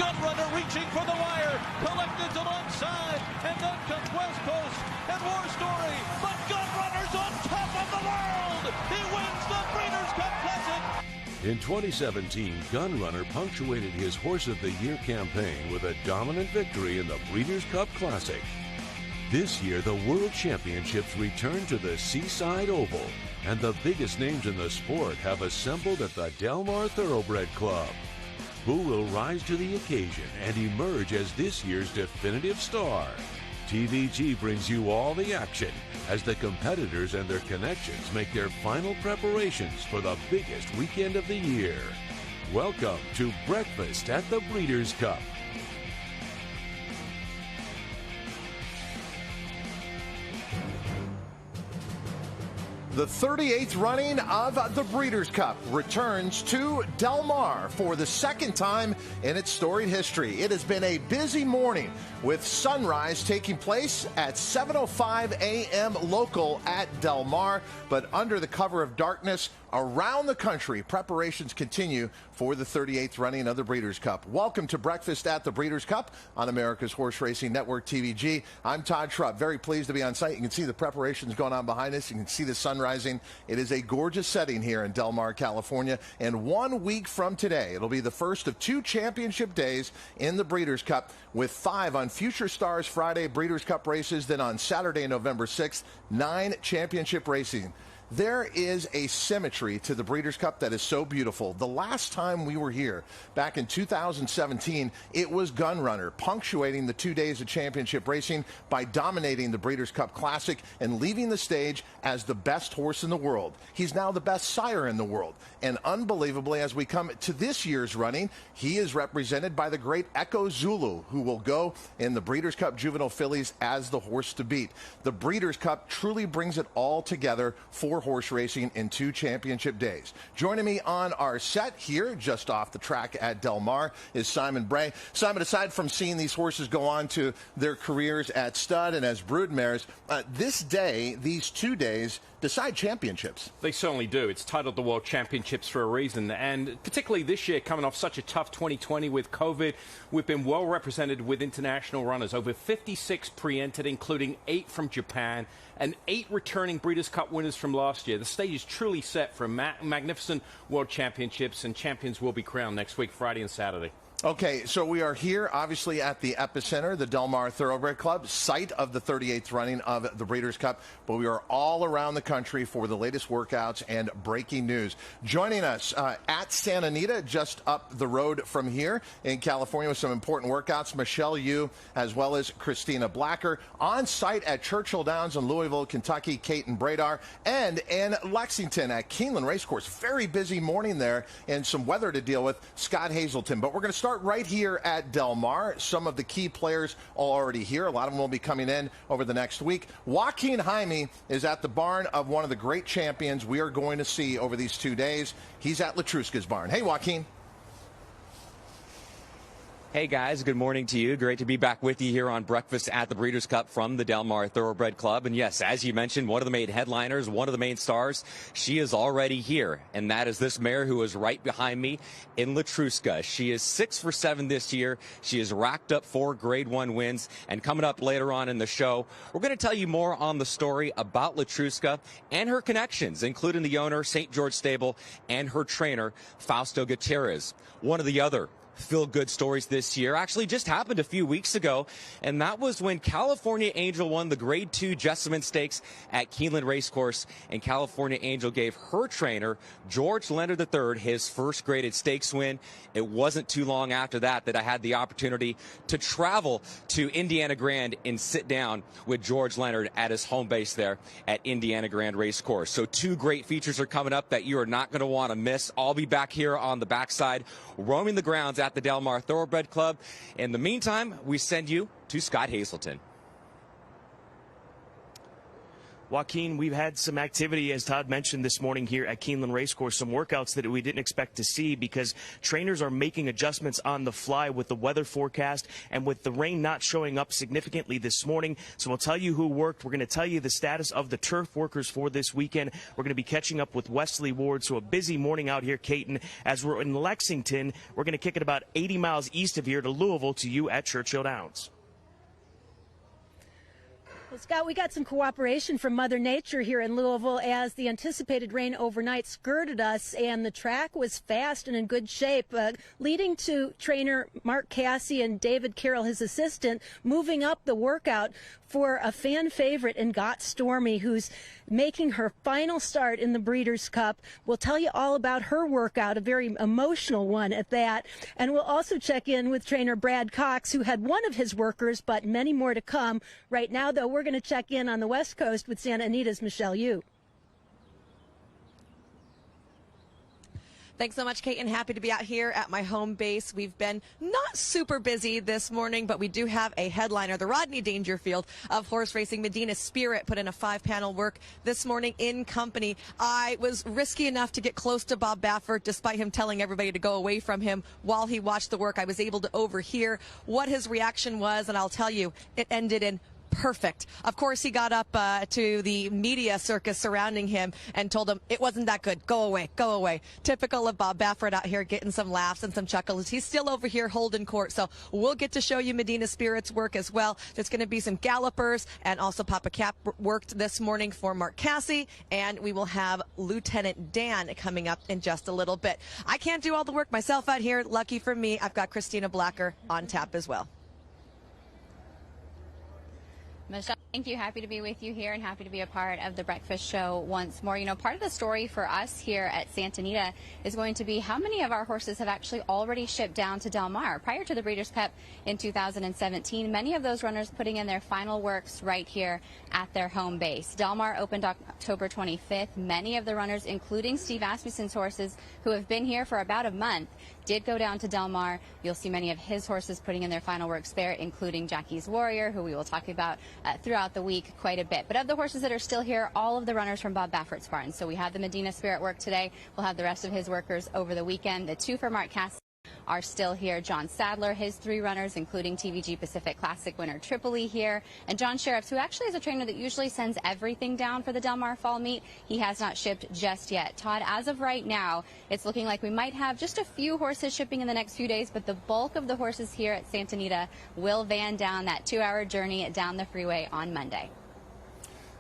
Gun runner reaching for the wire. Collected alongside. And then comes West Coast and War Story. But Gun runner's on top of the world. He wins the Breeders' Cup Classic. In 2017, Gun Runner punctuated his Horse of the Year campaign with a dominant victory in the Breeders' Cup Classic. This year, the World Championships return to the Seaside Oval, and the biggest names in the sport have assembled at the Del Mar Thoroughbred Club. Who will rise to the occasion and emerge as this year's definitive star? TVG brings you all the action as the competitors and their connections make their final preparations for the biggest weekend of the year. Welcome to Breakfast at the Breeders' Cup. The 38th running of the Breeders' Cup returns to Del Mar for the second time in its storied history. It has been a busy morning with sunrise taking place at 7:05 a.m. local at Del Mar, but under the cover of darkness around the country, preparations continue for the 38th running of the Breeders' Cup. Welcome to Breakfast at the Breeders' Cup on America's Horse Racing Network, TVG. I'm Todd Schrupp, very pleased to be on site. You can see the preparations going on behind us. You can see the sun rising. It is a gorgeous setting here in Del Mar, California. And 1 week from today, it'll be the first of 2 championship days in the Breeders' Cup, with 5 on Future Stars Friday Breeders' Cup races. Then on Saturday, November 6th, 9 championship racing. There is a symmetry to the Breeders' Cup that is so beautiful. The last time we were here, back in 2017, it was Gun Runner, punctuating the 2 days of championship racing by dominating the Breeders' Cup Classic and leaving the stage as the best horse in the world. He's now the best sire in the world. And unbelievably, as we come to this year's running, he is represented by the great Echo Zulu, who will go in the Breeders' Cup Juvenile Fillies as the horse to beat. The Breeders' Cup truly brings it all together for horse racing in 2 championship days. Joining me on our set here, just off the track at Del Mar, is Simon Bray. Simon, aside from seeing these horses go on to their careers at stud and as broodmares, this day, these 2 days, decide championships. They certainly do. It's titled the World Championships for a reason, and particularly this year, coming off such a tough 2020 with COVID, we've been well represented with international runners. Over 56 pre-entered, including 8 from Japan, and 8 returning Breeders' Cup winners from last year. The stage is truly set for magnificent World Championships, and champions will be crowned next week, Friday and Saturday. Okay, so we are here, obviously, at the epicenter, the Del Mar Thoroughbred Club, site of the 38th running of the Breeders' Cup, but we are all around the country for the latest workouts and breaking news. Joining us at Santa Anita, just up the road from here in California with some important workouts, Michelle Yu, as well as Christina Blacker. On site at Churchill Downs in Louisville, Kentucky, Kaiten Bradar, and in Lexington at Keeneland Racecourse. Very busy morning there, and some weather to deal with, Scott Hazelton. But we're going to start right here at Del Mar. Some of the key players already here. A lot of them will be coming in over the next week. Joaquin Jaime is at the barn of one of the great champions we are going to see over these 2 days. He's at Latruska's barn. Hey, Joaquin. Hey guys, good morning to you. Great to be back with you here on Breakfast at the Breeders' Cup from the Del Mar Thoroughbred Club. And yes, as you mentioned, one of the main headliners, one of the main stars, she is already here. And that is this mare who is right behind me in Latruska. She is 6 for 7 this year. She has racked up 4 Grade 1 wins. And coming up later on in the show, we're going to tell you more on the story about Latruska and her connections, including the owner, St. George Stable, and her trainer, Fausto Gutierrez. One of the other feel-good stories this year actually just happened a few weeks ago, and that was when California Angel won the Grade 2 Jessamine Stakes at Keeneland Racecourse, and California Angel gave her trainer, George Leonard III, his first graded stakes win. It wasn't too long after that that I had the opportunity to travel to Indiana Grand and sit down with George Leonard at his home base there at Indiana Grand Racecourse. So 2 great features are coming up that you are not going to want to miss. I'll be back here on the backside, roaming the grounds at the Del Mar Thoroughbred Club. In the meantime, we send you to Scott Hazelton. Joaquin, we've had some activity, as Todd mentioned this morning here at Keeneland Racecourse, some workouts that we didn't expect to see because trainers are making adjustments on the fly with the weather forecast and with the rain not showing up significantly this morning. So we'll tell you who worked. We're going to tell you the status of the turf workers for this weekend. We're going to be catching up with Wesley Ward. So a busy morning out here, Caton, as we're in Lexington. We're going to kick it about 80 miles east of here to Louisville to you at Churchill Downs. Well, Scott, we got some cooperation from Mother Nature here in Louisville as the anticipated rain overnight skirted us, and the track was fast and in good shape, leading to trainer Mark Cassie and David Carroll, his assistant, moving up the workout for a fan favorite in Got Stormy, who's making her final start in the Breeders' Cup. We'll tell you all about her workout, a very emotional one at that. And we'll also check in with trainer Brad Cox, who had one of his workers, but many more to come. Right now, though, we're going to check in on the West Coast with Santa Anita's Michelle Yu. Thanks so much, Kate, and happy to be out here at my home base. We've been not super busy this morning, but we do have a headliner. The Rodney Dangerfield of horse racing, Medina Spirit, put in a 5-panel work this morning in company. I was risky enough to get close to Bob Baffert, despite him telling everybody to go away from him while he watched the work. I was able to overhear what his reaction was, and I'll tell you, it ended in perfect. Of course, he got up to the media circus surrounding him and told them it wasn't that good. Go away, go away. Typical of Bob Baffert out here getting some laughs and some chuckles. He's still over here holding court, so we'll get to show you Medina Spirit's work as well. There's going to be some gallopers, and also Papa Cap worked this morning for Mark Cassie, and we will have Lieutenant Dan coming up in just a little bit. I can't do all the work myself out here. Lucky for me, I've got Christina Blacker on tap as well. Michelle, thank you. Happy to be with you here and happy to be a part of the breakfast show once more. You know, part of the story for us here at Santa Anita is going to be how many of our horses have actually already shipped down to Del Mar. Prior to the Breeders' Cup in 2017, many of those runners putting in their final works right here at their home base. Del Mar opened October 25th. Many of the runners, including Steve Asmussen's horses, who have been here for about a month, did go down to Del Mar. You'll see many of his horses putting in their final works there, including Jackie's Warrior, who we will talk about throughout the week quite a bit. But of the horses that are still here, all of the runners from Bob Baffert's barn. So we have the Medina Spirit work today. We'll have the rest of his workers over the weekend. The 2 for Mark Cass are still here. John Sadler, his 3 runners, including TVG Pacific Classic winner Tripoli here. And John Sheriffs, who actually is a trainer that usually sends everything down for the Del Mar Fall Meet. He has not shipped just yet. Todd, as of right now, it's looking like we might have just a few horses shipping in the next few days, but the bulk of the horses here at Santa Anita will van down that 2-hour journey down the freeway on Monday.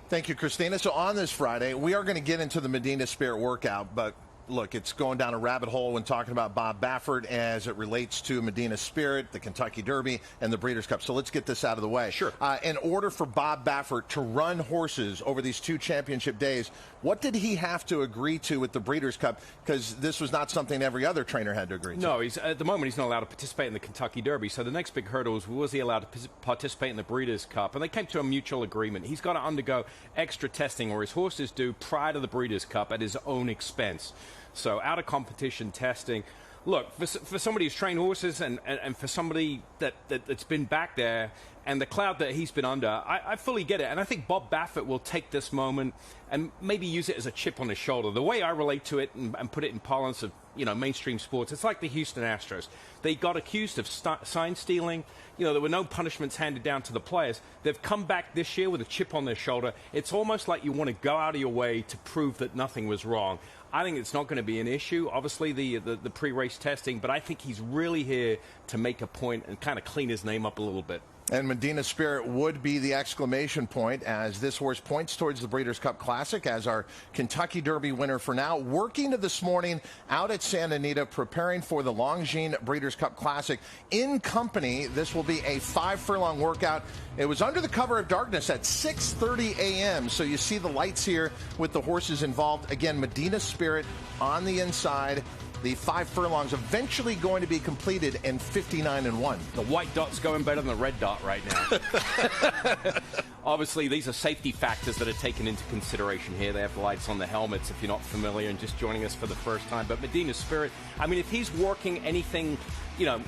Thank you, Christina. So on this Friday, we are going to get into the Medina Spirit workout, but look, it's going down a rabbit hole when talking about Bob Baffert as it relates to Medina Spirit, the Kentucky Derby, and the Breeders' Cup. So let's get this out of the way. Sure. In order for Bob Baffert to run horses over these 2 championship days, what did he have to agree to with the Breeders' Cup? Because this was not something every other trainer had to agree to. No, at the moment he's not allowed to participate in the Kentucky Derby. So the next big hurdle was he allowed to participate in the Breeders' Cup? And they came to a mutual agreement. He's got to undergo extra testing, or his horses do, prior to the Breeders' Cup at his own expense. So out of competition testing. Look, for somebody who's trained horses and for somebody that's been back there and the cloud that he's been under, I fully get it. And I think Bob Baffert will take this moment and maybe use it as a chip on his shoulder. The way I relate to it and put it in parlance of, you know, mainstream sports, it's like the Houston Astros. They got accused of sign stealing. You know, there were no punishments handed down to the players. They've come back this year with a chip on their shoulder. It's almost like you want to go out of your way to prove that nothing was wrong. I think it's not going to be an issue, obviously, the pre-race testing, but I think he's really here to make a point and kind of clean his name up a little bit. And Medina Spirit would be the exclamation point as this horse points towards the Breeders' Cup Classic as our Kentucky Derby winner for now. Working this morning out at Santa Anita, preparing for the Longines Breeders' Cup Classic in company. This will be a 5-furlong workout. It was under the cover of darkness at 6:30 a.m. So you see the lights here with the horses involved. Again, Medina Spirit on the inside. The 5 furlongs eventually going to be completed in 59-1. The white dot's going better than the red dot right now. Obviously, these are safety factors that are taken into consideration here. They have the lights on the helmets, if you're not familiar and just joining us for the first time. But Medina Spirit, I mean, if he's working anything, you know,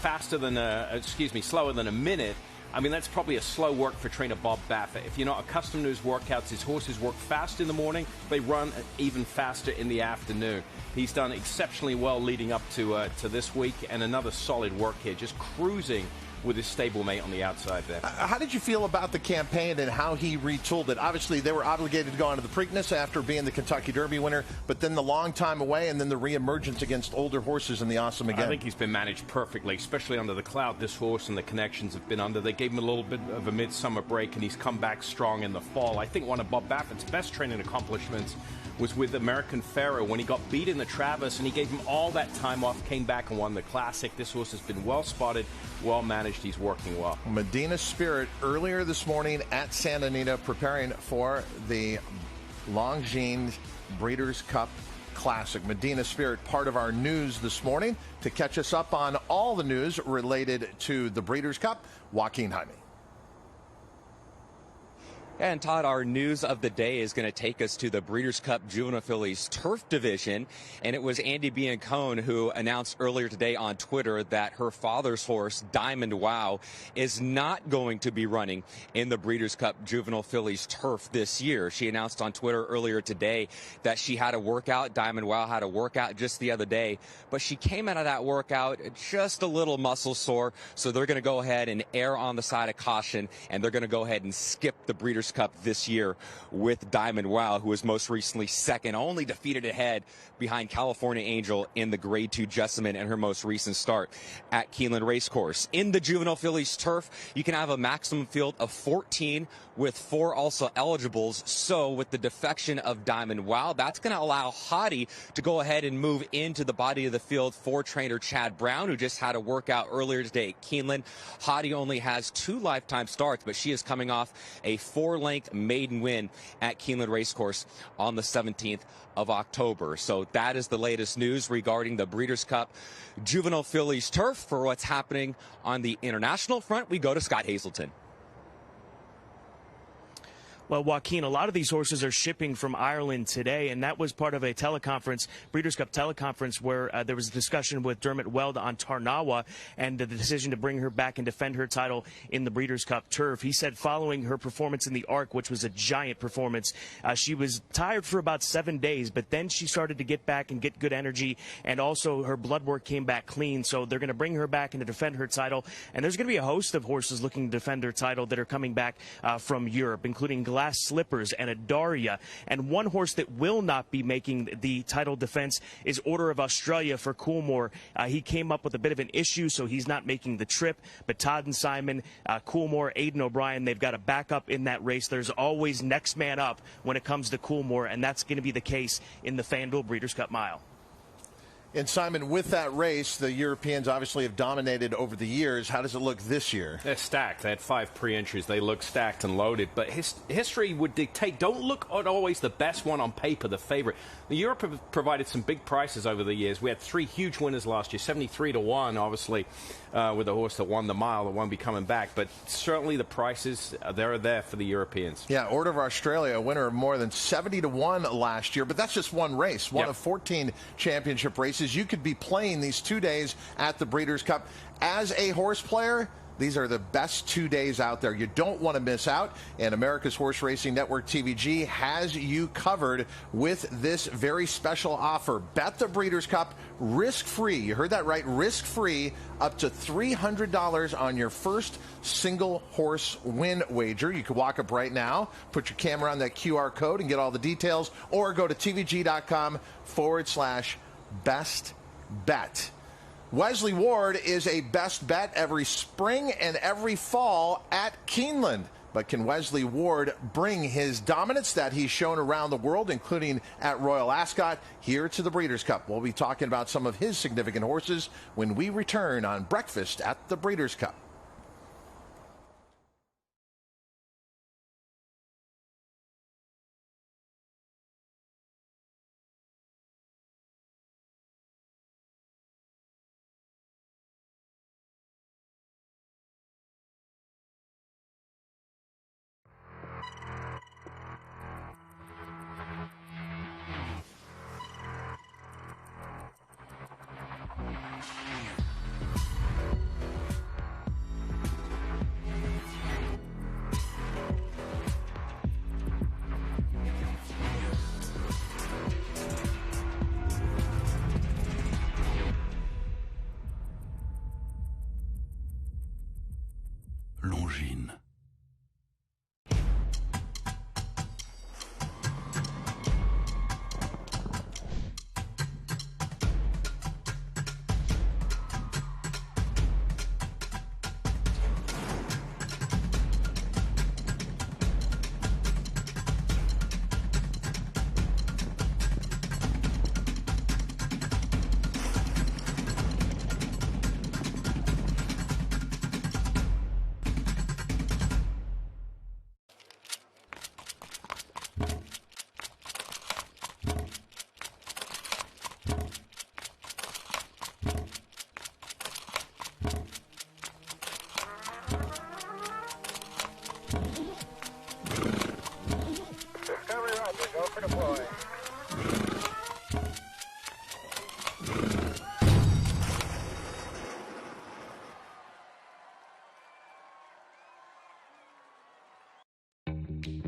faster than slower than a minute, I mean, that's probably a slow work for trainer Bob Baffert. If you're not accustomed to his workouts, his horses work fast in the morning. They run even faster in the afternoon. He's done exceptionally well leading up to this week, and another solid work here, just cruising with his stablemate on the outside there. How did you feel about the campaign and how he retooled it? Obviously, they were obligated to go on to the Preakness after being the Kentucky Derby winner, but then the long time away and then the reemergence against older horses in the Awesome Again. I think he's been managed perfectly, especially under the cloud this horse and the connections have been under. They gave him a little bit of a midsummer break, and he's come back strong in the fall. I think one of Bob Baffert's best training accomplishments was with American Pharaoh when he got beat in the Travis, and he gave him all that time off, came back and won the Classic. This horse has been well spotted, well managed. He's working well. Medina Spirit earlier this morning at Santa Anita preparing for the Longines Breeders' Cup Classic. Medina Spirit, part of our news this morning. To catch us up on all the news related to the Breeders' Cup, Joaquin Jaime. And Todd, our news of the day is going to take us to the Breeders' Cup Juvenile Fillies Turf Division. And it was Andy Biancone who announced earlier today on Twitter that her father's horse, Diamond Wow, is not going to be running in the Breeders' Cup Juvenile Fillies Turf this year. She announced on Twitter earlier today that she had a workout. Diamond Wow had a workout just the other day, but she came out of that workout just a little muscle sore. So they're going to go ahead and err on the side of caution, and they're going to go ahead and skip the Breeders' Cup this year with Diamond Wow, who was most recently second, only defeated ahead behind California Angel in the Grade 2 Jessamine in her most recent start at Keeneland Racecourse. In the Juvenile Fillies Turf, you can have a maximum field of 14 with 4 also eligibles. So with the defection of Diamond Wow, that's going to allow Hottie to go ahead and move into the body of the field for trainer Chad Brown, who just had a workout earlier today at Keeneland. Hottie only has 2 lifetime starts, but she is coming off a 4-length maiden win at Keeneland Racecourse on the 17th of October. So that is the latest news regarding the Breeders' Cup Juvenile Fillies Turf. For what's happening on the international front, we go to Scott Hazelton. Well, Joaquin, a lot of these horses are shipping from Ireland today, and that was part of a teleconference, Breeders' Cup teleconference, where there was a discussion with Dermot Weld on Tarnawa and the decision to bring her back and defend her title in the Breeders' Cup turf. He said following her performance in the Arc, which was a giant performance, she was tired for about 7 days, but then she started to get back and get good energy, and also her blood work came back clean. So they're going to bring her back and to defend her title, and there's going to be a host of horses looking to defend their title that are coming back from Europe, including Glass Slippers and Adaria. And one horse that will not be making the title defense is Order of Australia for Coolmore. He came up with a bit of an issue, so he's not making the trip. But Todd and Simon, Coolmore, Aidan O'Brien, they've got a backup in that race. There's always next man up when it comes to Coolmore, and that's going to be the case in the FanDuel Breeders' Cup Mile. And Simon, with that race, the Europeans obviously have dominated over the years. How does it look this year? They're stacked. They had 5 pre-entries. They look stacked and loaded. But history would dictate, don't look at always the best one on paper, the favorite. The Europe have provided some big prices over the years. We had 3 huge winners last year, 73-1, obviously, with the horse that won the mile that won't be coming back. But certainly the prices, they're there for the Europeans. Yeah, Order of Australia, a winner of more than 70-1 last year. But that's just one race, one of 14 championship races. You could be playing these 2 days at the Breeders' Cup. As a horse player, these are the best 2 days out there. You don't want to miss out. And America's Horse Racing Network, TVG, has you covered with this very special offer. Bet the Breeders' Cup risk-free. You heard that right, risk-free, up to $300 on your first single horse win wager. You can walk up right now, put your camera on that QR code and get all the details, or go to tvg.com/best bet. Wesley Ward is a best bet every spring and every fall at Keeneland. But can Wesley Ward bring his dominance that he's shown around the world, including at Royal Ascot, here to the Breeders' Cup? We'll be talking about some of his significant horses when we return on Breakfast at the Breeders' Cup. Longines.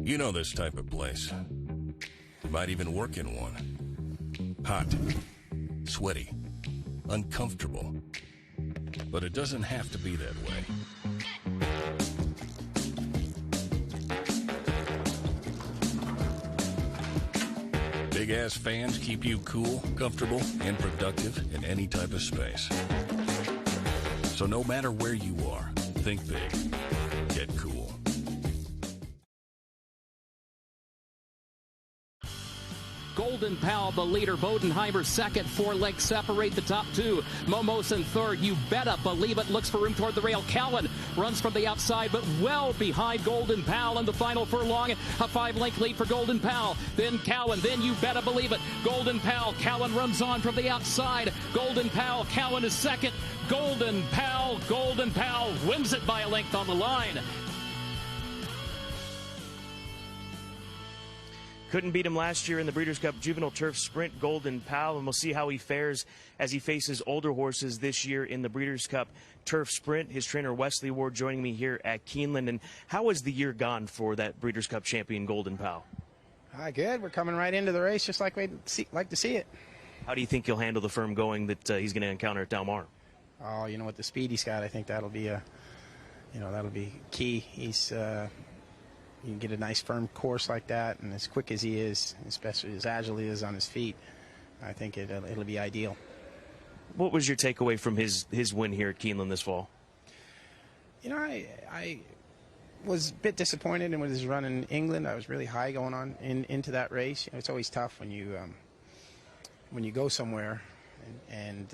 You know this type of place. You might even work in one. Hot, sweaty, uncomfortable. But it doesn't have to be that way. Big-ass fans keep you cool, comfortable, and productive in any type of space. So no matter where you are, think big. Get cool. Golden Pal, the leader. Bodenheimer second. 4 lengths separate the top two. Momos in third. You better believe it. Looks for room toward the rail. Cowan runs from the outside, but well behind Golden Pal in the final furlong. A 5-length lead for Golden Pal. Then Cowan. Then You Better Believe It. Golden Pal. Cowan runs on from the outside. Golden Pal. Cowan is second. Golden Pal wins it by a length on the line. Couldn't beat him last year in the Breeders' Cup Juvenile Turf Sprint, Golden Pal, and we'll see how he fares as he faces older horses this year in the Breeders' Cup Turf Sprint. His trainer, Wesley Ward, joining me here at Keeneland. And how has the year gone for that Breeders' Cup champion, Golden Pal? Good. We're coming right into the race just like we'd like to see it. How do you think he'll handle the firm going that he's going to encounter at Del Mar? Oh, you know, with the speed he's got, I think that'll be that'll be key. He's you can get a nice firm course like that, and as quick as he is, especially as agile he is on his feet, I think it'll be ideal. What was your takeaway from his win here at Keeneland this fall? You know, I was a bit disappointed in his run in England. I was really high going on into that race. You know, it's always tough when you go somewhere, and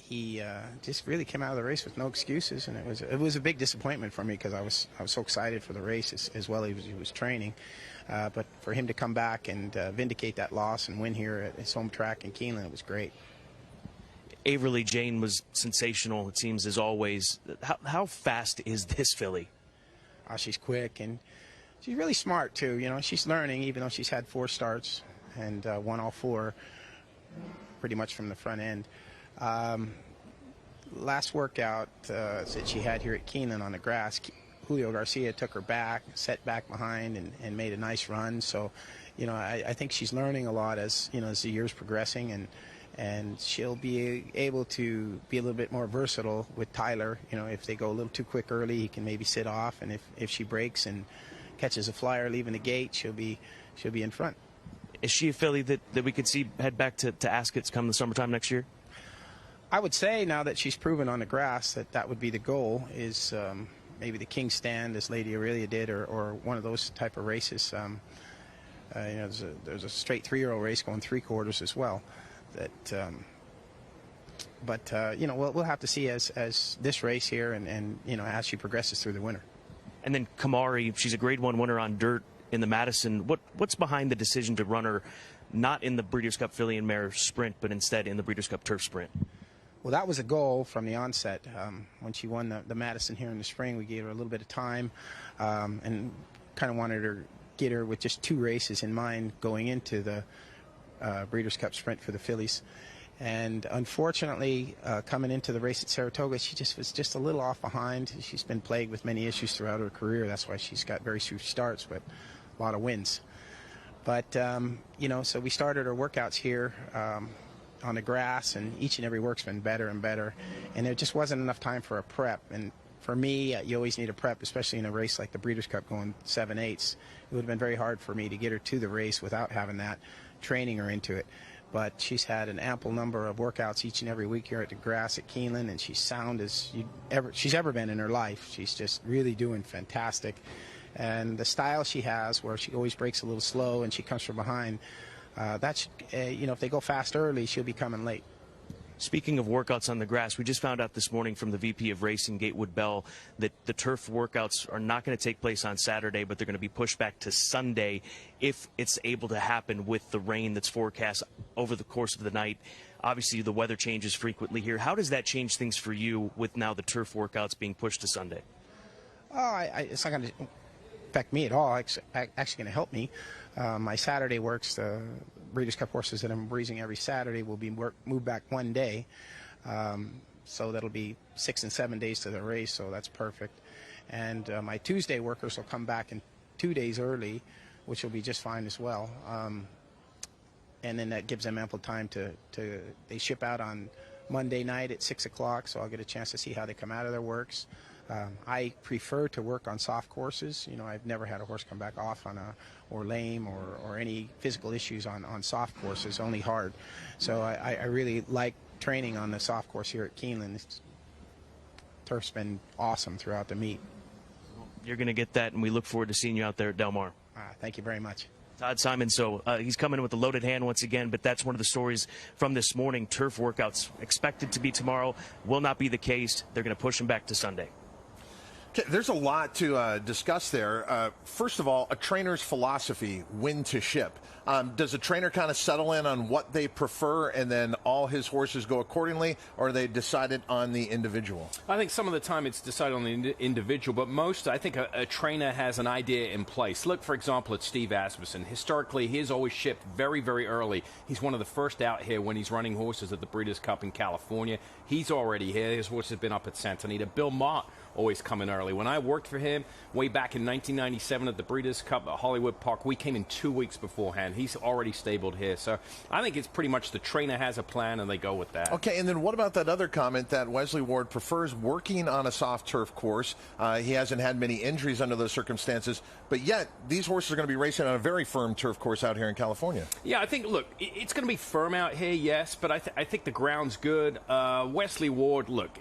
he just really came out of the race with no excuses, and it was a big disappointment for me because I was so excited for the race as well as he was training. But for him to come back and vindicate that loss and win here at his home track in Keeneland, it was great. Averly Jane was sensational, it seems, as always. How fast is this filly? She's quick, and she's really smart too. You know, she's learning, even though she's had 4 starts and won all 4 pretty much from the front end. Last workout that she had here at Keeneland on the grass, Julio Garcia took her back, set back behind, and made a nice run. So, you know, I think she's learning a lot as the year's progressing, and she'll be able to be a little bit more versatile with Tyler. You know, if they go a little too quick early, he can maybe sit off, and if she breaks and catches a flyer leaving the gate, she'll be in front. Is she a filly that we could see head back to Ascot's come the summertime next year? I would say now that she's proven on the grass that would be the goal, is maybe the King's Stand as Lady Aurelia did, or one of those type of races. There's a straight 3-year-old race going 3/4 as well. But we'll have to see as this race here and as she progresses through the winter. And then Kamari, she's a Grade 1 winner on dirt in the Madison. What's behind the decision to run her not in the Breeders' Cup Filly and Mare Sprint, but instead in the Breeders' Cup Turf Sprint? Well, that was a goal from the onset. When she won the Madison here in the spring, we gave her a little bit of time and kind of wanted to get her with just 2 races in mind going into the Breeders' Cup Sprint for the fillies. And unfortunately, coming into the race at Saratoga, she was just a little off behind. She's been plagued with many issues throughout her career. That's why she's got very few starts, but a lot of wins. But, so we started our workouts here on the grass, and each and every work's been better and better. And there just wasn't enough time for a prep. And For me, you always need a prep, especially in a race like the Breeders' Cup going 7/8. It would have been very hard for me to get her to the race without having that, training her into it. But she's had an ample number of workouts each and every week here at the grass at Keeneland, and she's sound as she's ever been in her life. She's just really doing fantastic. And the style she has, where she always breaks a little slow and she comes from behind, if they go fast early, she'll be coming late. Speaking of workouts on the grass, we just found out this morning from the VP of Racing, Gatewood Bell, that the turf workouts are not going to take place on Saturday, but they're going to be pushed back to Sunday if it's able to happen with the rain that's forecast over the course of the night. Obviously, the weather changes frequently here. How does that change things for you with now the turf workouts being pushed to Sunday? It's not going to affect me at all. It's actually going to help me. My Saturday works, the Breeders' Cup horses that I'm breezing every Saturday will be moved back one day. So that'll be 6 and 7 days to the race, so that's perfect. And my Tuesday workers will come back in 2 days early, which will be just fine as well. And then that gives them ample time they ship out on Monday night at 6 o'clock, so I'll get a chance to see how they come out of their works. I prefer to work on soft courses. I've never had a horse come back off or lame or any physical issues on soft courses, only hard. So I really like training on the soft course here at Keeneland. Turf's been awesome throughout the meet. You're going to get that, and we look forward to seeing you out there at Del Mar. Thank you very much. Todd Simon, so he's coming in with a loaded hand once again, but that's one of the stories from this morning. Turf workouts expected to be tomorrow, will not be the case. They're going to push them back to Sunday. Okay, there's a lot to discuss there. First of all, a trainer's philosophy, when to ship. Does a trainer kind of settle in on what they prefer and then all his horses go accordingly, or are they decided on the individual? I think some of the time it's decided on the individual, but most, I think a trainer has an idea in place. Look, for example, at Steve Asmussen. Historically, he's always shipped very, very early. He's one of the first out here when he's running horses at the Breeders' Cup in California. He's already here. His horse has been up at Santa Anita. Bill Mott always coming early. When I worked for him way back in 1997 at the Breeders' Cup at Hollywood Park, we came in 2 weeks beforehand. He's already stabled here. So I think it's pretty much the trainer has a plan and they go with that. Okay, and then what about that other comment that Wesley Ward prefers working on a soft turf course? He hasn't had many injuries under those circumstances, but yet these horses are going to be racing on a very firm turf course out here in California. Yeah, I think, look, it's going to be firm out here, yes, but I think the ground's good. Wesley Ward, look,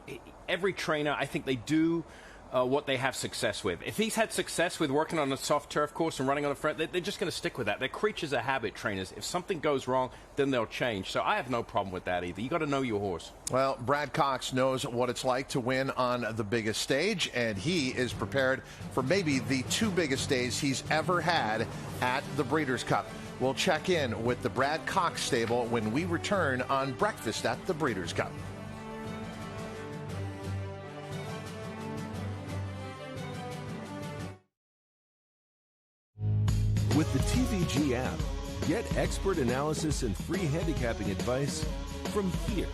every trainer, I think they do what they have success with. If he's had success with working on a soft turf course and running on a front, they're just going to stick with that. They're creatures of habit, trainers. If something goes wrong, then they'll change. So I have no problem with that either. You got to know your horse. Well, Brad Cox knows what it's like to win on the biggest stage, and he is prepared for maybe the 2 biggest days he's ever had at the Breeders' Cup. We'll check in with the Brad Cox stable when we return on Breakfast at the Breeders' Cup. With the TVG app, get expert analysis and free handicapping advice from here.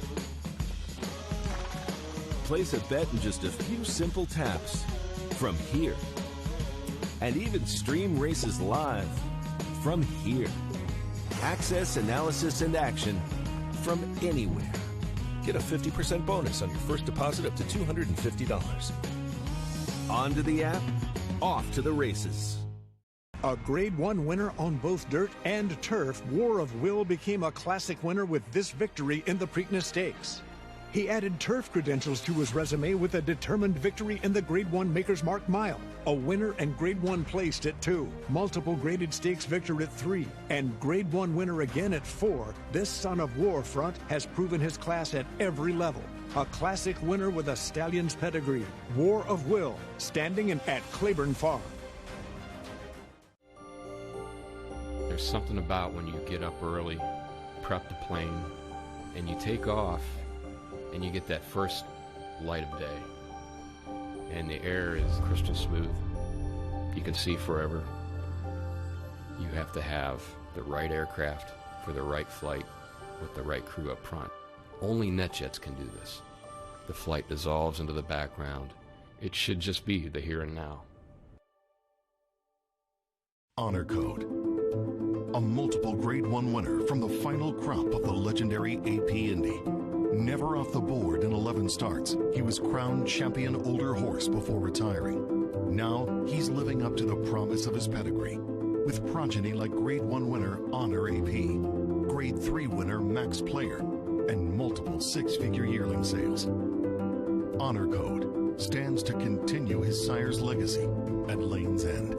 Place a bet in just a few simple taps from here. And even stream races live from here. Access, analysis, and action from anywhere. Get a 50% bonus on your first deposit up to $250. On to the app, off to the races. A Grade 1 winner on both dirt and turf, War of Will became a classic winner with this victory in the Preakness Stakes. He added turf credentials to his resume with a determined victory in the Grade 1 Maker's Mark Mile, a winner and Grade 1 placed at 2, multiple graded stakes victor at 3, and Grade 1 winner again at 4. This son of War front has proven his class at every level. A classic winner with a stallion's pedigree. War of Will, standing at Claiborne Farm. There's something about when you get up early, prep the plane, and you take off, and you get that first light of day. And the air is crystal smooth. You can see forever. You have to have the right aircraft for the right flight with the right crew up front. Only NetJets can do this. The flight dissolves into the background. It should just be the here and now. Honor Code. A multiple Grade 1 winner from the final crop of the legendary AP Indy. Never off the board in 11 starts, he was crowned champion older horse before retiring. Now he's living up to the promise of his pedigree, with progeny like Grade 1 winner Honor AP, Grade 3 winner Max Player, and multiple six-figure yearling sales. Honor Code stands to continue his sire's legacy at Lane's End.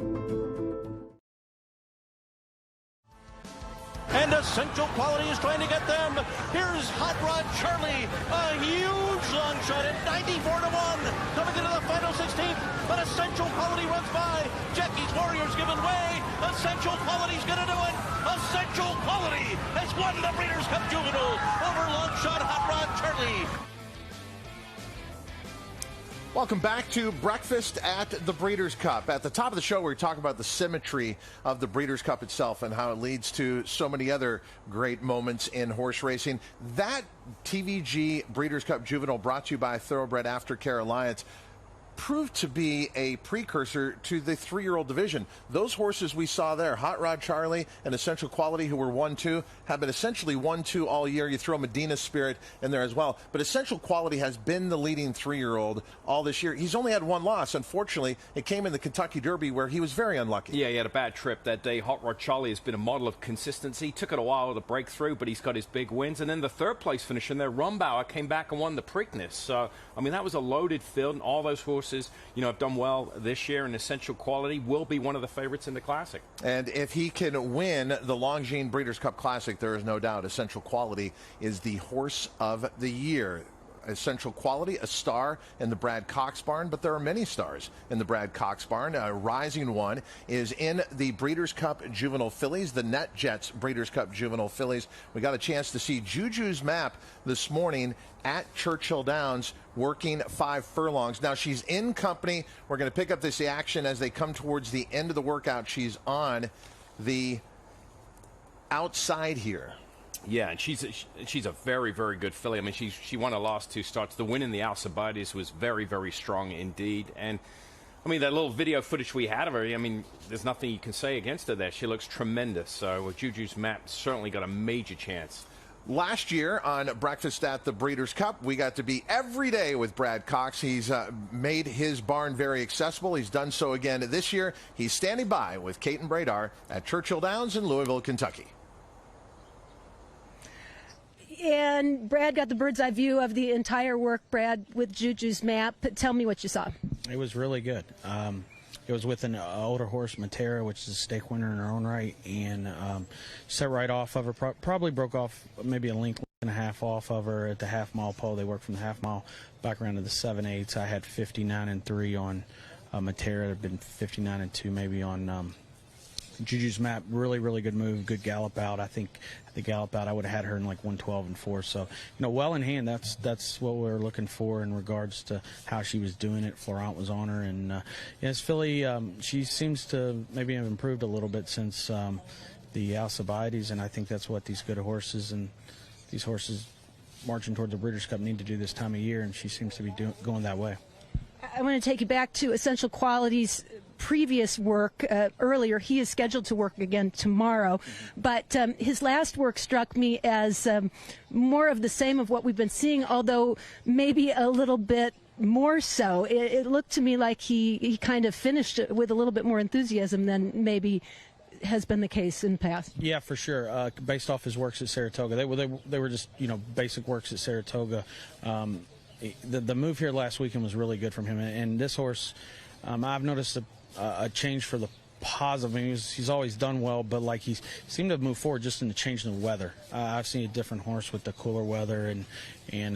And Essential Quality is trying to get them. Here's Hot Rod Charlie, a huge long shot at 94-1, coming into the final 16th. But Essential Quality runs by. Jackie's Warriors giving way. Essential Quality's gonna do it. Essential Quality has won the Breeders' Cup Juvenile over long shot Hot Rod Charlie. Welcome back to Breakfast at the Breeders' Cup. At the top of the show, we talk about the symmetry of the Breeders' Cup itself and how it leads to so many other great moments in horse racing. That TVG Breeders' Cup Juvenile, brought to you by Thoroughbred Aftercare Alliance, proved to be a precursor to the 3-year-old division. Those horses we saw there, Hot Rod Charlie and Essential Quality, who were 1-2, have been essentially 1-2 all year. You throw Medina Spirit in there as well. But Essential Quality has been the leading 3-year-old all this year. He's only had one loss. Unfortunately, it came in the Kentucky Derby where he was very unlucky. Yeah, he had a bad trip that day. Hot Rod Charlie has been a model of consistency. Took it a while to break through, but he's got his big wins. And then the third place finish in there, Rumbauer came back and won the Preakness. So, I mean, that was a loaded field, and all those horses, you know, have done well this year, and Essential Quality will be one of the favorites in the Classic. And if he can win the Longines Breeders' Cup Classic, there is no doubt Essential Quality is the horse of the year. Essential Quality, a star in the Brad Cox barn, but there are many stars in the Brad Cox barn. A rising one is in the Breeders' Cup Juvenile Fillies, the NetJets Breeders' Cup Juvenile Fillies. We got a chance to see Juju's Map this morning at Churchill Downs, working 5 furlongs. Now, she's in company. We're going to pick up this action as they come towards the end of the workout. She's on the outside here. Yeah, and she's a very, very good filly. I mean, she won her last 2 starts. The win in the Alcibiades was very, very strong indeed. And, I mean, that little video footage we had of her, I mean, there's nothing you can say against her there. She looks tremendous. So Juju's Map certainly got a major chance. Last year on Breakfast at the Breeders' Cup, we got to be every day with Brad Cox. He's made his barn very accessible. He's done so again this year. He's standing by with Kate and Bradar at Churchill Downs in Louisville, Kentucky. And Brad got the bird's eye view of the entire work, Brad, with Juju's Map. Tell me what you saw. It was really good. It was with an older horse, Matera, which is a stake winner in her own right, and set right off of her. Probably broke off maybe a length and a half off of her at the half-mile pole. They worked from the half-mile back around to the 7/8. I had 59-3 on Matera. It had been 59-2 maybe on Juju's Map. Really, really good move, good gallop out. I think the gallop out, I would have had her in like 112-4. So, you know, well in hand. That's what we're looking for in regards to how she was doing it. Florent was on her, and yes, filly, she seems to maybe have improved a little bit since the Alcibiades, and I think that's what these good horses and these horses marching towards the Breeders' Cup need to do this time of year, and she seems to be going that way. I want to take you back to Essential Quality's previous work earlier. He is scheduled to work again tomorrow, but his last work struck me as more of the same of what we've been seeing, although maybe a little bit more so. It looked to me like he kind of finished it with a little bit more enthusiasm than maybe has been the case in the past. Yeah, for sure. Based off his works at Saratoga, they were just, you know, basic works at Saratoga. The move here last weekend was really good from him, and this horse, I've noticed a change for the positive. I mean, he's always done well, but like he seemed to move forward just in the change in the weather. I've seen a different horse with the cooler weather, and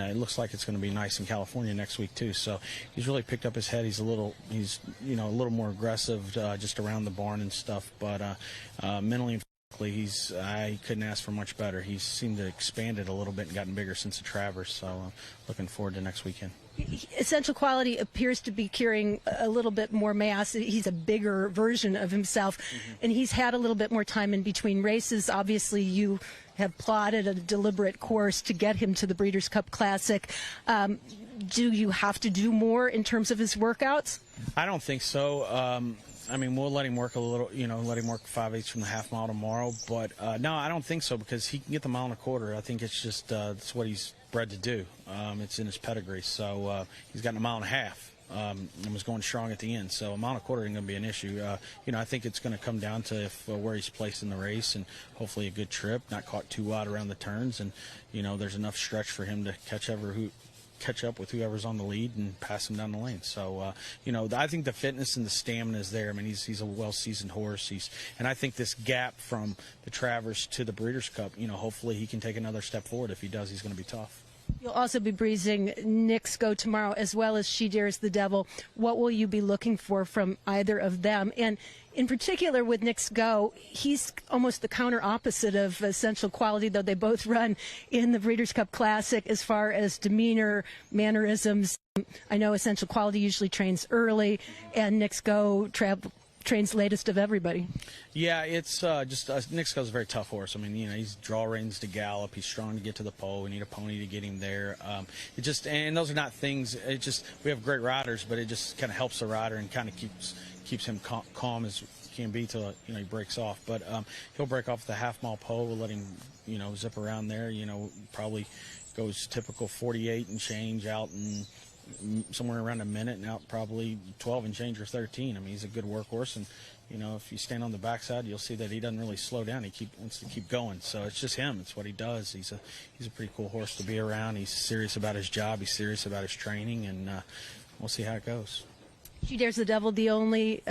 it looks like it's going to be nice in California next week too. So he's really picked up his head. He's a little more aggressive just around the barn and stuff, but mentally and physically, he couldn't ask for much better. He seemed to expand it a little bit and gotten bigger since the Travers. So looking forward to next weekend. Essential Quality appears to be carrying a little bit more mass. He's a bigger version of himself, and he's had a little bit more time in between races. Obviously, you have plotted a deliberate course to get him to the Breeders' Cup Classic. Do you have to do more in terms of his workouts? I don't think so. I mean, we'll let him work a little, let him work 5/8 from the half mile tomorrow. But no, I don't think so, because he can get the 1.25 miles. I think it's just that's what he's bred to do. It's in his pedigree. So he's got a mile and a half. And was going strong at the end, so a mile and a quarter isn't going to be an issue. I think it's going to come down to where he's placed in the race, and hopefully a good trip, not caught too wide around the turns, and there's enough stretch for him to catch up with whoever's on the lead and pass him down the lane. So I think the fitness and the stamina is there. I mean, he's a well-seasoned horse. And I think this gap from the Travers to the Breeders' Cup, hopefully he can take another step forward. If he does, he's going to be tough. You'll also be breezing Knicks Go tomorrow, as well as She Dares the Devil. What will you be looking for from either of them? And in particular with Knicks Go, he's almost the counter opposite of Essential Quality, though they both run in the Breeders' Cup Classic as far as demeanor, mannerisms. I know Essential Quality usually trains early, and Knicks Go trains latest of everybody. Yeah, it's Knicks Go's a very tough horse. I mean, he's draw reins to gallop. He's strong to get to the pole. We need a pony to get him there. And those are not things. We have great riders, but it just kind of helps the rider and kind of keeps him calm as he can be till he breaks off. But he'll break off the half-mile pole. We'll let him zip around there. Probably goes typical 48 and change out and somewhere around a minute, and out probably 12 and change or 13. I mean, he's a good workhorse, and if you stand on the backside, you'll see that he doesn't really slow down. He wants to keep going. So it's just him. It's what he does. He's a pretty cool horse to be around. He's serious about his job. He's serious about his training, and we'll see how it goes. She Dares the Devil, the only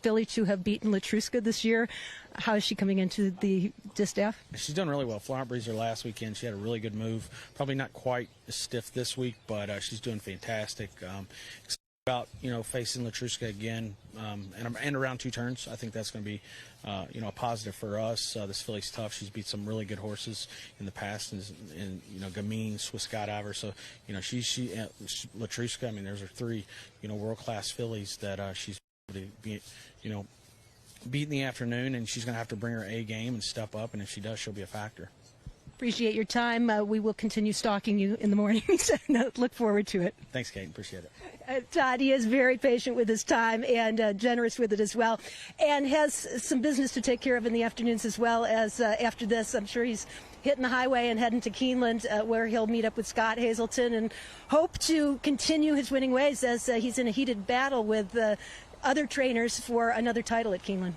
filly to have beaten Latruska this year. How is she coming into the distaff? She's done really well. Florent Breezer last weekend, she had a really good move. Probably not quite as stiff this week, but she's doing fantastic. Excited about facing Latruska again, and around 2 turns. I think that's going to be a positive for us. This filly's tough. She's beat some really good horses in the past, and Gamine, Swiss Skydiver. So Latruska. I mean, there's her 3 world-class fillies that she's beat in the afternoon, and she's going to have to bring her A game and step up. And if she does, she'll be a factor. Appreciate your time. We will continue stalking you in the mornings. Look forward to it. Thanks, Kate. Appreciate it. Todd, he is very patient with his time and generous with it as well, and has some business to take care of in the afternoons as well as after this. I'm sure he's hitting the highway and heading to Keeneland, where he'll meet up with Scott Hazelton and hope to continue his winning ways as he's in a heated battle with other trainers for another title at Keeneland.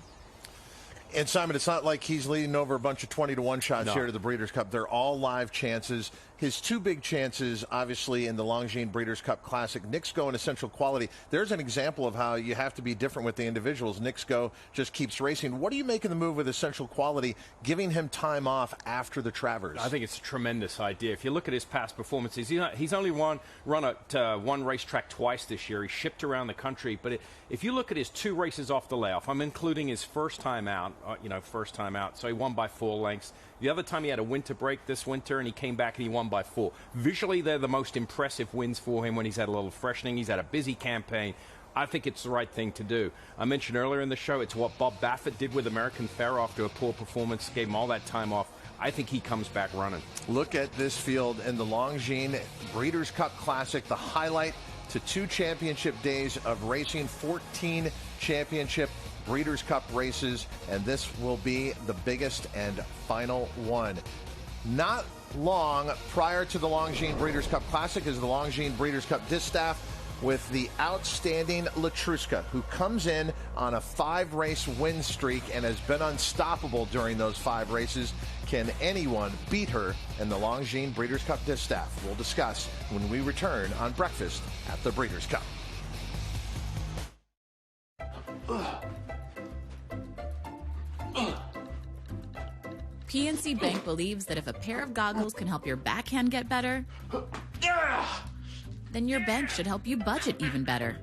And Simon, it's not like he's leading over a bunch of 20-to-1 shots here to the Breeders' Cup. They're all live chances. His 2 big chances, obviously, in the Longines Breeders' Cup Classic, Knicks Go and Essential Quality. There's an example of how you have to be different with the individuals. Knicks Go just keeps racing. What do you make of the move with Essential Quality, giving him time off after the Travers? I think it's a tremendous idea. If you look at his past performances, he's only run at one racetrack twice this year. He shipped around the country. But if you look at his 2 races off the layoff, I'm including his first time out, so he won by 4 lengths. The other time he had a winter break this winter, and he came back and he won by 4. Visually, they're the most impressive wins for him when he's had a little freshening. He's had a busy campaign. I think it's the right thing to do. I mentioned earlier in the show, it's what Bob Baffert did with American Pharoah after a poor performance, gave him all that time off. I think he comes back running. Look at this field in the Longines Breeders' Cup Classic, the highlight to 2 championship days of racing, 14 championship Breeders' Cup races, and this will be the biggest and final one. Not long prior to the Longines Breeders' Cup Classic is the Longines Breeders' Cup Distaff with the outstanding Latruska, who comes in on a 5-race win streak and has been unstoppable during those 5 races. Can anyone beat her in the Longines Breeders' Cup Distaff? We'll discuss when we return on Breakfast at the Breeders' Cup. PNC Bank believes that if a pair of goggles can help your backhand get better, then your bank should help you budget even better.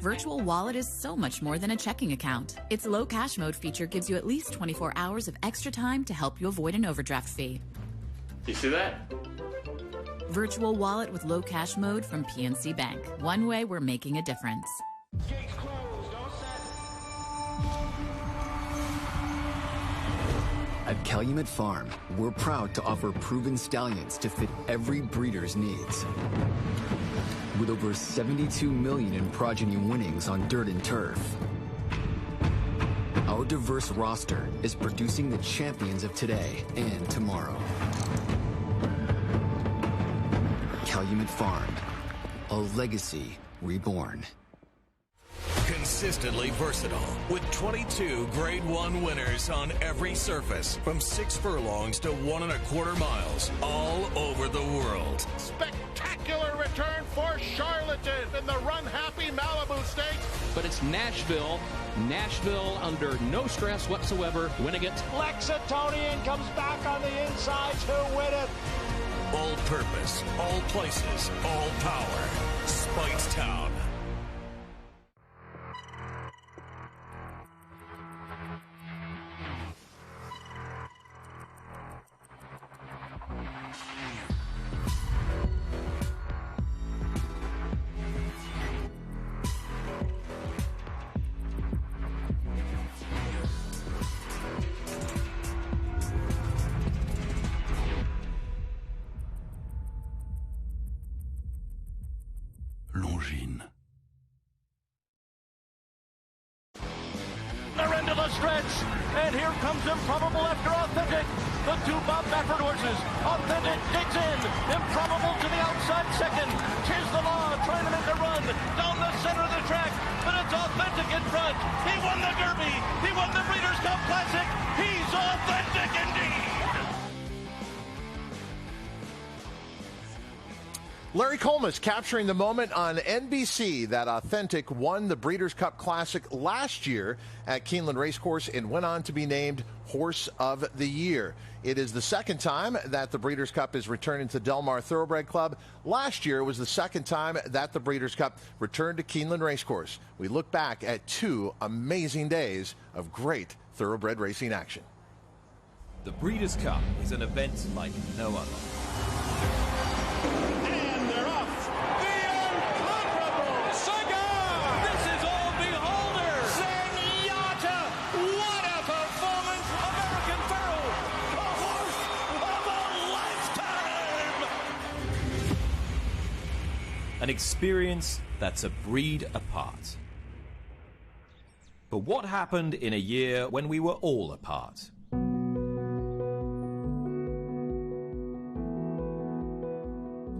Virtual Wallet is so much more than a checking account. Its low cash mode feature gives you at least 24 hours of extra time to help you avoid an overdraft fee. You see that? Virtual Wallet with low cash mode from PNC Bank. One way we're making a difference. At Calumet Farm, we're proud to offer proven stallions to fit every breeder's needs. With over 72 million in progeny winnings on dirt and turf, our diverse roster is producing the champions of today and tomorrow. Calumet Farm, a legacy reborn. Consistently versatile with 22 Grade 1 winners on every surface from 6 furlongs to 1 1/4 miles all over the world. Spectacular return for Charlatan in the run-happy Malibu Stakes. But it's Nashville under no stress whatsoever, winning it. Lexingtonian comes back on the inside to win it. All purpose, all places, all power. Speightstown. Longines. They're into the stretch, and here comes Improbable after Authentic. The two Bob Baffert horses. Authentic digs in. Improbable to the outside second. Tis the Law trying to make a run down the center of the track, but it's Authentic in front. He won the Derby. He won the Breeders' Cup Classic. He's Authentic indeed. Larry Colmus capturing the moment on NBC that Authentic won the Breeders' Cup Classic last year at Keeneland Racecourse and went on to be named Horse of the Year. It is the second time that the Breeders' Cup is returning to Del Mar Thoroughbred Club. Last year was the second time that the Breeders' Cup returned to Keeneland Racecourse. We look back at 2 amazing days of great thoroughbred racing action. The Breeders' Cup is an event like no other. An experience that's a breed apart. But what happened in a year when we were all apart?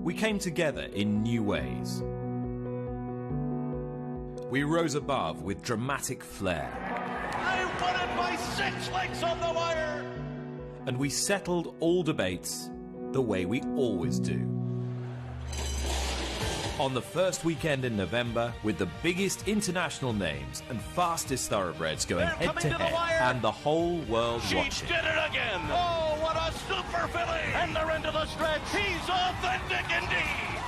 We came together in new ways. We rose above with dramatic flair. I won it by 6 lengths on the wire. And we settled all debates the way we always do. On the first weekend in November, with the biggest international names and fastest thoroughbreds going head-to-head, and the whole world watching. She did it again! Oh, what a super filly! And they're into the stretch. He's Authentic indeed!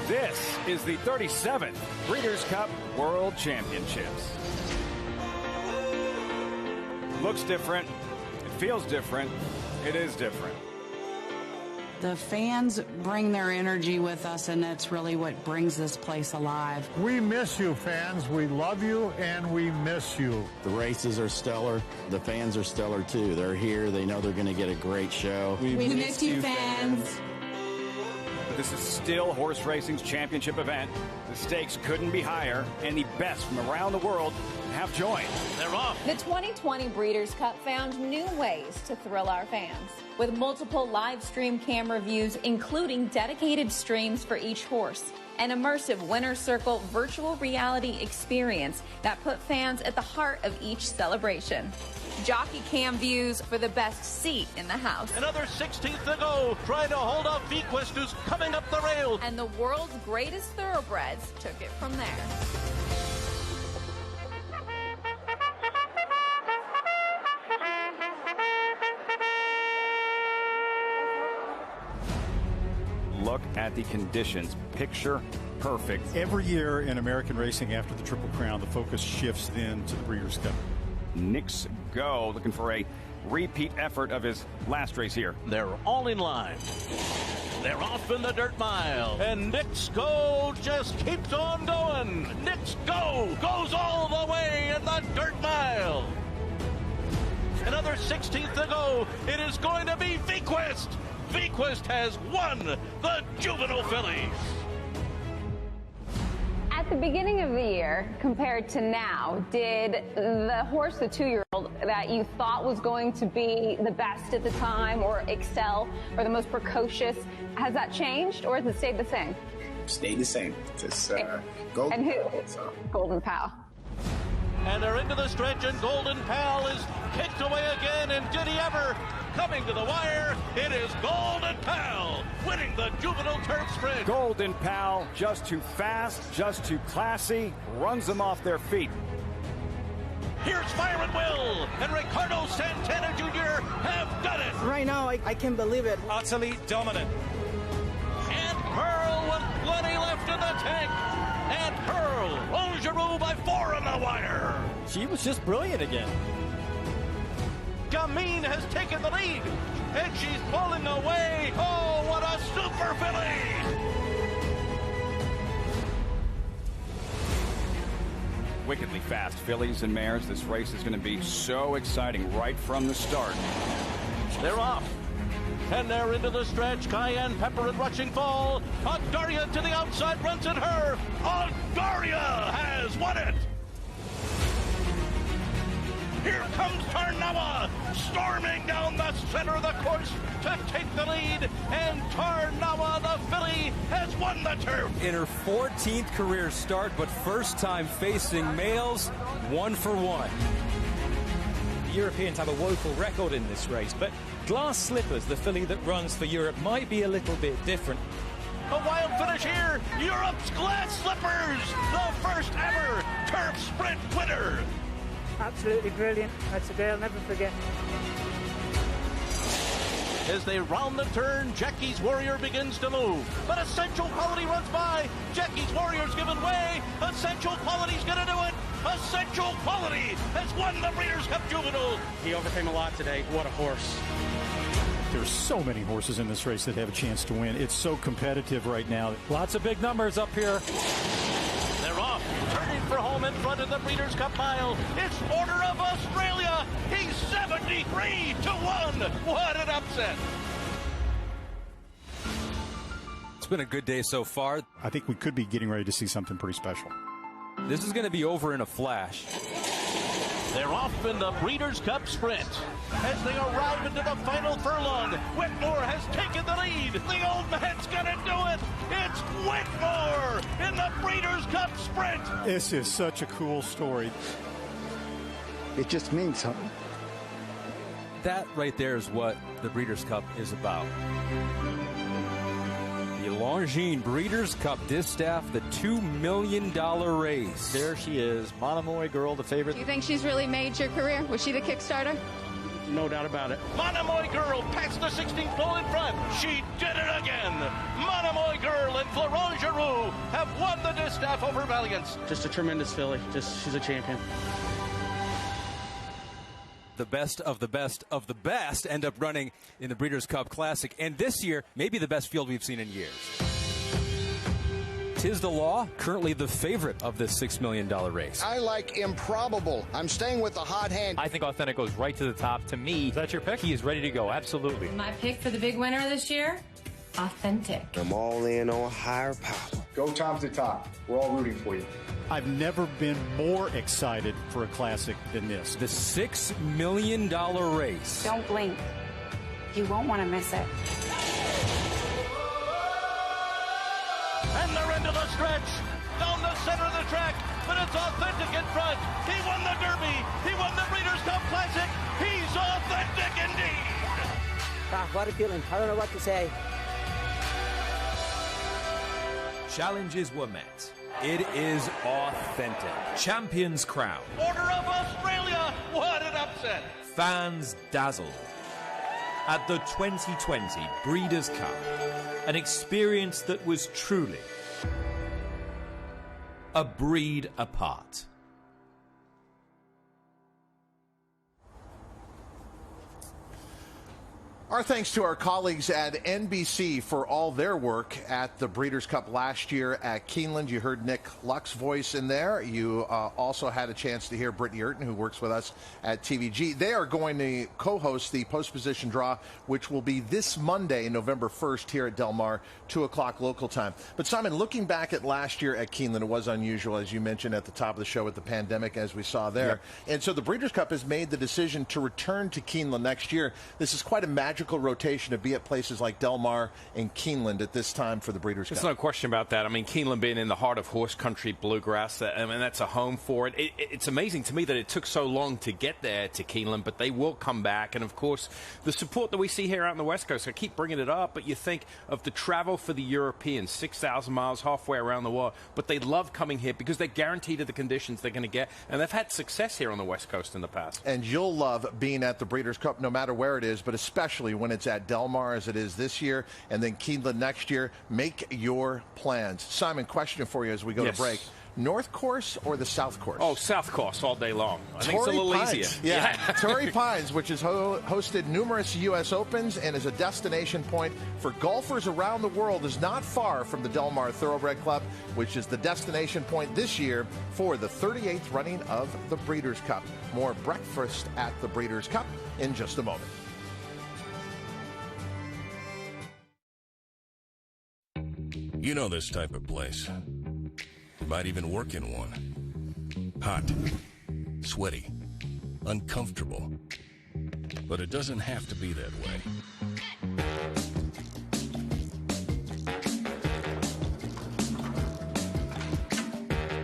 This is the 37th Breeders' Cup World Championships. Looks different. It feels different. It is different. The fans bring their energy with us, and that's really what brings this place alive. We miss you, fans. We love you, and we miss you. The races are stellar. The fans are stellar, too. They're here. They know they're going to get a great show. We miss you, fans. But this is still horse racing's championship event. The stakes couldn't be higher, and the best from around the world have joined. They're off. The 2020 Breeders' Cup found new ways to thrill our fans, with multiple live stream camera views, including dedicated streams for each horse, an immersive winner's circle virtual reality experience that put fans at the heart of each celebration. Jockey cam views for the best seat in the house. Another 16th to go, trying to hold off Vequist, who's coming up the rail. And the world's greatest thoroughbreds took it from there. Look at the conditions. Picture perfect. Every year in American racing after the Triple Crown, the focus shifts then to the Breeders' Cup. Nix Go looking for a repeat effort of his last race here. They're all in line. They're off in the dirt mile. And Nix Go just keeps on going. Nix Go goes all the way in the dirt mile. Another 16th to go. It is going to be Vequist. Vequist has won the juvenile fillies. At At the beginning of the year, compared to now, did the horse, the 2-year-old, that you thought was going to be the best at the time or excel or the most precocious, has that changed or has it stayed the same? Stayed the same. Just And who? Golden Pal. And they're into the stretch, and Golden Pal is kicked away again, and did he ever? Coming to the wire, it is Golden Pal winning the juvenile turf sprint. Golden Pal, just too fast, just too classy, runs them off their feet. Here's Fire and Will and Ricardo Santana Jr. have done it. Right now, I can't believe it. Utterly dominant. And Pearl with plenty left in the tank. And Pearl, Longeroux by 4 on the wire. She was just brilliant again. Gamine has taken the lead, and she's pulling away. Oh, what a super filly! Wickedly fast fillies and mares. This race is going to be so exciting right from the start. They're off. And they're into the stretch. Cayenne Pepper and Rushing Fall. Ondaria to the outside, runs at her. Ondaria has won it. Here comes Tarnawa, storming down the center of the course to take the lead. And Tarnawa, the filly, has won the turf. In her 14th career start, but first time facing males, 1-for-1. The Europeans have a woeful record in this race, but Glass Slippers, the filly that runs for Europe, might be a little bit different. A wild finish here. Europe's Glass Slippers, the first ever turf sprint winner. Absolutely brilliant. That's a day I'll never forget. As they round the turn, Jackie's Warrior begins to move. But Essential Quality runs by. Jackie's Warrior's given way. Essential Quality's going to do it. Essential Quality has won the Breeders' Cup Juvenile. He overcame a lot today. What a horse. There's so many horses in this race that have a chance to win. It's so competitive right now. Lots of big numbers up here. They're off, turning for home in front of the Breeders' Cup Mile. It's Order of Australia. He's 73-1. What an upset. It's been a good day so far. I think we could be getting ready to see something pretty special. This is going to be over in a flash. They're off in the Breeders' Cup Sprint. As they arrive into the final furlong, Whitmore has taken the lead. The old man's going to do it. It's Whitmore in the Breeders' Cup Sprint. This is such a cool story. It just means something. That right there is what the Breeders' Cup is about. The Longines Breeders' Cup Distaff, the $2 million race. There she is, Monomoy Girl, the favorite. Do you think she's really made your career? Was she the Kickstarter? No doubt about it. Monomoy Girl past the 16th pole in front. She did it again. Monomoy Girl and Florent Giroux have won the Distaff over Valiance. Just a tremendous filly. She's a champion. The best of the best of the best end up running in the Breeders' Cup Classic. And this year, maybe the best field we've seen in years. Tis the Law, currently the favorite of this $6 million race. I like Improbable. I'm staying with the hot hand. I think Authentic goes right to the top. To me, is that your pick? He is ready to go, absolutely. My pick for the big winner this year? Authentic. I'm all in on higher power. Go top to top. We're all rooting for you. I've never been more excited for a classic than this. The $6 million race. Don't blink. You won't want to miss it. And they're into the stretch. Down the center of the track. But it's Authentic in front. He won the Derby. He won the Breeders' Cup Classic. He's Authentic indeed. What a feeling. I don't know what to say. Challenges were met. It is Authentic. Champion's crown. Order of Australia. What an upset. Fans dazzled. At the 2020 Breeders' Cup, an experience that was truly a breed apart. Our thanks to our colleagues at NBC for all their work at the Breeders' Cup last year at Keeneland. You heard Nick Luck's voice in there. You also had a chance to hear Brittany Urton, who works with us at TVG. They are going to co-host the post-position draw, which will be this Monday, November 1st, here at Del Mar, 2 o'clock local time. But, Simon, looking back at last year at Keeneland, it was unusual, as you mentioned at the top of the show, with the pandemic, as we saw there. Yep. And so the Breeders' Cup has made the decision to return to Keeneland next year. This is quite a magical rotation to be at places like Del Mar and Keeneland at this time for the Breeders' Cup. There's no question about that. I mean, Keeneland being in the heart of horse country bluegrass, I mean, that's a home for it. It's amazing to me that it took so long to get there to Keeneland, but they will come back. And, of course, the support that we see here out on the West Coast, I keep bringing it up, but you think of the travel for the Europeans, 6,000 miles halfway around the world, but they love coming here because they're guaranteed of the conditions they're going to get, and they've had success here on the West Coast in the past. And you'll love being at the Breeders' Cup no matter where it is, but especially when it's at Del Mar as it is this year, and then Keeneland next year. Make your plans. Simon, question for you as we go to break. North Course or the South Course? Oh, South Course all day long. I think it's a little easier. Yeah. Torrey Pines, which has hosted numerous U.S. Opens and is a destination point for golfers around the world, is not far from the Del Mar Thoroughbred Club, which is the destination point this year for the 38th running of the Breeders' Cup. More breakfast at the Breeders' Cup in just a moment. You know this type of place. You might even work in one. Hot, sweaty, uncomfortable. But it doesn't have to be that way.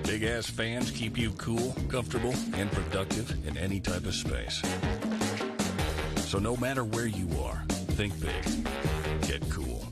Big-ass fans keep you cool, comfortable, and productive in any type of space. So no matter where you are, think big. Get cool.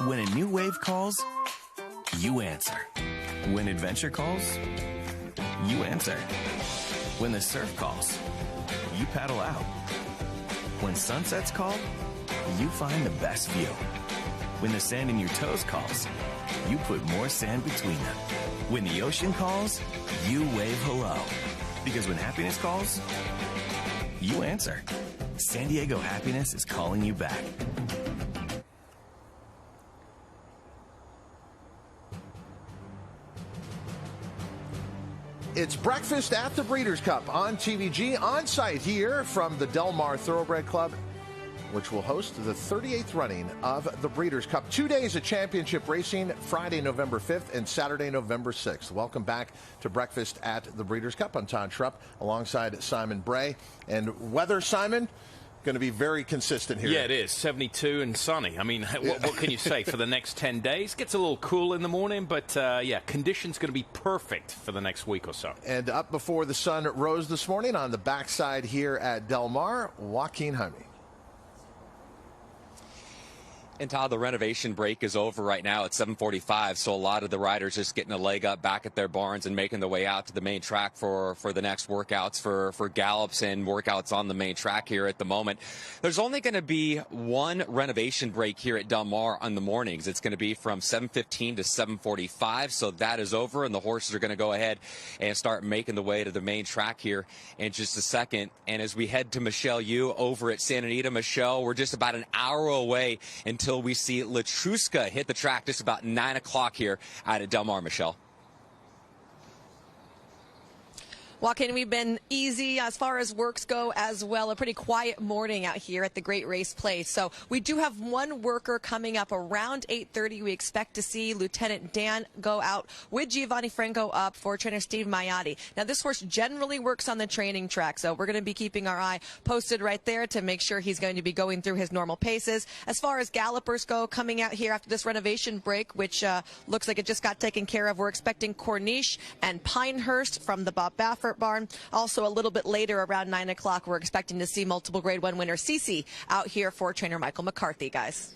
When a new wave calls, you answer. When adventure calls, you answer. When the surf calls, you paddle out. When sunsets call, you find the best view. When the sand in your toes calls, you put more sand between them. When the ocean calls, you wave hello. Because when happiness calls, you answer. San Diego Happiness is calling you back. It's breakfast at the Breeders' Cup on TVG, on site here from the Del Mar Thoroughbred Club, which will host the 38th running of the Breeders' Cup. 2 days of championship racing, Friday, November 5th and Saturday, November 6th. Welcome back to breakfast at the Breeders' Cup. I'm Todd Schrupp alongside Simon Bray. And weather, Simon, going to be very consistent here. Yeah, it is. 72 and sunny. I mean, what can you say? For the next 10 days, gets a little cool in the morning, but yeah, conditions going to be perfect for the next week or so. And up before the sun rose this morning on the backside here at Del Mar, Joaquin Jaime. And Todd, the renovation break is over right now at 7:45, so a lot of the riders just getting a leg up back at their barns and making their way out to the main track for the next workouts, for gallops and workouts on the main track here at the moment. There's only going to be one renovation break here at Del Mar on the mornings. It's going to be from 7:15 to 7:45, so that is over, and the horses are going to go ahead and start making the way to the main track here in just a second. And as we head to Michelle Yu over at Santa Anita, Michelle, we're just about an hour away until we see Latruska hit the track just about 9 o'clock here out at Del Mar, Michelle. Joaquin, we've been easy as far as works go as well. A pretty quiet morning out here at the Great Race Place. So we do have one worker coming up around 8:30. We expect to see Lieutenant Dan go out with Giovanni Franco up for trainer Steve Maiotti. Now, this horse generally works on the training track, so we're going to be keeping our eye posted right there to make sure he's going to be going through his normal paces. As far as gallopers go, coming out here after this renovation break, which looks like it just got taken care of, we're expecting Corniche and Pinehurst from the Bob Baffert barn. Also, a little bit later, around 9 o'clock, we're expecting to see multiple Grade 1 winner Cece out here for trainer Michael McCarthy, guys.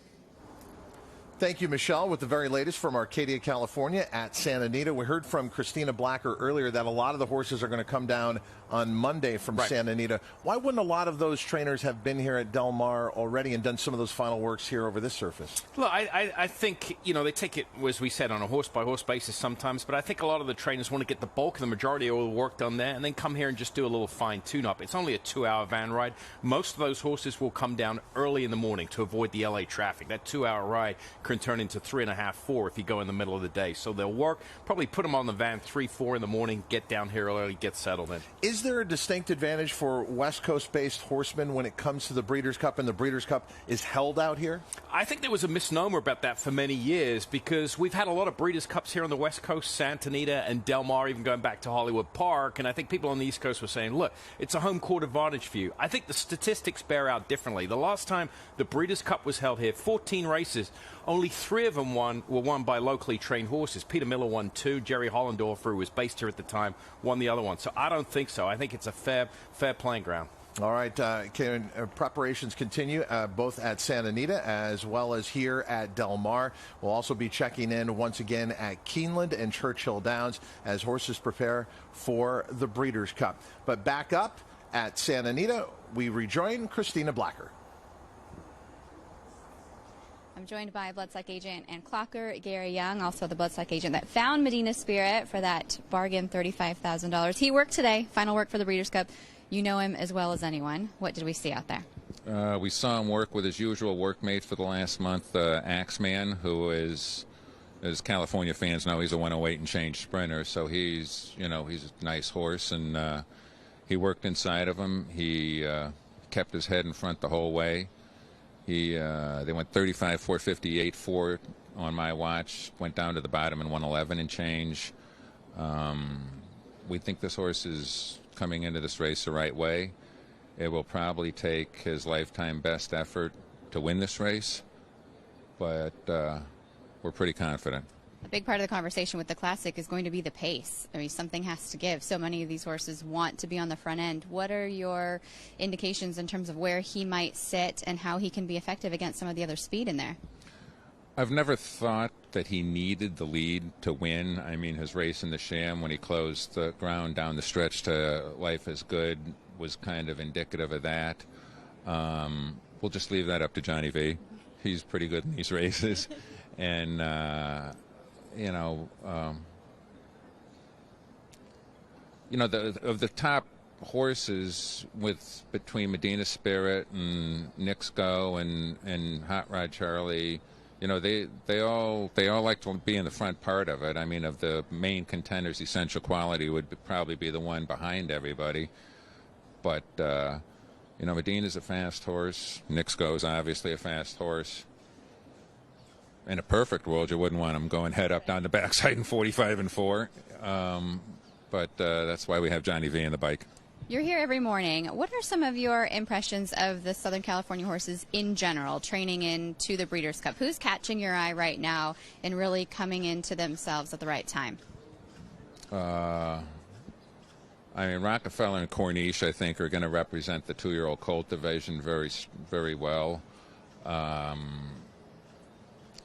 Thank you, Michelle, with the very latest from Arcadia, California at Santa Anita. We heard from Christina Blacker earlier that a lot of the horses are going to come down on Monday from Santa Anita. Why wouldn't a lot of those trainers have been here at Del Mar already and done some of those final works here over this surface? Look, I think, you know, they take it, as we said, on a horse-by-horse basis sometimes, but I think a lot of the trainers want to get the bulk of the majority of all the work done there and then come here and just do a little fine tune-up. It's only a 2-hour van ride. Most of those horses will come down early in the morning to avoid the LA traffic. That 2-hour ride can turn into 3.5, 4 if you go in the middle of the day. So they'll work, probably put them on the van 3, 4 in the morning, get down here early, get settled in. Is there a distinct advantage for West Coast-based horsemen when it comes to the Breeders' Cup, and the Breeders' Cup is held out here? I think there was a misnomer about that for many years because we've had a lot of Breeders' Cups here on the West Coast, Santa Anita and Del Mar, even going back to Hollywood Park, and I think people on the East Coast were saying, look, it's a home court advantage for you. I think the statistics bear out differently. The last time the Breeders' Cup was held here, 14 races, only 3 of them were won by locally trained horses. Peter Miller won 2. Jerry Hollendorfer, who was based here at the time, won the other one. So I don't think so. I think it's a fair playing ground. All right, preparations continue both at Santa Anita as well as here at Del Mar. We'll also be checking in once again at Keeneland and Churchill Downs as horses prepare for the Breeders' Cup. But back up at Santa Anita, we rejoin Christina Blacker. I'm joined by Bloodstock agent and clocker Gary Young, also the Bloodstock agent that found Medina Spirit for that bargain $35,000. He worked today, final work for the Breeders' Cup. You know him as well as anyone. What did we see out there? We saw him work with his usual workmate for the last month, Axeman, who is, as California fans know, he's a 108 and change sprinter. So he's a nice horse, and he worked inside of him. He kept his head in front the whole way. They went 35, 458, 4 on my watch. Went down to the bottom and 111 and change. We think this horse is coming into this race the right way. It will probably take his lifetime best effort to win this race, but we're pretty confident. A big part of the conversation with the Classic is going to be the pace. I mean, something has to give. So many of these horses want to be on the front end. What are your indications in terms of where he might sit and how he can be effective against some of the other speed in there? I've never thought that he needed the lead to win. I mean, his race in the Sham when he closed the ground down the stretch to Life is Good was kind of indicative of that. We'll just leave that up to Johnny V. He's pretty good in these races. And, of the top horses between Medina Spirit and Knicks Go and Hot Rod Charlie, they all like to be in the front part of it. I mean, of the main contenders, Essential Quality would probably be the one behind everybody. But, Medina's a fast horse. Knicks Go is obviously a fast horse. In a perfect world, you wouldn't want him going head up down the backside in 45 and 4. But that's why we have Johnny V in the bike. You're here every morning. What are some of your impressions of the Southern California horses in general, training into the Breeders' Cup? Who's catching your eye right now and really coming into themselves at the right time? Rockefeller and Corniche, I think, are going to represent the 2-year-old colt division very, very well.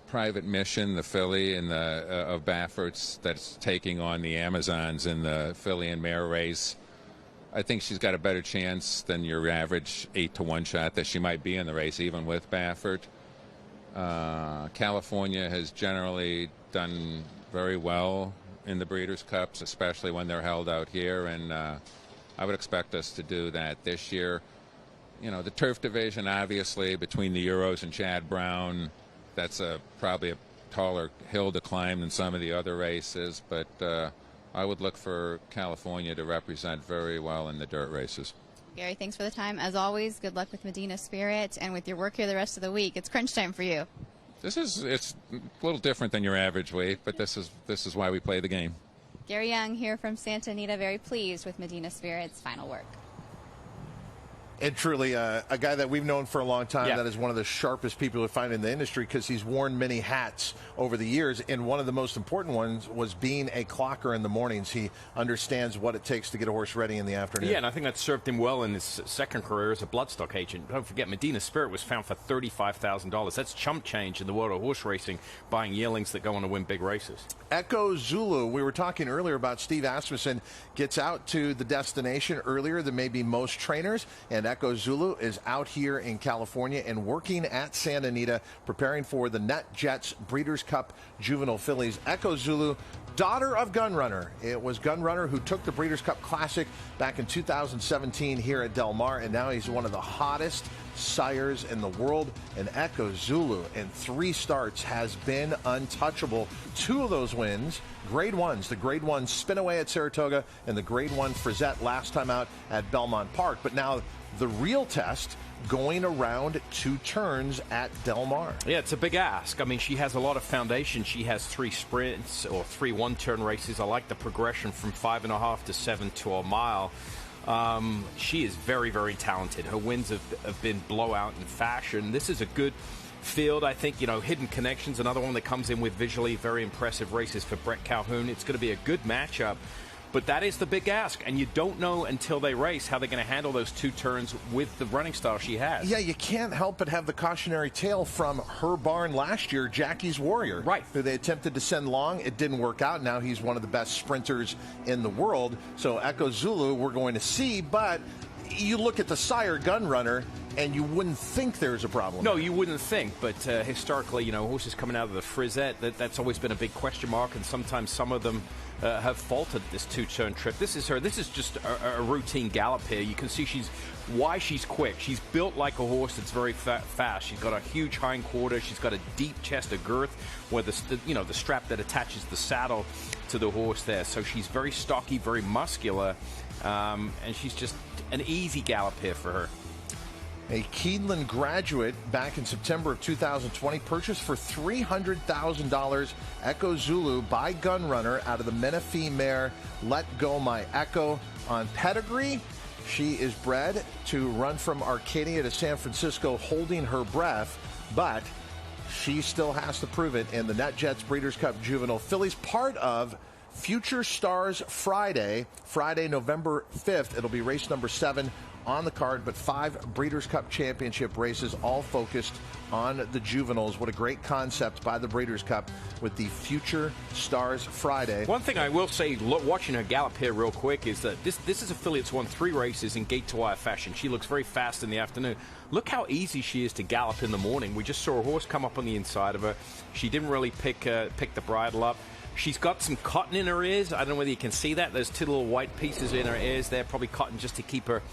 Private Mission, the filly and of Baffert's that's taking on the Amazons in the filly and mare race. I think she's got a better chance than your average 8-to-1 shot that she might be in the race, even with Baffert. California has generally done very well in the Breeders' Cups, especially when they're held out here, and I would expect us to do that this year. The turf division, obviously, between the Euros and Chad Brown, that's probably a taller hill to climb than some of the other races, but I would look for California to represent very well in the dirt races. Gary, thanks for the time. As always, good luck with Medina Spirit and with your work here the rest of the week. It's crunch time for you. It's a little different than your average week, but this is why we play the game. Gary Young here from Santa Anita, very pleased with Medina Spirit's final work. And truly, a guy that we've known for a long time, that is one of the sharpest people to find in the industry because he's worn many hats over the years. And one of the most important ones was being a clocker in the mornings. He understands what it takes to get a horse ready in the afternoon. Yeah, and I think that served him well in his second career as a bloodstock agent. Don't forget, Medina Spirit was found for $35,000. That's chump change in the world of horse racing, buying yearlings that go on to win big races. Echo Zulu, we were talking earlier about Steve Asmussen gets out to the destination earlier than maybe most trainers, and Echo Zulu is out here in California and working at Santa Anita, preparing for the Net Jets Breeders' Cup Juvenile Fillies. Echo Zulu, daughter of Gunrunner. It was Gunrunner who took the Breeders' Cup Classic back in 2017 here at Del Mar, and now he's one of the hottest sires in the world. And Echo Zulu in 3 starts has been untouchable. 2 of those wins, Grade 1s, the Grade 1 Spinaway at Saratoga and the Grade 1 Frizette last time out at Belmont Park. But now the real test going around 2 turns at Del Mar. Yeah, it's a big ask. I mean, she has a lot of foundation. She has 3 sprints or 3 one-turn races. I like the progression from 5.5 to 7 to a mile. She is very, very talented. Her wins have been blowout in fashion. This is a good field. I think, Hidden Connections, another one that comes in with visually very impressive races for Brett Calhoun. It's going to be a good matchup. But that is the big ask, and you don't know until they race how they're going to handle those 2 turns with the running style she has. Yeah, you can't help but have the cautionary tale from her barn last year, Jackie's Warrior. Right. Who they attempted to send long. It didn't work out. Now he's one of the best sprinters in the world. So Echo Zulu we're going to see, but you look at the sire Gunrunner, and you wouldn't think there's a problem. No, you wouldn't think, but historically, horses coming out of the Frizette, that's always been a big question mark, and sometimes some of them have faltered this 2-turn trip. This is her. This is just a routine gallop here. You can see why she's quick. She's built like a horse that's very fast. She's got a huge hind quarter. She's got a deep chest of girth where the strap that attaches the saddle to the horse there. So she's very stocky, very muscular, and she's just an easy gallop here for her. A Keeneland graduate back in September of 2020, purchased for $300,000. Echo Zulu by Gunrunner out of the Menifee mare Let Go My Echo. On pedigree, she is bred to run from Arcadia to San Francisco holding her breath, but she still has to prove it in the Net Jets Breeders' Cup Juvenile Fillies, part of Future Stars Friday, November 5th. It'll be race number 7 on the card, but 5 Breeders' Cup Championship races, all focused on the juveniles. What a great concept by the Breeders' Cup with the Future Stars Friday. One thing I will say, watching her gallop here real quick, is that this is a filly that's won 3 races in gate-to-wire fashion. She looks very fast in the afternoon. Look how easy she is to gallop in the morning. We just saw a horse come up on the inside of her. She didn't really pick the bridle up. She's got some cotton in her ears. I don't know whether you can see that. There's 2 little white pieces in her ears there, probably cotton just to keep her,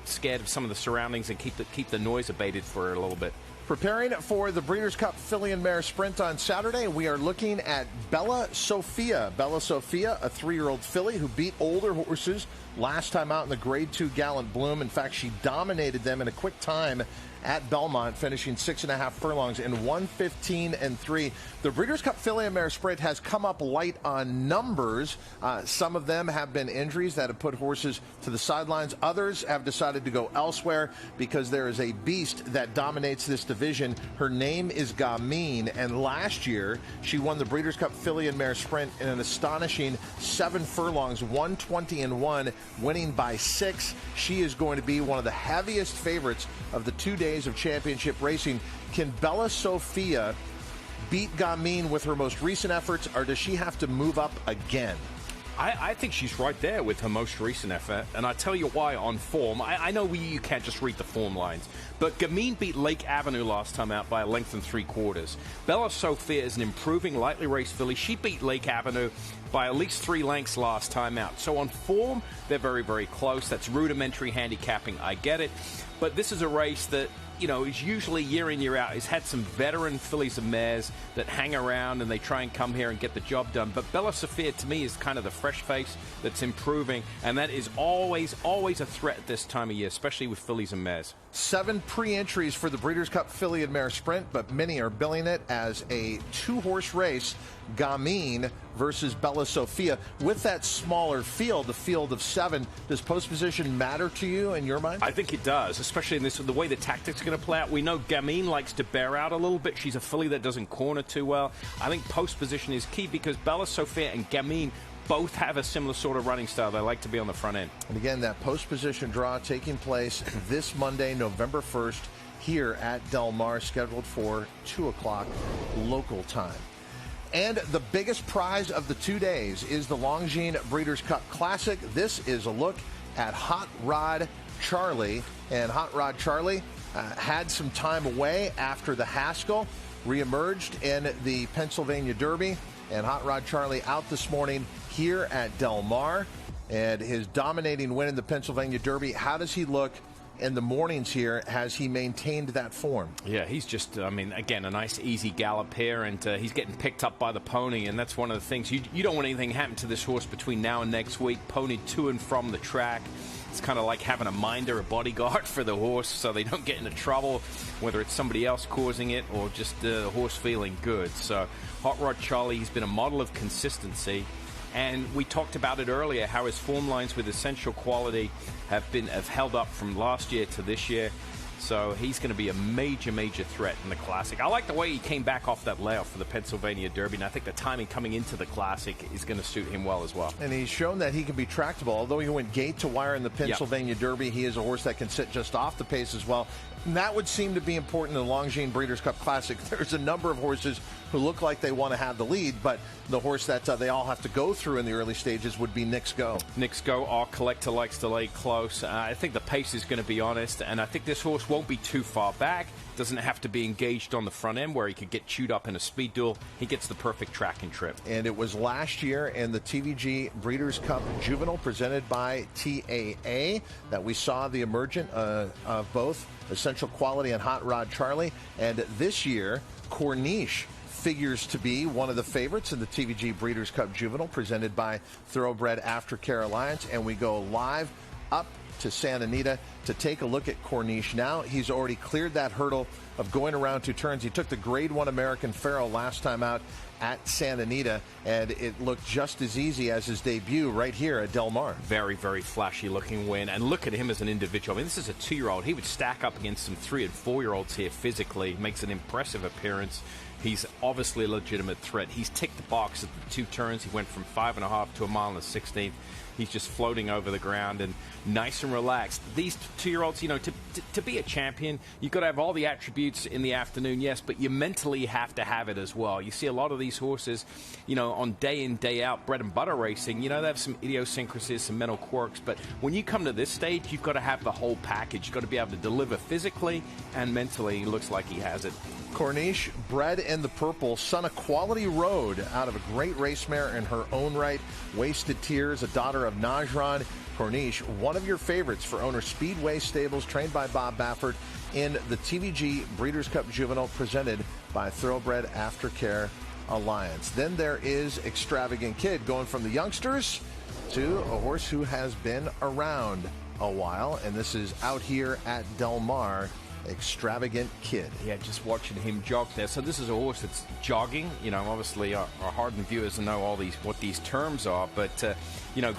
scared of some of the surroundings and keep the noise abated for her a little bit. Preparing for the Breeders' Cup Filly and Mare Sprint on Saturday, we are looking at Bella Sophia. Bella Sophia, a 3-year-old filly who beat older horses last time out in the Grade 2 Gallant Bloom. In fact, she dominated them in a quick time at Belmont, finishing 6.5 furlongs in 1:15.3. The Breeders' Cup Filly and Mare Sprint has come up light on numbers. Some of them have been injuries that have put horses to the sidelines. Others have decided to go elsewhere because there is a beast that dominates this division. Her name is Gamine, and last year she won the Breeders' Cup Filly and Mare Sprint in an astonishing 7 furlongs, 1:20.1, winning by 6. She is going to be one of the heaviest favorites of the 2 days of championship racing. Can Bella Sophia beat Gamine with her most recent efforts, or does she have to move up again? I think she's right there with her most recent effort, and I tell you why on form. I know you can't just read the form lines, but Gamine beat Lake Avenue last time out by a length and 3/4. Bella Sophia is an improving lightly raced filly. She beat Lake Avenue by at least 3 lengths last time out. So on form, they're very, very close. That's rudimentary handicapping. I get it. But this is a race that, is usually year in, year out. He's had some veteran fillies and mares that hang around and they try and come here and get the job done. But Bella Sophia, to me, is kind of the fresh face that's improving, and that is always a threat at this time of year, especially with fillies and mares. 7 pre-entries for the Breeders' Cup Filly and Mare Sprint, but many are billing it as a 2-horse race, Gamine versus Bella Sophia. With that smaller field, the field of 7, does post position matter to you in your mind? I think it does, especially in the way the tactics are going to play out. We know Gamine likes to bear out a little bit. She's a filly that doesn't corner too well. I think post position is key because Bella Sophia and Gamine both have a similar sort of running style. They like to be on the front end. And again, that post position draw taking place this Monday, November 1st, here at Del Mar, scheduled for 2 o'clock local time. And the biggest prize of the 2 days is the Longines Breeders' Cup Classic. This is a look at Hot Rod Charlie. And Hot Rod Charlie had some time away after the Haskell, reemerged in the Pennsylvania Derby. And Hot Rod Charlie out this morning here at Del Mar. And his dominating win in the Pennsylvania Derby, how does he look in the mornings here? Has he maintained that form? Yeah, he's just, again, a nice easy gallop here, and he's getting picked up by the pony, and that's one of the things. You don't want anything happen to this horse between now and next week. Pony to and from the track. It's kind of like having a minder, a bodyguard for the horse so they don't get into trouble, whether it's somebody else causing it or just the horse feeling good. So Hot Rod Charlie, he's been a model of consistency. And we talked about it earlier, how his form lines with essential quality have held up from last year to this year. So he's going to be a major threat in the Classic. I like the way he came back off that layoff for the Pennsylvania Derby, and I think the timing coming into the Classic is going to suit him well as well. And he's shown that he can be tractable. Although he went gate to wire in the Pennsylvania Derby, he is a horse that can sit just off the pace as well. And that would seem to be important in the Longines Breeders' Cup Classic. There's a number of horses who look like they want to have the lead, but the horse that they all have to go through in the early stages would be Knicks Go. Knicks Go, our collector likes to lay close. I think the pace is going to be honest, and I think this horse won't be too far back. Doesn't have to be engaged on the front end where he could get chewed up in a speed duel. He gets the perfect track and trip. And it was last year in the TVG Breeders' Cup Juvenile presented by TAA that we saw the emergence of both Essential Quality and Hot Rod Charlie. And this year, Corniche figures to be one of the favorites in the TVG Breeders' Cup Juvenile presented by Thoroughbred Aftercare Alliance. And we go live up to Santa Anita to take a look at Corniche. Now he's already cleared that hurdle of going around 2 turns. He took the Grade 1 American Pharoah last time out at Santa Anita, and it looked just as easy as his debut right here at Del Mar. Very flashy looking win, and look at him as an individual. I mean, this is a 2-year-old. He would stack up against some 3- and 4-year-olds here physically. Makes an impressive appearance. He's obviously a legitimate threat. He's ticked the box at the 2 turns. He went from 5.5 to 1 mile and a 16th. He's just floating over the ground and nice and relaxed. These 2-year-olds, to be a champion, you've got to have all the attributes in the afternoon, yes, but you mentally have to have it as well. You see a lot of these horses, on day in, day out, bread and butter racing, they have some idiosyncrasies, some mental quirks, but when you come to this stage, you've got to have the whole package. You've got to be able to deliver physically and mentally. He looks like he has it. Corniche, bred in the purple, son of Quality Road out of a great race mare in her own right. Wasted Tears, a daughter of Najran. Corniche, one of your favorites for owner Speedway Stables, trained by Bob Baffert in the TVG Breeders' Cup Juvenile presented by Thoroughbred Aftercare Alliance. Then there is Extravagant Kid, going from the youngsters to a horse who has been around a while, and this is out here at Del Mar. Extravagant Kid. Yeah, just watching him jog there. So this is a horse that's jogging. Obviously our hardened viewers know what these terms are, but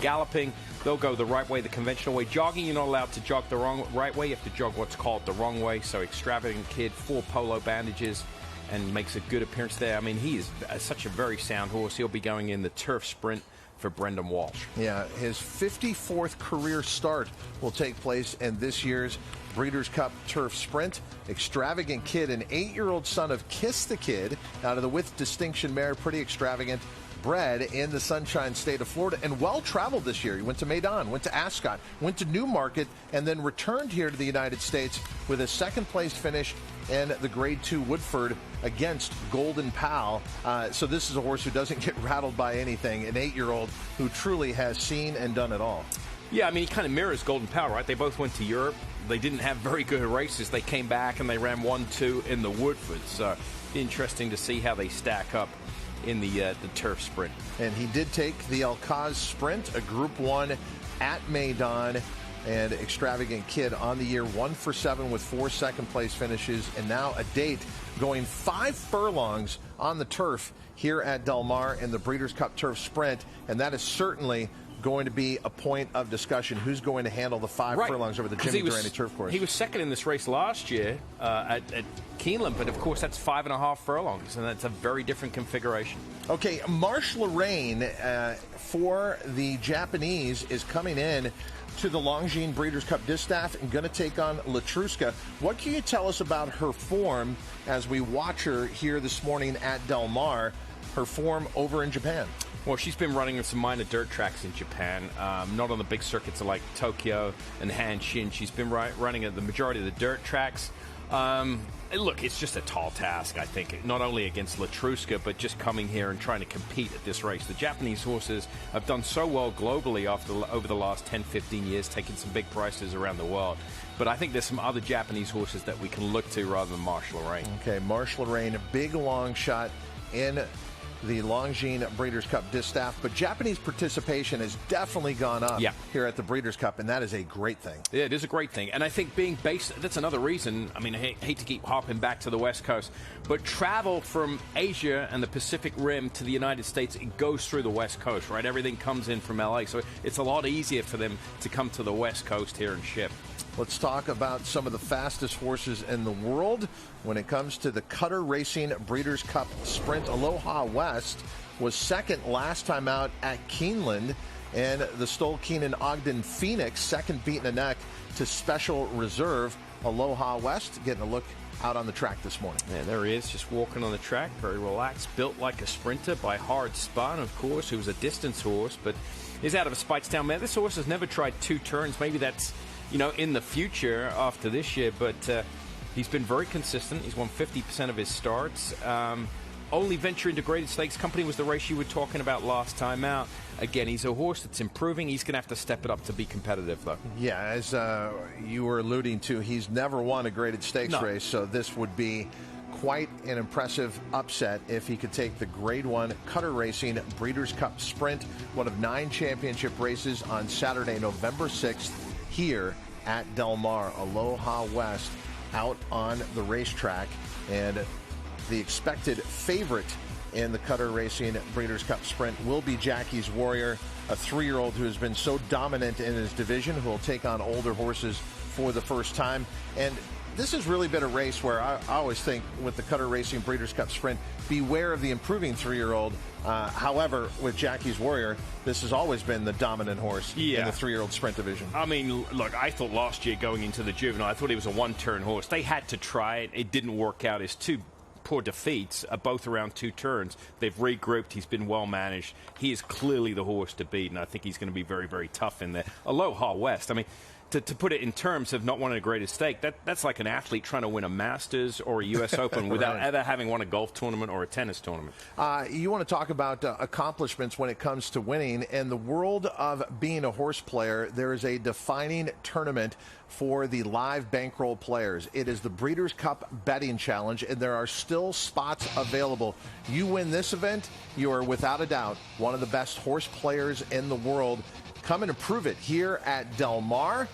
galloping, they'll go the right way, the conventional way. Jogging, you're not allowed to jog the right way. You have to jog what's called the wrong way. So Extravagant Kid, 4 polo bandages, and makes a good appearance there. I mean, he is such a very sound horse. He'll be going in the turf sprint for Brendan Walsh. Yeah, his 54th career start will take place in this year's Breeders' Cup Turf Sprint. Extravagant Kid, an 8-year-old son of Kiss the Kid, out of the With Distinction mare, pretty extravagant, bred in the Sunshine State of Florida, and well-traveled this year. He went to Medan, went to Ascot, went to Newmarket, and then returned here to the United States with a second-place finish in the Grade 2 Woodford against Golden Pal. So this is a horse who doesn't get rattled by anything, an 8-year-old who truly has seen and done it all. Yeah, I mean, he kind of mirrors Golden Power, right? They both went to Europe. They didn't have very good races. They came back and they ran 1-2 in the Woodford. So interesting to see how they stack up in the turf sprint. And he did take the El Kaz Sprint, a Group 1 at Maidan, and extravagant kid on the year, 1 for 7 with 4 second-place finishes, and now a date going 5 furlongs on the turf here at Del Mar in the Breeders' Cup Turf Sprint, and that is certainly going to be a point of discussion. Who's going to handle the 5 furlongs over the Jimmy Durante turf course? He was second in this race last year at Keeneland, but of course that's 5.5 furlongs, and that's a very different configuration. Okay, Marsh Lorraine for the Japanese is coming in to the Longines Breeders' Cup Distaff and going to take on Latruska. What can you tell us about her form as we watch her here this morning at Del Mar, her form over in Japan? Well, she's been running in some minor dirt tracks in Japan, not on the big circuits like Tokyo and Hanshin. She's been running at the majority of the dirt tracks. Look, it's just a tall task, I think, not only against Latruska, but just coming here and trying to compete at this race. The Japanese horses have done so well globally over the last 10, 15 years, taking some big prizes around the world. But I think there's some other Japanese horses that we can look to rather than Marsh Lorraine. Okay, Marsh Lorraine, a big long shot in the Longines Breeders' Cup Distaff, but Japanese participation has definitely gone up here at the Breeders' Cup, and that is a great thing. Yeah, it is a great thing. And I think being based, that's another reason, I mean, I hate to keep hopping back to the West Coast, but travel from Asia and the Pacific Rim to the United States, it goes through the West Coast, right? Everything comes in from LA, so it's a lot easier for them to come to the West Coast here and ship. Let's talk about some of the fastest horses in the world when it comes to the Cutter Racing Breeders' Cup Sprint. Aloha West was second last time out at Keeneland, and the Stoll Keenan Ogden Phoenix second beat in the neck to Special Reserve. Aloha West getting a look out on the track this morning. Yeah, there he is, just walking on the track, very relaxed, built like a sprinter by Hard Spun, of course, who was a distance horse, but is out of a Speightstown mare. This horse has never tried 2 turns. Maybe that's, you know, in the future after this year, but he's been very consistent. He's won 50% of his starts. Only venture into Graded Stakes Company was the race you were talking about last time out. Again, he's a horse that's improving. He's going to have to step it up to be competitive, though. Yeah, as you were alluding to, he's never won a Graded Stakes race, so this would be quite an impressive upset if he could take the Grade 1 Cutter Racing Breeders' Cup Sprint, one of 9 championship races on Saturday, November 6th, here at Del Mar. Aloha West out on the racetrack, and the expected favorite in the Cutter Racing Breeders' Cup Sprint will be Jackie's Warrior, a 3-year-old who has been so dominant in his division, who will take on older horses for the first time. And this has really been a race where I always think with the Cutter Racing Breeders' Cup Sprint, beware of the improving 3-year-old. However, with Jackie's Warrior, this has always been the dominant horse in the 3-year-old sprint division. I mean, look, I thought last year going into the juvenile, I thought he was a 1-turn horse. They had to try it. It didn't work out. His 2 poor defeats are both around 2 turns. They've regrouped. He's been well managed. He is clearly the horse to beat, and I think he's going to be very, very tough in there. Aloha West, I mean, to put it in terms of not winning a Graded Stake, that's like an athlete trying to win a Masters or a U.S. Open without ever having won a golf tournament or a tennis tournament. You want to talk about accomplishments when it comes to winning. In the world of being a horse player, there is a defining tournament for the live bankroll players. It is the Breeders' Cup Betting Challenge, and there are still spots available. You win this event, you are without a doubt one of the best horse players in the world. Come and prove it here at Del Mar.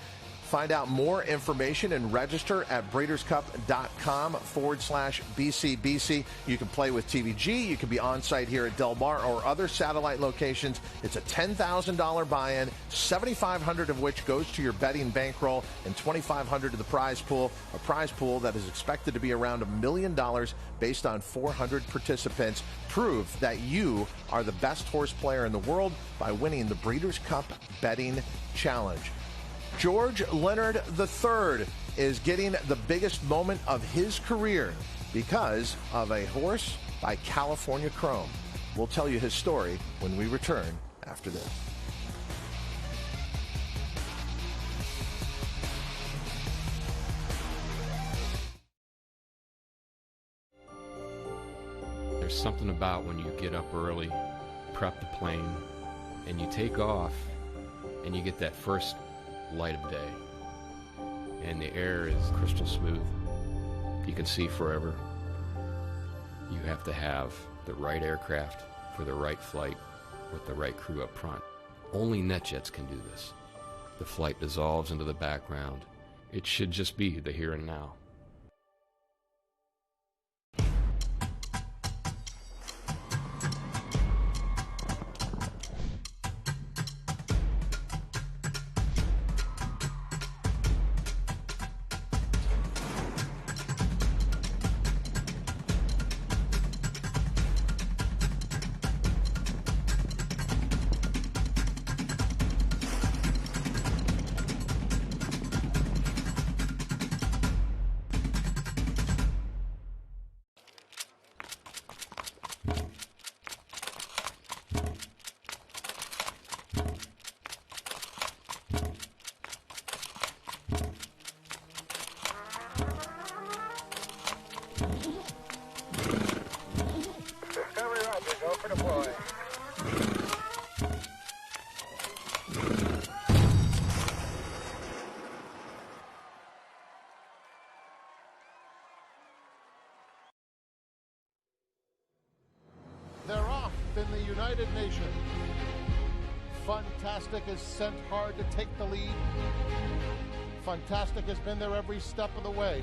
Find out more information and register at breederscup.com/BCBC. You can play with TVG. You can be on site here at Del Mar or other satellite locations. It's a $10,000 buy-in, $7,500 of which goes to your betting bankroll and $2,500 to the prize pool, a prize pool that is expected to be around $1 million based on 400 participants. Prove that you are the best horse player in the world by winning the Breeders' Cup Betting Challenge. George Leonard III is getting the biggest moment of his career because of a horse by California Chrome. We'll tell you his story when we return after this. There's something about when you get up early, prep the plane, and you take off, and you get that first light of day, and the air is crystal smooth. You can see forever. You have to have the right aircraft for the right flight with the right crew up front. Only NetJets can do this. The flight dissolves into the background. It should just be the here and now. They're off in the United Nations. Fantastic is sent hard to take the lead. Fantastic has been there every step of the way.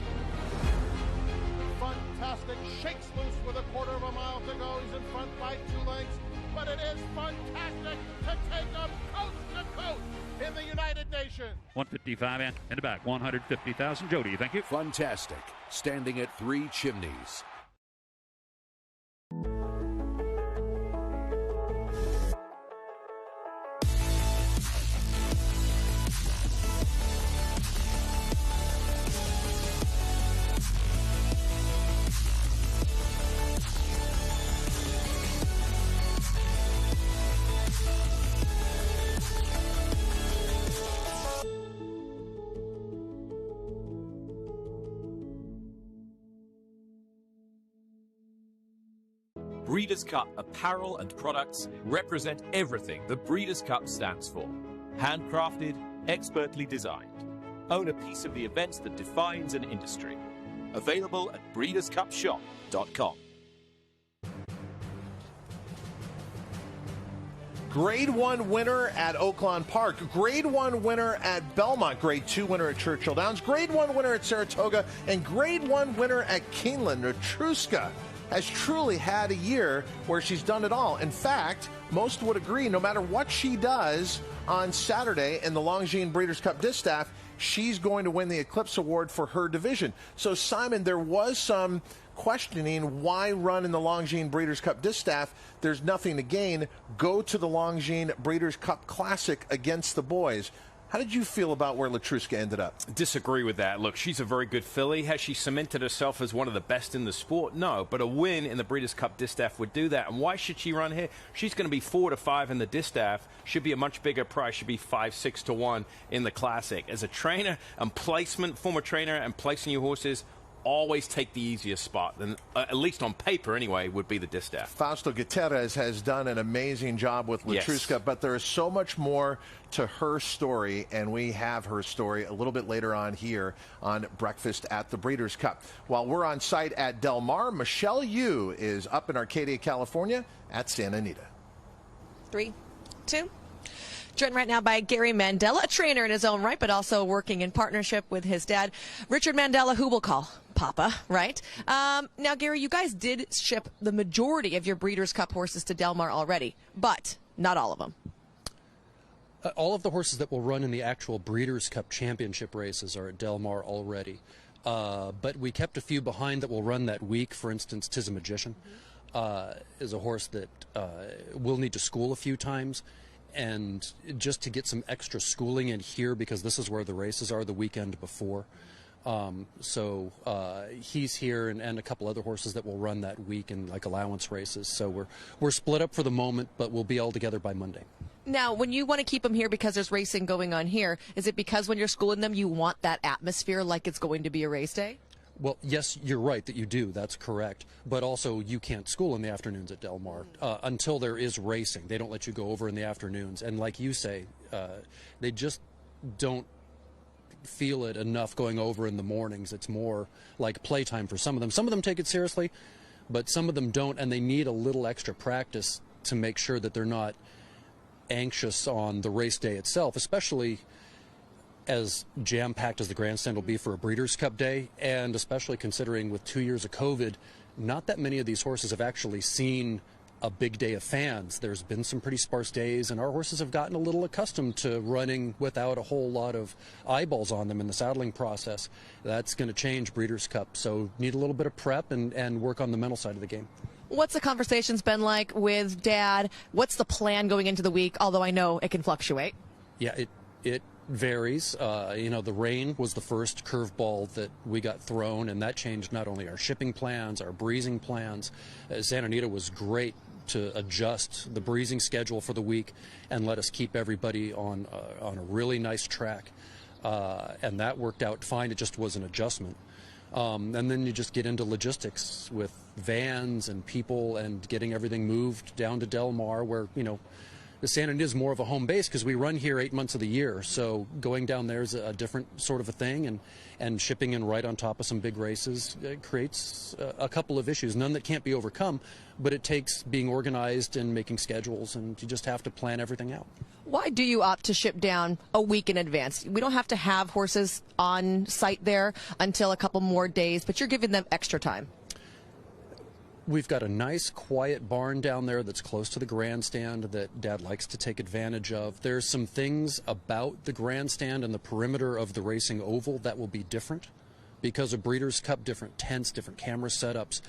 Fantastic shakes loose with a quarter of a mile to go. He's in front by 2 lengths, but it is Fantastic to take them coast to coast in the United Nations. 155 and in the back, 150,000. Jody, thank you. Fantastic, standing at 3 chimneys. Breeders' Cup apparel and products represent everything the Breeders' Cup stands for. Handcrafted, expertly designed. Own a piece of the events that defines an industry. Available at breederscupshop.com. Grade 1 winner at Oaklawn Park. Grade 1 winner at Belmont. Grade 2 winner at Churchill Downs. Grade 1 winner at Saratoga. And Grade 1 winner at Keeneland. Natruska has truly had a year where she's done it all. In fact, most would agree, no matter what she does on Saturday in the Longines Breeders' Cup Distaff, she's going to win the Eclipse Award for her division. So, Simon, there was some questioning why run in the Longines Breeders' Cup Distaff. There's nothing to gain. Go to the Longines Breeders' Cup Classic against the boys. How did you feel about where Latruska ended up? Disagree with that. Look, she's a very good filly. Has she cemented herself as one of the best in the sport? No, but a win in the Breeders' Cup Distaff would do that. And why should she run here? She's going to be 4 to 5 in the Distaff. Should be a much bigger price. Should be 5-6 to 1 in the Classic. As a trainer and placement, former trainer and placing your horses, always take the easiest spot, and at least on paper anyway, would be the Distaff. Fausto Gutierrez has done an amazing job with Latruska, yes, but there is so much more to her story, and we have her story a little bit later on here on Breakfast at the Breeders' Cup. While we're on site at Del Mar, Michelle Yu is up in Arcadia, California at Santa Anita. 3, 2. Joined right now by Gary Mandela, a trainer in his own right, but also working in partnership with his dad, Richard Mandela, who we'll call Papa, right? Now, Gary, you guys did ship the majority of your Breeders' Cup horses to Del Mar already, but not all of them. All of the horses that will run in the actual Breeders' Cup Championship races are at Del Mar already. But we kept a few behind that will run that week. For instance, Tis a Magician is a horse that will need to school a few times. And just to get some extra schooling in here, because this is where the races are the weekend before. So he's here, and a couple other horses that will run that week in like allowance races. So we're split up for the moment, but we'll be all together by Monday. Now, when you want to keep them here because there's racing going on here, is it because when you're schooling them you want that atmosphere like it's going to be a race day? Well, yes, you're right that you do. That's correct. But also, you can't school in the afternoons at Del Mar until there is racing. They don't let you go over in the afternoons. And like you say, they just don't feel it enough going over in the mornings. It's more like playtime for some of them. Some of them take it seriously, but some of them don't, and they need a little extra practice to make sure that they're not anxious on the race day itself, especially as jam-packed as the grandstand will be for a Breeders' Cup Day, and especially considering with 2 years of COVID, not that many of these horses have actually seen a big day of fans. There's been some pretty sparse days, and our horses have gotten a little accustomed to running without a whole lot of eyeballs on them in the saddling process. That's going to change Breeders' Cup, so need a little bit of prep and work on the mental side of the game. What's the conversations been like with Dad? What's the plan going into the week, although I know it can fluctuate? Yeah, it varies. You know, the rain was the first curveball that we got thrown, and that changed not only our shipping plans, our breezing plans. Santa Anita was great to adjust the breezing schedule for the week and let us keep everybody on a really nice track. And that worked out fine. It just was an adjustment. And then you just get into logistics with vans and people and getting everything moved down to Del Mar, where, you know, the Santa Anita is more of a home base because we run here 8 months of the year. So going down there is a different sort of a thing, and shipping in right on top of some big races creates a couple of issues, none that can't be overcome, but it takes being organized and making schedules, and you just have to plan everything out. Why do you opt to ship down a week in advance? We don't have to have horses on site there until a couple more days, but you're giving them extra time. We've got a nice, quiet barn down there that's close to the grandstand that Dad likes to take advantage of. There's some things about the grandstand and the perimeter of the racing oval that will be different because of Breeders' Cup, different tents, different camera setups.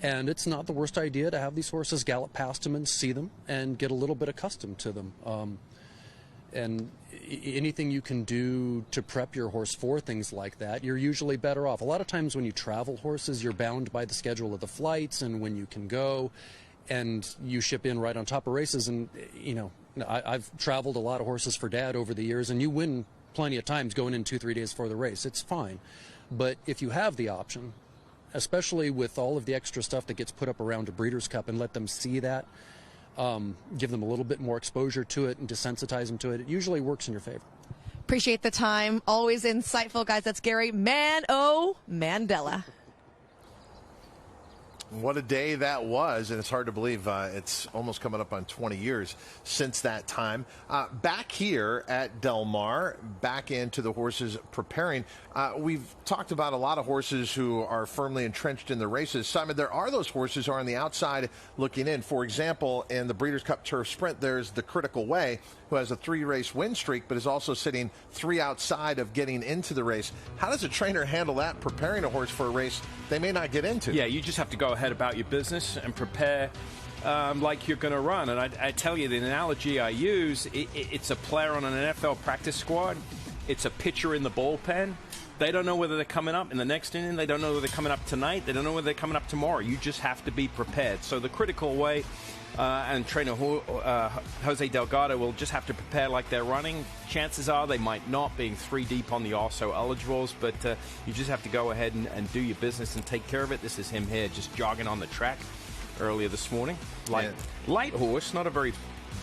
And it's not the worst idea to have these horses gallop past them and see them and get a little bit accustomed to them. And anything you can do to prep your horse for things like that, you're usually better off. A lot of times when you travel horses, you're bound by the schedule of the flights and when you can go, and you ship in right on top of races. And, you know, I've traveled a lot of horses for Dad over the years, and you win plenty of times going in 2-3 days before the race. It's fine. But if you have the option, especially with all of the extra stuff that gets put up around a Breeders' Cup, and let them see that, give them a little bit more exposure to it and desensitize them to it, it usually works in your favor. Appreciate the time. Always insightful, guys. That's Gary Mandela. What a day that was, and it's hard to believe it's almost coming up on 20 years since that time. Back here at Del Mar, back into the horses preparing. We've talked about a lot of horses who are firmly entrenched in the races. Simon, there are those horses who are on the outside looking in. For example, in the Breeders' Cup Turf Sprint, there's the Critical Way, who has a 3-race win streak, but is also sitting 3 outside of getting into the race. How does a trainer handle that, preparing a horse for a race they may not get into? Yeah, you just have to go ahead about your business and prepare like you're going to run. And I tell you, the analogy I use, it's a player on an NFL practice squad. It's a pitcher in the bullpen. They don't know whether they're coming up in the next inning. They don't know whether they're coming up tonight. They don't know whether they're coming up tomorrow. You just have to be prepared. So the Critical Way and trainer Jose Delgado will just have to prepare like they're running. Chances are they might not, being 3 deep on the also eligibles, but you just have to go ahead and do your business and take care of it. This is him here just jogging on the track earlier this morning. Light horse, not a very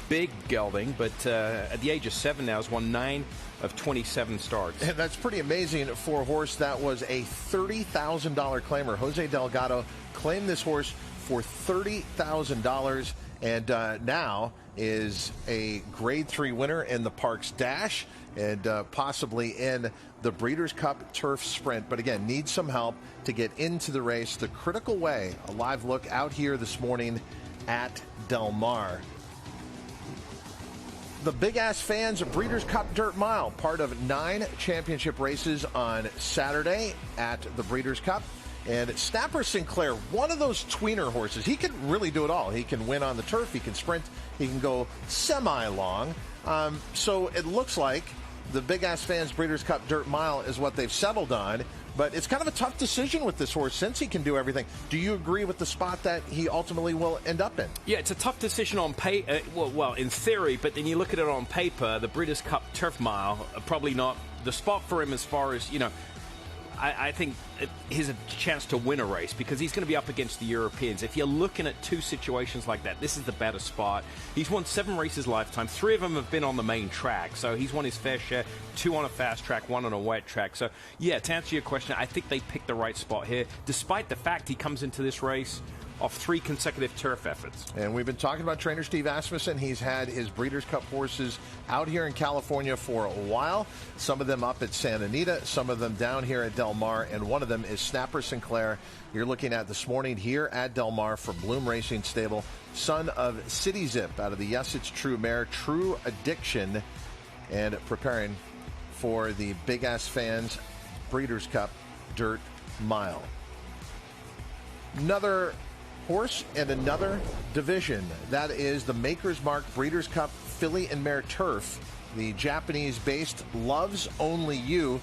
big gelding, but at the age of 7 now has won 9 of 27 starts. And that's pretty amazing for a horse that was a $30,000 claimer. Jose Delgado claimed this horse for $30,000 and now is a Grade 3 winner in the Parks Dash and possibly in the Breeders' Cup Turf Sprint. But again, needs some help to get into the race. The Critical Way, a live look out here this morning at Del Mar. The Big Ass Fans Breeders' Cup Dirt Mile, part of 9 championship races on Saturday at the Breeders' Cup. And Snapper Sinclair, one of those tweener horses, he can really do it all. He can win on the turf, he can sprint, he can go semi-long. So it looks like the Big Ass Fans Breeders' Cup Dirt Mile is what they've settled on. But it's kind of a tough decision with this horse since he can do everything. Do you agree with the spot that he ultimately will end up in? Yeah, it's a tough decision on paper. Well, in theory, but then you look at it on paper, the Breeders' Cup Turf Mile, probably not the spot for him as far as, you know, I think here's a chance to win a race because he's going to be up against the Europeans. If you're looking at two situations like that, this is the better spot. He's won 7 races lifetime. 3 of them have been on the main track, so he's won his fair share. 2 on a fast track, 1 on a wet track. So, yeah, to answer your question, I think they picked the right spot here, despite the fact he comes into this race off 3 consecutive turf efforts. And we've been talking about trainer Steve Asmussen. He's had his Breeders' Cup horses out here in California for a while. Some of them up at Santa Anita, some of them down here at Del Mar, and one of them is Snapper Sinclair. You're looking at this morning here at Del Mar for Bloom Racing Stable, son of City Zip out of the Yes It's True mare, True Addiction, and preparing for the Big Ass Fans Breeders' Cup Dirt Mile. Another horse and another division. That is the Maker's Mark Breeders' Cup Filly and Mare Turf. The Japanese-based Loves Only You.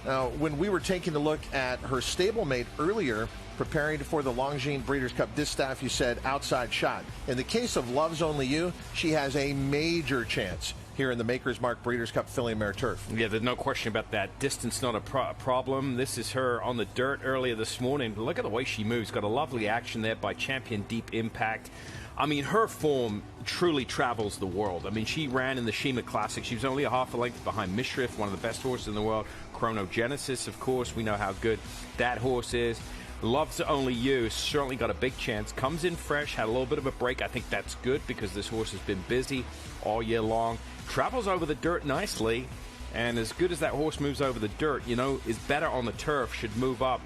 Now, when we were taking a look at her stablemate earlier, preparing for the Longines Breeders' Cup Distaff, you said outside shot. In the case of Loves Only You, she has a major chance here in the Maker's Mark Breeders' Cup Filly and Mare Turf. Yeah, there's no question about that. Distance not a problem. This is her on the dirt earlier this morning. Look at the way she moves. Got a lovely action there by Champion Deep Impact. I mean, her form truly travels the world. I mean, she ran in the Shima Classic. She was only a half a length behind Mishriff, one of the best horses in the world. Chronogenesis, of course. We know how good that horse is. Loves Only You certainly got a big chance. Comes in fresh, had a little bit of a break. I think that's good because this horse has been busy all year long. Travels over the dirt nicely, and as good as that horse moves over the dirt, you know, is better on the turf, should move up.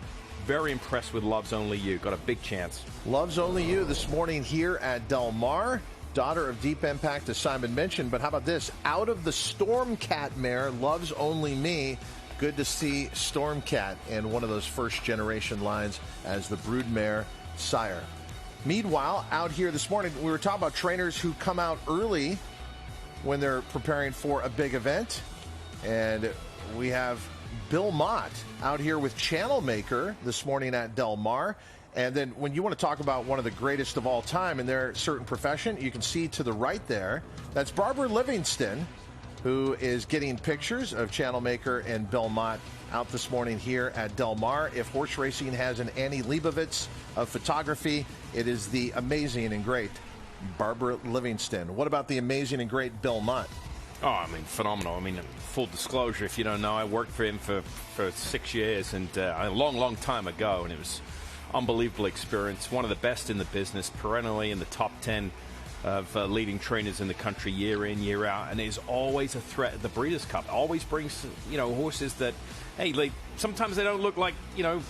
Very impressed with Loves Only You. Got a big chance. Loves Only You this morning here at Del Mar. Daughter of Deep Impact, as Simon mentioned. But how about this? Out of the Stormcat mare, Loves Only Me. Good to see Stormcat in one of those first-generation lines as the broodmare sire. Meanwhile, out here this morning, we were talking about trainers who come out early when they're preparing for a big event. And we have Bill Mott out here with Channel Maker this morning at Del Mar. And then when you want to talk about one of the greatest of all time in their certain profession, you can see to the right there, that's Barbara Livingston, who is getting pictures of Channel Maker and Bill Mott out this morning here at Del Mar. If horse racing has an Annie Leibovitz of photography, it is the amazing and great Barbara Livingston. What about the amazing and great Bill Mott? Oh, I mean, phenomenal. I mean, full disclosure, if you don't know, I worked for him for 6 years, and a long time ago, and it was unbelievable experience. One of the best in the business, perennially in the top 10 of leading trainers in the country year in, year out, and is always a threat at the Breeders' Cup. Always brings, you know, horses that, hey, sometimes they don't look like, you know,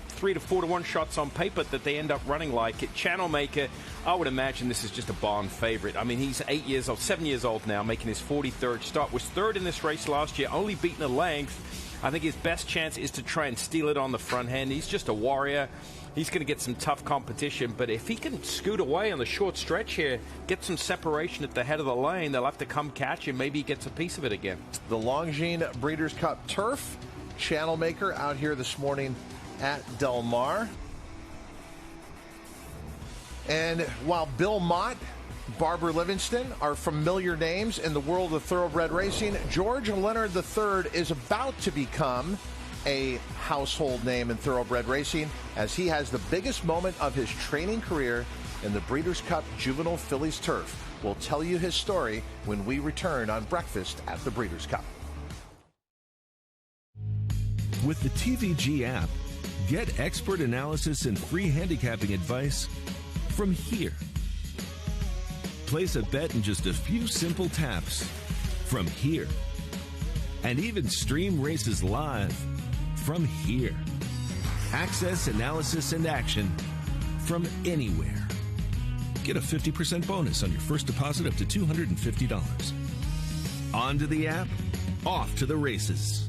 3 to 4 to 1 shots on paper that they end up running like it. Channel Maker, I would imagine this is just a barn favorite. I mean, he's 7 years old now, making his 43rd start. Was 3rd in this race last year, only beaten a length. I think his best chance is to try and steal it on the front end. He's just a warrior. He's going to get some tough competition, but if he can scoot away on the short stretch here, get some separation at the head of the lane, they'll have to come catch him. Maybe he gets a piece of it again. The Longines Breeders' Cup Turf, Channel Maker out here this morning at Del Mar. And while Bill Mott, Barbara Livingston are familiar names in the world of thoroughbred racing, George Leonard III is about to become a household name in thoroughbred racing as he has the biggest moment of his training career in the Breeders' Cup Juvenile Fillies Turf. We'll tell you his story when we return on Breakfast at the Breeders' Cup. With the TVG app, get expert analysis and free handicapping advice from here. Place a bet in just a few simple taps from here. And even stream races live from here. Access, analysis, and action from anywhere. Get a 50% bonus on your first deposit up to $250. On to the app, off to the races.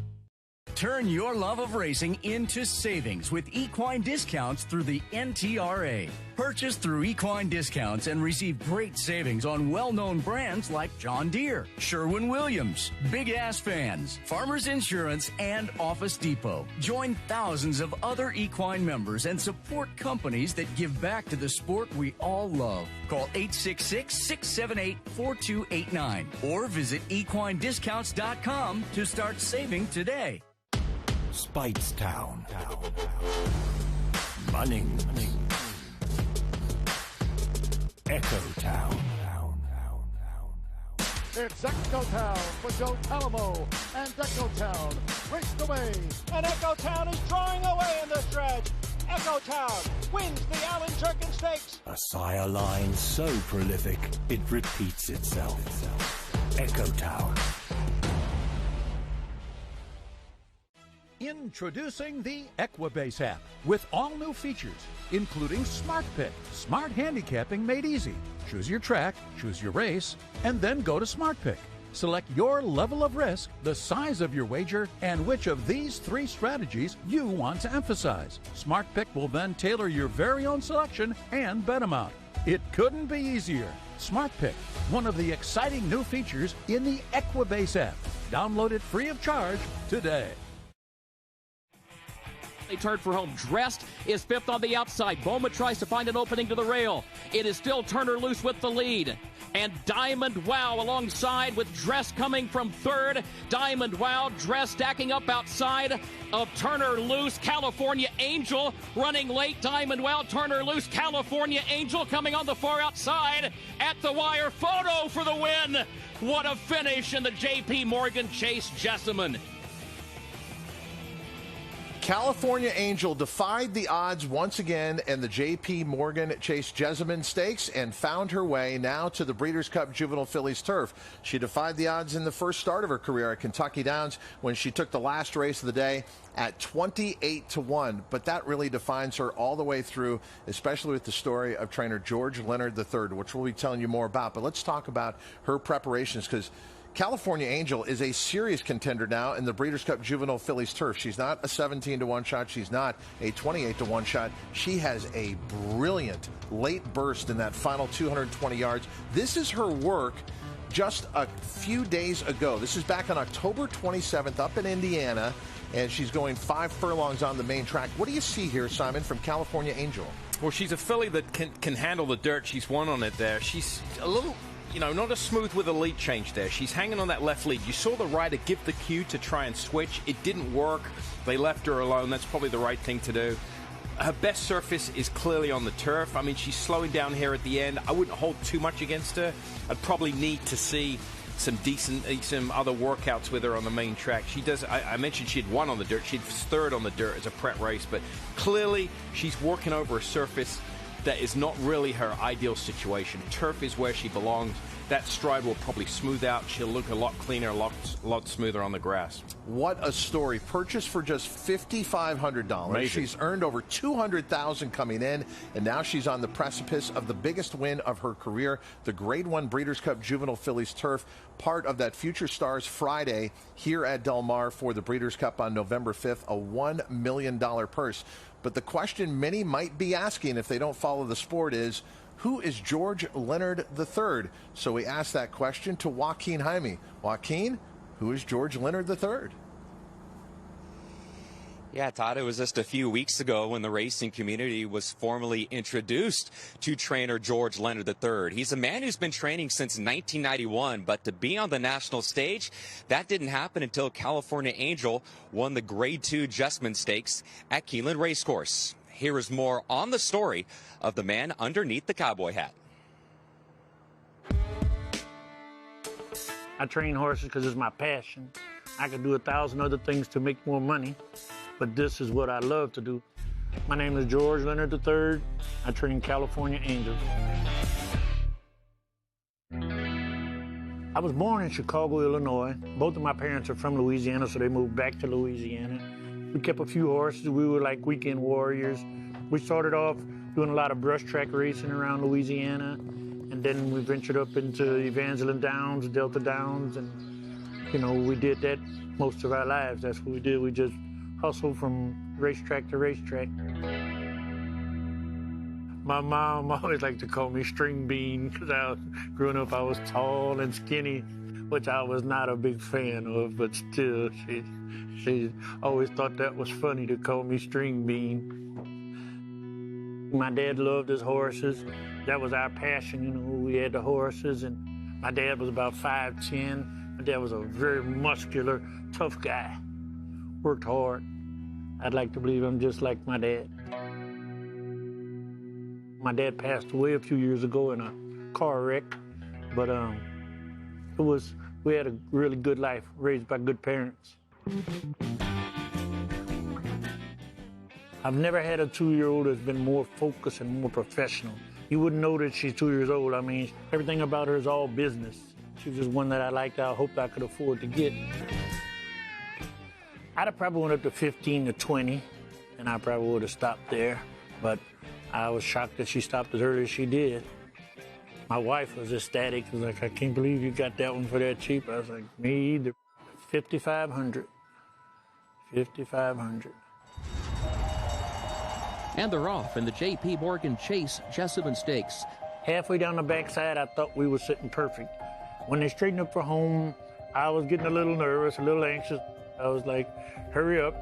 Turn your love of racing into savings with equine discounts through the NTRA. Purchase through equine discounts and receive great savings on well-known brands like John Deere, Sherwin-Williams, Big Ass Fans, Farmers Insurance, and Office Depot. Join thousands of other equine members and support companies that give back to the sport we all love. Call 866-678-4289 or visit equinediscounts.com to start saving today. Speightstown. Munning. Echo Town. It's Echo Town for Joe Palamo, and Echo Town raced away. And Echo Town is drawing away in the stretch. Echo Town wins the Allen Jerkin Stakes. A sire line so prolific, it repeats itself. Echo Town. Introducing the Equibase app with all new features, including Smart Pick. Smart handicapping made easy. Choose your track, choose your race, and then go to Smart Pick. Select your level of risk, the size of your wager, and which of these 3 strategies you want to emphasize. Smart Pick will then tailor your very own selection and bet amount. It couldn't be easier. Smart Pick, one of the exciting new features in the Equibase app. Download it free of charge today. They turn for home. Dressed is 5th on the outside. Bowman tries to find an opening to the rail. It is still Turner Loose with the lead. And Diamond Wow alongside with Dress coming from 3rd. Diamond Wow, Dress stacking up outside of Turner Loose. California Angel running late. Diamond Wow, Turner Loose. California Angel coming on the far outside at the wire. Photo for the win. What a finish in the J.P. Morgan Chase Jessamine. California Angel defied the odds once again in the J.P. Morgan Chase Jessamine Stakes and found her way now to the Breeders' Cup Juvenile Fillies Turf. She defied the odds in the first start of her career at Kentucky Downs when she took the last race of the day at 28-1. But that really defines her all the way through, especially with the story of trainer George Leonard III, which we'll be telling you more about. But let's talk about her preparations, because California Angel is a serious contender now in the Breeders' Cup Juvenile Fillies Turf. She's not a 17-1 shot. She's not a 28-1 shot. She has a brilliant late burst in that final 220 yards. This is her work just a few days ago. This is back on October 27th up in Indiana, and she's going 5 furlongs on the main track. What do you see here, Simon, from California Angel? Well, she's a filly that can handle the dirt. She's won on it there. She's a little, not as smooth with a lead change there. She's hanging on that left lead. You saw the rider give the cue to try and switch. It didn't work. They left her alone. That's probably the right thing to do. Her best surface is clearly on the turf. I mean, she's slowing down here at the end. I wouldn't hold too much against her. I'd probably need to see some other workouts with her on the main track. She does. I mentioned she'd won on the dirt. She'd 3rd on the dirt as a prep race, but clearly she's working over a surface that is not really her ideal situation. Turf is where she belongs. That stride will probably smooth out. She'll look a lot cleaner, a lot smoother on the grass. What a story. Purchased for just $5,500. She's earned over $200,000 coming in, and now she's on the precipice of the biggest win of her career, the Grade 1 Breeders' Cup Juvenile Fillies Turf, part of that Future Stars Friday here at Del Mar for the Breeders' Cup on November 5th, a $1 million purse. But the question many might be asking if they don't follow the sport is, who is George Leonard III? So we asked that question to Joaquin Jaime. Joaquin, who is George Leonard III? Yeah, Todd, it was just a few weeks ago when the racing community was formally introduced to trainer George Leonard III. He's a man who's been training since 1991, but to be on the national stage, that didn't happen until California Angel won the Grade 2 Jessamine Stakes at Keeneland Racecourse. Here is more on the story of the man underneath the cowboy hat. I train horses because it's my passion. I could do 1,000 other things to make more money, but this is what I love to do. My name is George Leonard III. I train California Angels. I was born in Chicago, Illinois. Both of my parents are from Louisiana, so they moved back to Louisiana. We kept a few horses. We were like weekend warriors. We started off doing a lot of brush track racing around Louisiana, and then we ventured up into Evangeline Downs, Delta Downs, and, we did that most of our lives. That's what we did. We just hustled from racetrack to racetrack. My mom always liked to call me String Bean because growing up I was tall and skinny, which I was not a big fan of, but still, she always thought that was funny to call me String Bean. My dad loved his horses. That was our passion, we had the horses, and my dad was about 5'10". My dad was a very muscular, tough guy. Worked hard. I'd like to believe I'm just like my dad. My dad passed away a few years ago in a car wreck, but we had a really good life, raised by good parents. I've never had a 2-year-old that's been more focused and more professional. You wouldn't know that she's 2 years old. I mean, everything about her is all business. She was just one that I liked, I hoped I could afford to get. I'd have probably went up to 15 to 20, and I probably would have stopped there, but I was shocked that she stopped as early as she did. My wife was ecstatic. She was like, I can't believe you got that one for that cheap. I was like, me either. 5,500. 5,500. And they're off in the J.P. Morgan Chase Jessamine Stakes. Halfway down the backside, I thought we were sitting perfect. When they straightened up for home, I was getting a little nervous, a little anxious. I was like, hurry up,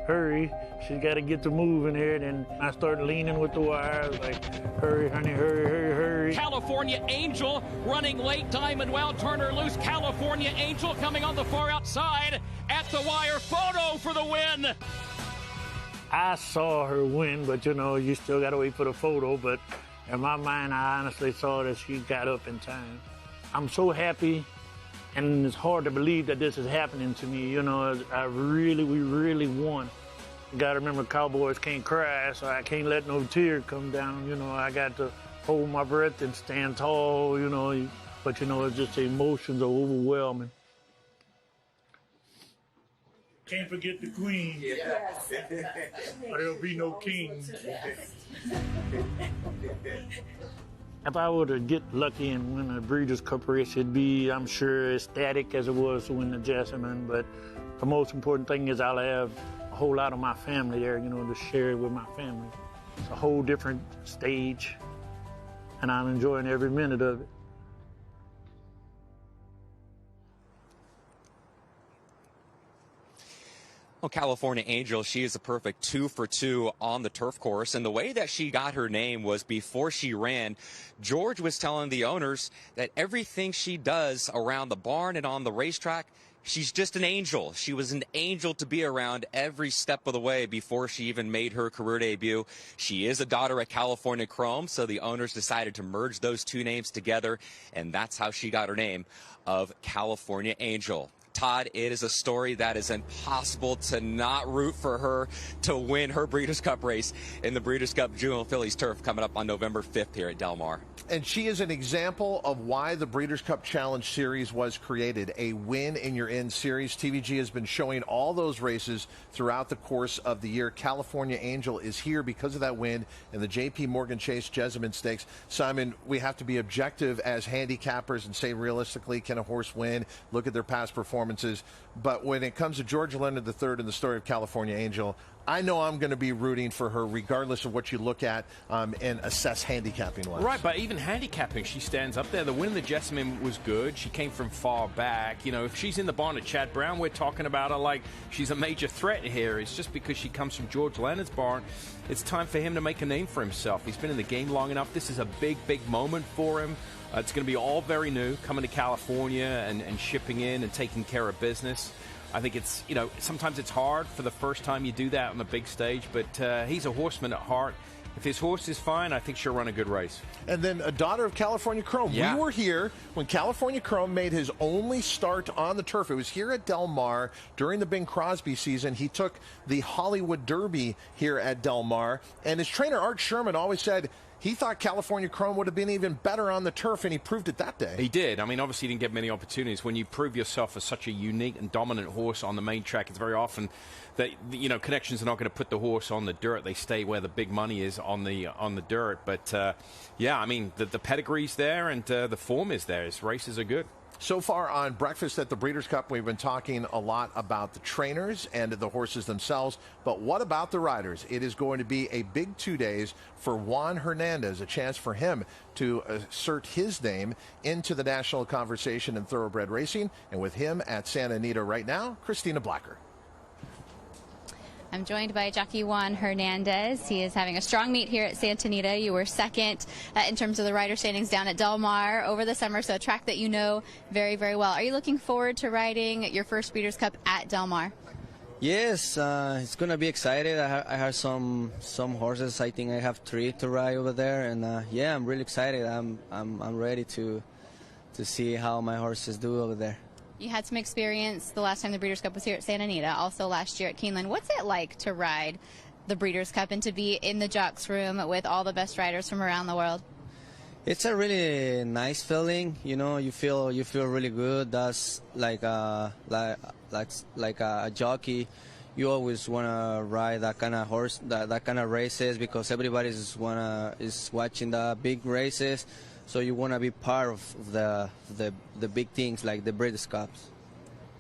hurry. She's got to get to moving here. And I started leaning with the wire. I was like, hurry, honey, hurry, hurry, hurry. California Angel running late. Diamond Well, Turner loose. California Angel coming on the far outside. At the wire, photo for the win. I saw her win, but you know, you still got to wait for the photo. But in my mind, I honestly saw that she got up in time. I'm so happy, and it's hard to believe that this is happening to me. You know, we really won. You got to remember, Cowboys can't cry, so I can't let no tear come down. You know, I got to hold my breath and stand tall, you know. But, you know, it's just the emotions are overwhelming. Can't forget the queen. Yes. Or there'll be no king. Yes. If I were to get lucky and win a Breeders' Cup race, it'd be, I'm sure, ecstatic as it was to win the Jessamine. But the most important thing is I'll have a whole lot of my family there, you know, to share it with my family. It's a whole different stage, and I'm enjoying every minute of it. Well, California Angel, she is a perfect 2 for 2 on the turf course. And the way that she got her name was before she ran, George was telling the owners that everything she does around the barn and on the racetrack, she's just an angel. She was an angel to be around every step of the way before she even made her career debut. She is a daughter of California Chrome, so the owners decided to merge those two names together, and that's how she got her name of California Angel. Todd, it is a story that is impossible to not root for her to win her Breeders' Cup race in the Breeders' Cup Juvenile Fillies Turf coming up on November 5th here at Del Mar. And she is an example of why the Breeders' Cup Challenge Series was created, a win in your in series. TVG has been showing all those races throughout the course of the year. California Angel is here because of that win in the J.P. Morgan Chase Jessamine Stakes. Simon, we have to be objective as handicappers and say realistically, can a horse win? Look at their past performances. But when it comes to George Leonard III and the story of California Angel, I know I'm going to be rooting for her regardless of what you look at and assess handicapping-wise. Right, but even handicapping, she stands up there. The win in the Jessamine was good. She came from far back. You know, if she's in the barn of Chad Brown, we're talking about her like she's a major threat here. It's just because she comes from George Leonard's barn. It's time for him to make a name for himself. He's been in the game long enough. This is a big, big moment for him. It's going to be all very new, coming to California and shipping in and taking care of business. I think it's, you know, sometimes it's hard for the first time you do that on the big stage, but he's a horseman at heart. If his horse is fine, I think she'll run a good race. And then a daughter of California Chrome. Yeah. We were here when California Chrome made his only start on the turf. It was here at Del Mar during the Bing Crosby season. He took the Hollywood Derby here at Del Mar, and his trainer, Art Sherman, always said he thought California Chrome would have been even better on the turf, and he proved it that day. He did. I mean, obviously he didn't get many opportunities. When you prove yourself as such a unique and dominant horse on the main track, it's very often that, you know, connections are not going to put the horse on the dirt. They stay where the big money is on the dirt. But, yeah, I mean, the pedigree's there and the form is there. His races are good. So far on Breakfast at the Breeders' Cup, we've been talking a lot about the trainers and the horses themselves, but what about the riders? It is going to be a big 2 days for Juan Hernandez, a chance for him to assert his name into the national conversation in thoroughbred racing. And with him at Santa Anita right now, Christina Blacker. I'm joined by jockey Juan Hernandez. He is having a strong meet here at Santa Anita. You were second in terms of the rider standings down at Del Mar over the summer, so a track that you know very, very well. Are you looking forward to riding your first Breeders' Cup at Del Mar? Yes, it's gonna be excited. I have some horses. I think I have 3 to ride over there, and yeah, I'm really excited. I'm ready to see how my horses do over there. You had some experience the last time the Breeders' Cup was here at Santa Anita, also last year at Keeneland. What's it like to ride the Breeders' Cup and to be in the jocks room with all the best riders from around the world? It's a really nice feeling. You know, you feel really good. That's like a jockey. You always wanna ride that kind of horse, that kind of races, because everybody is watching the big races. So you wanna be part of the big things like the Breeders' Cups.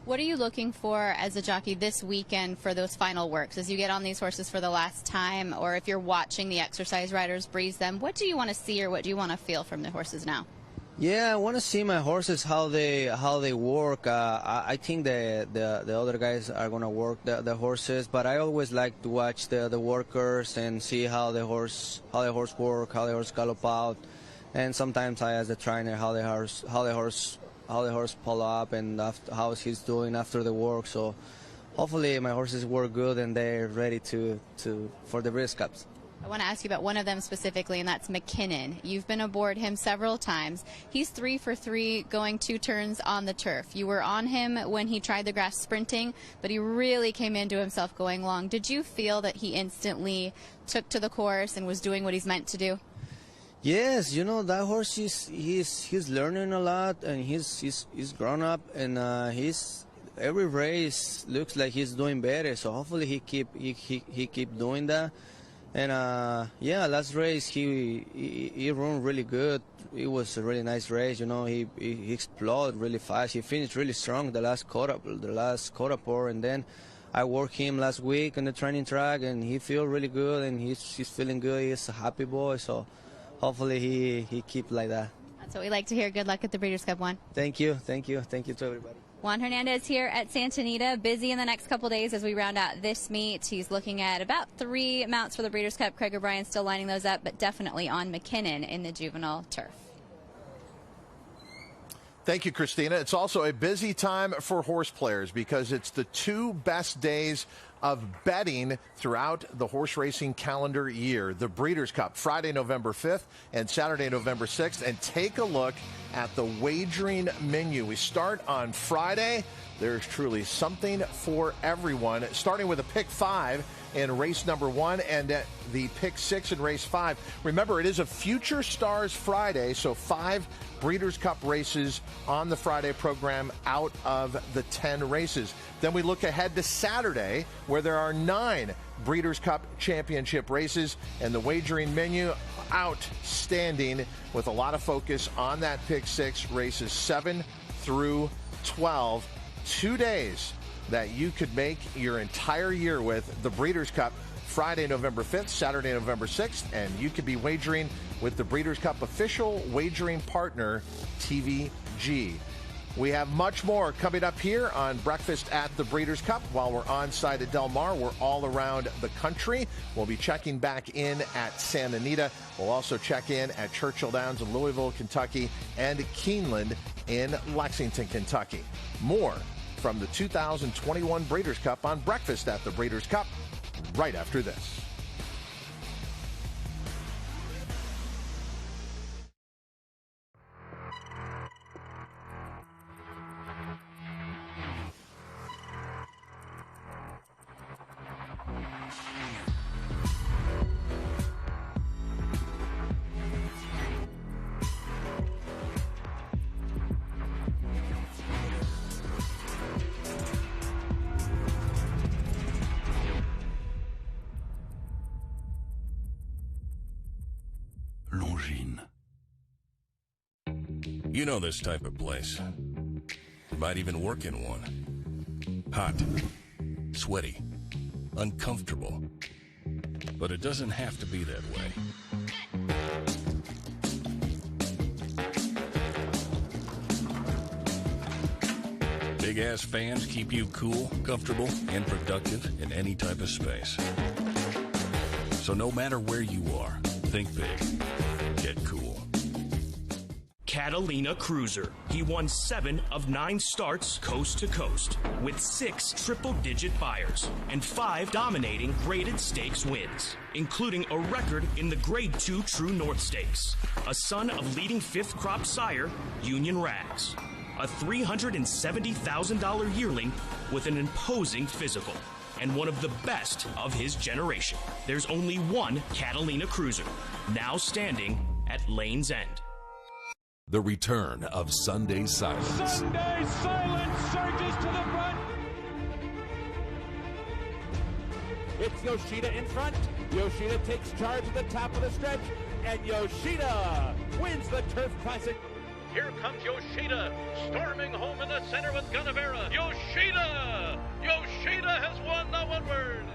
What are you looking for as a jockey this weekend for those final works? As you get on these horses for the last time, or if you're watching the exercise riders breeze them, what do you want to see or what do you want to feel from the horses now? Yeah, I want to see my horses, how they work. I think the other guys are gonna work the horses, but I always like to watch the workers and see how the horse work, how the horse gallop out, and sometimes I ask the trainer how the horse pull up and how he's doing after the work. So hopefully my horses work good and they're ready for the Breeders' Cups. I want to ask you about one of them specifically, and that's McKinnon. You've been aboard him several times. He's 3 for 3 going 2 turns on the turf. You were on him when he tried the grass sprinting, but he really came into himself going long. Did you feel that he instantly took to the course and was doing what he's meant to do? Yes, you know, that horse he's learning a lot, and he's grown up, and every race looks like he's doing better. So hopefully he keep doing that. And yeah, last race he ran really good. It was a really nice race. You know, he exploded really fast. He finished really strong the last quarter pour, and then I worked him last week on the training track, and he feel really good, and he's feeling good. He's a happy boy. So hopefully he keep like that. That's what we like to hear. Good luck at the Breeders' Cup, Juan. Thank you to everybody. Juan Hernandez here at Santa Anita, busy in the next couple days as we round out this meet. He's looking at about 3 mounts for the Breeders' Cup. Craig O'Brien still lining those up, but definitely on McKinnon in the juvenile turf. Thank you, Christina. It's also a busy time for horse players because it's the 2 best days of betting throughout the horse racing calendar year. The Breeders' Cup, Friday, November 5th and Saturday, November 6th. And take a look at the wagering menu. We start on Friday. There's truly something for everyone, starting with a pick 5 in race number 1 and the pick 6 in race 5. Remember, it is a Future Stars Friday, so 5 Breeders' Cup races on the Friday program out of the 10 races. Then we look ahead to Saturday, where there are 9 Breeders' Cup championship races, and the wagering menu outstanding with a lot of focus on that pick 6, races 7 through 12. 2 days that you could make your entire year with the Breeders' Cup, Friday, November 5th, Saturday, November 6th, and you could be wagering with the Breeders' Cup official wagering partner, TVG. We have much more coming up here on Breakfast at the Breeders' Cup. While we're on site at Del Mar, we're all around the country. We'll be checking back in at Santa Anita. We'll also check in at Churchill Downs in Louisville, Kentucky, and Keeneland in Lexington, Kentucky. More from the 2021 Breeders' Cup on Breakfast at the Breeders' Cup right after this. You know this type of place. You might even work in one. Hot, sweaty, uncomfortable. But it doesn't have to be that way. Big-ass fans keep you cool, comfortable, and productive in any type of space. So no matter where you are, think big. Get cool. Catalina Cruiser. He won 7 of 9 starts coast to coast, with 6 triple-digit buyers and 5 dominating graded stakes wins, including a record in the Grade 2 True North Stakes, a son of leading 5th crop sire Union Rags, a $370,000 yearling with an imposing physical, and one of the best of his generation. There's only one Catalina Cruiser, now standing at Lane's End. The return of Sunday Silence. Sunday Silence surges to the front. It's Yoshida in front. Yoshida takes charge at the top of the stretch, and Yoshida wins the Turf Classic. Here comes Yoshida, storming home in the center with Gunnevera. Yoshida! Yoshida has won the one-word.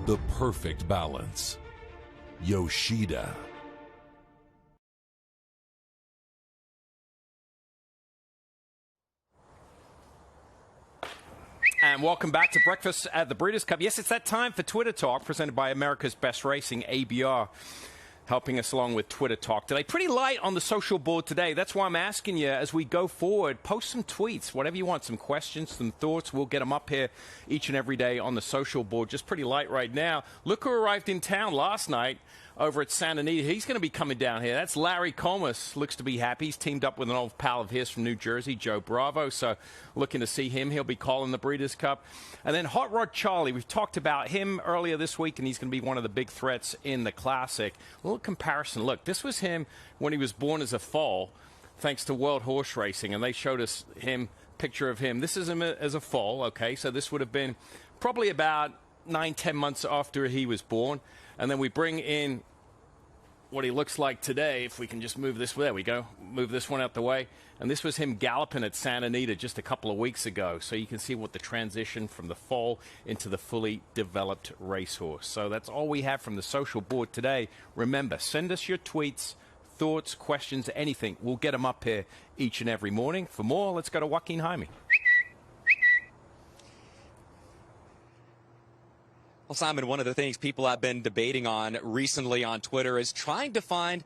The perfect balance. Yoshida. And welcome back to Breakfast at the Breeders' Cup. Yes, it's that time for Twitter Talk, presented by America's Best Racing, ABR, helping us along with Twitter Talk today. Pretty light on the social board today. That's why I'm asking you, as we go forward, post some tweets, whatever you want, some questions, some thoughts. We'll get them up here each and every day on the social board. Just pretty light right now. Look who arrived in town last night over at Santa Anita. He's going to be coming down here. That's Larry Comas. Looks to be happy. He's teamed up with an old pal of his from New Jersey, Joe Bravo. So looking to see him. He'll be calling the Breeders' Cup. And then Hot Rod Charlie. We've talked about him earlier this week, and he's going to be one of the big threats in the Classic. A little comparison. Look, this was him when he was born as a foal, thanks to World Horse Racing. And they showed us picture of him. This is him as a foal, okay? So this would have been probably about 9-10 months after he was born. And then we bring in what he looks like today. If we can just move this, there we go, move this one out the way. And this was him galloping at Santa Anita just a couple of weeks ago. So you can see what the transition from the foal into the fully developed racehorse. So that's all we have from the social board today. Remember, send us your tweets, thoughts, questions, anything. We'll get them up here each and every morning. For more, let's go to Joaquin Jaime. Well, Simon, one of the things people have been debating on recently on Twitter is trying to find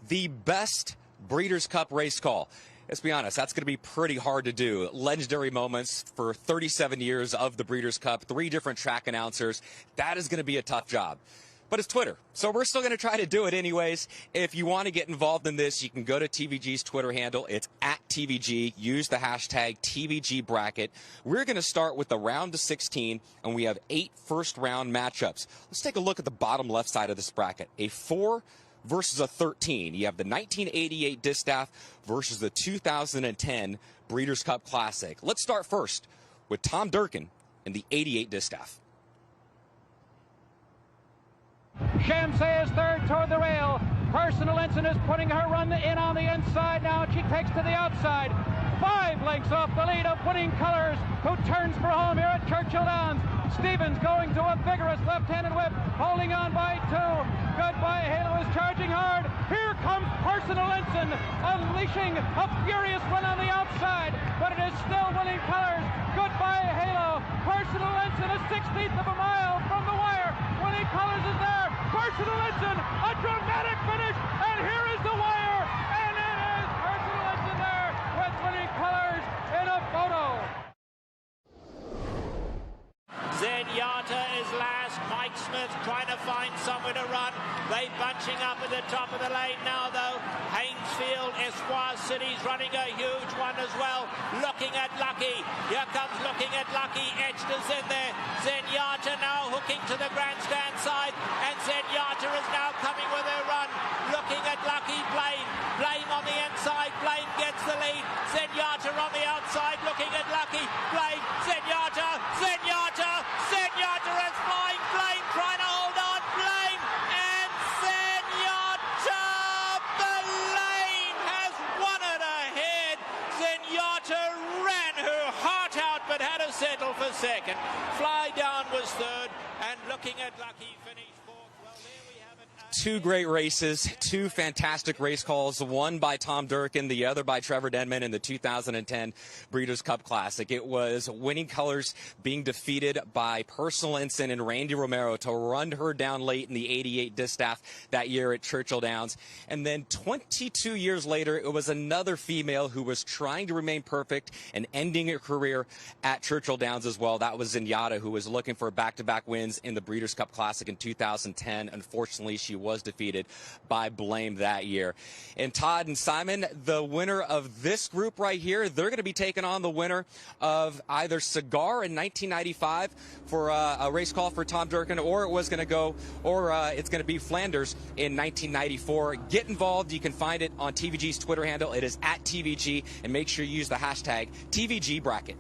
the best Breeders' Cup race call. Let's be honest, that's going to be pretty hard to do. Legendary moments for 37 years of the Breeders' Cup, 3 different track announcers. That is going to be a tough job. But it's Twitter, so we're still going to try to do it anyways. If you want to get involved in this, you can go to TVG's Twitter handle. It's at TVG. Use the hashtag TVG bracket. We're going to start with the round of 16, and we have 8 first-round matchups. Let's take a look at the bottom left side of this bracket. A 4 versus a 13. You have the 1988 Distaff versus the 2010 Breeders' Cup Classic. Let's start first with Tom Durkin in the 88 Distaff. Shamsay is third toward the rail. Personal Ensign is putting her run in on the inside now. She takes to the outside. 5 lengths off the lead of Winning Colors, who turns for home here at Churchill Downs. Stevens going to a vigorous left-handed whip, holding on by 2. Goodbye Halo is charging hard. Here comes Personal Ensign, unleashing a furious run on the outside, but it is still Winning Colors. Goodbye Halo. Personal Ensign, a 16th of a mile from the wire. Winning Colors is there. Personal Ensign, a dramatic finish, and here is the wire, and it is Personal Ensign there with Winning Colors in a photo. Zenyatta is last. Mike Smith trying to find somewhere to run. They bunching up at the top of the lane now, though. Hainesfield, Espoir City's running a huge one as well. Looking at Lucky. Here comes Looking at Lucky. Etched is in there. Zenyatta now hooking to the grandstand side. And Zenyatta is now coming with her run. Looking at Lucky. Blaine. Blaine on the inside. Blaine gets the lead. Zenyatta on the outside. Looking at Lucky. Blaine. Zenyatta. Zenyatta. Zenyatta is flying. Blaine trying to hold on. Blaine. And Zenyatta. Blaine has won it ahead. Zenyatta ran her heart out but had to settle for second. Fly Down was third. And Looking at Lucky finished fourth. Well, there we have it. Two great races, two fantastic race calls, one by Tom Durkin, the other by Trevor Denman in the 2010 Breeders' Cup Classic. It was Winning Colors being defeated by Personal Ensign and Randy Romero to run her down late in the 88 distaff that year at Churchill Downs. And then 22 years later, it was another female who was trying to remain perfect and ending her career at Churchill Downs as well. That was Zenyatta, who was looking for back-to-back wins in the Breeders' Cup Classic in 2010. Unfortunately, she was defeated by Blame that year. And Todd and Simon, the winner of this group right here, they're going to be taking on the winner of either Cigar in 1995 for a race call for Tom Durkin, or it's going to be Flanders in 1994. Get involved. You can find it on TVG's Twitter handle. It is at TVG, and make sure you use the hashtag TVG bracket.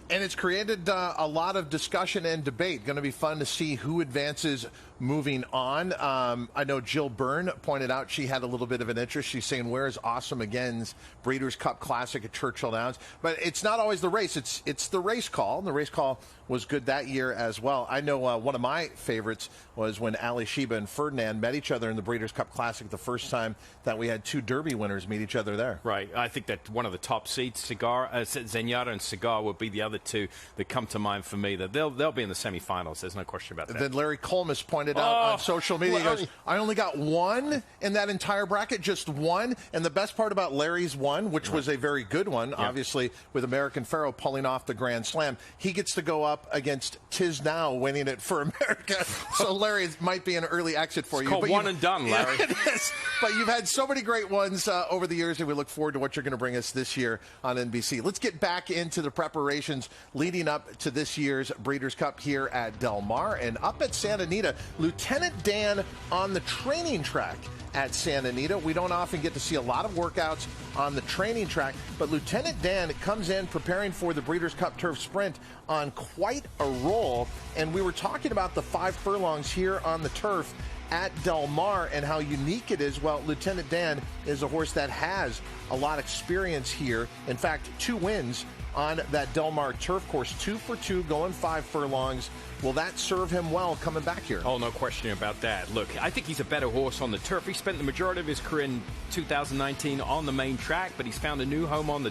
And it's created a lot of discussion and debate. Going to be fun to see who advances moving on. I know Jill Byrne pointed out she had a little bit of an interest. She's saying, where's Awesome Again's Breeders' Cup Classic at Churchill Downs? But it's not always the race. It's the race call. And the race call was good that year as well. I know one of my favorites was when Ali Sheba and Ferdinand met each other in the Breeders' Cup Classic the first time that we had two Derby winners meet each other there. Right. I think that one of the top seeds, Zenyatta and Cigar, would be the other two that come to mind for me. That they'll be in the semifinals. There's no question about that. Then Larry Colmus pointed out on social media, he goes, I only got one in that entire bracket, just one. And the best part about Larry's one, which was a very good one, obviously, with American Pharoah pulling off the Grand Slam, he gets to go up against Tiz Now winning it for America. So Larry might be an early exit for it's you. Called one and done, Larry. It is. But you've had so many great ones over the years, and we look forward to what you're going to bring us this year on NBC. Let's get back into the preparations leading up to this year's Breeders' Cup here at Del Mar. And up at Santa Anita, Lieutenant Dan on the training track at Santa Anita. We don't often get to see a lot of workouts on the training track, but Lieutenant Dan comes in preparing for the Breeders' Cup Turf Sprint on quite a roll. And we were talking about the 5 furlongs here on the turf at Del Mar and how unique it is. Well, Lieutenant Dan is a horse that has a lot of experience here. In fact, 2 wins on that Del Mar turf course, 2 for 2, going 5 furlongs. Will that serve him well coming back here? Oh, no question about that. Look, I think he's a better horse on the turf. He spent the majority of his career in 2019 on the main track, but he's found a new home on the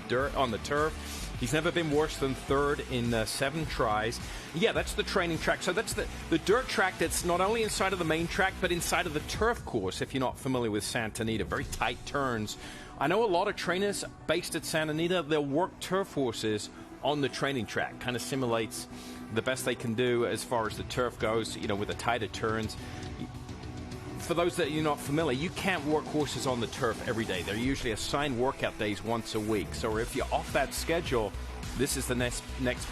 turf. He's never been worse than 3rd in 7 tries. Yeah, that's the training track. So that's the dirt track that's not only inside of the main track, but inside of the turf course, if you're not familiar with Santa Anita. Very tight turns. I know a lot of trainers based at Santa Anita, they'll work turf horses on the training track. Kind of simulates the best they can do as far as the turf goes, with the tighter turns. For those that you're not familiar, you can't work horses on the turf every day. They're usually assigned workout days once a week. So if you're off that schedule, this is the next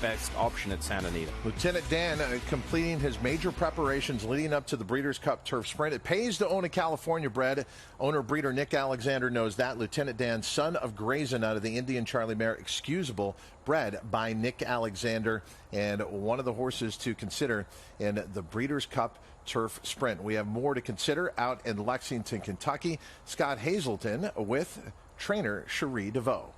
best option at Santa Anita. Lieutenant Dan completing his major preparations leading up to the Breeders' Cup Turf Sprint. It pays to own a California bred. Owner-breeder Nick Alexander knows that. Lieutenant Dan, son of Grayson out of the Indian Charlie Mare, excusable, bred by Nick Alexander, and one of the horses to consider in the Breeders' Cup Turf Sprint. We have more to consider out in Lexington, Kentucky. Scott Hazelton with trainer Cherie DeVoe.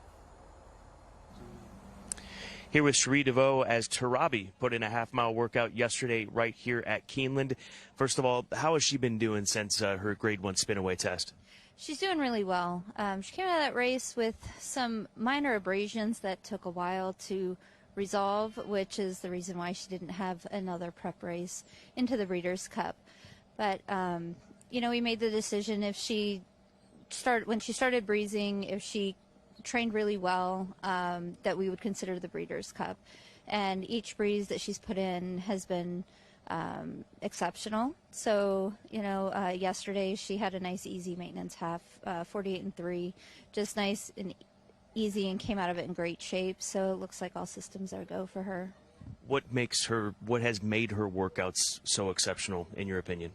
Here with Cherie DeVoe as Tarabi put in a half-mile workout yesterday right here at Keeneland. First of all, how has she been doing since her grade 1 spin-away test? She's doing really well. She came out of that race with some minor abrasions that took a while to resolve, which is the reason why she didn't have another prep race into the Breeders' Cup. But, we made the decision when she started breezing, if she trained really well, that we would consider the Breeders' Cup. And each breeze that she's put in has been exceptional. So, yesterday she had a nice easy maintenance half, 48-3, just nice and easy, and came out of it in great shape. So it looks like all systems are go for her. What has made her workouts so exceptional, in your opinion?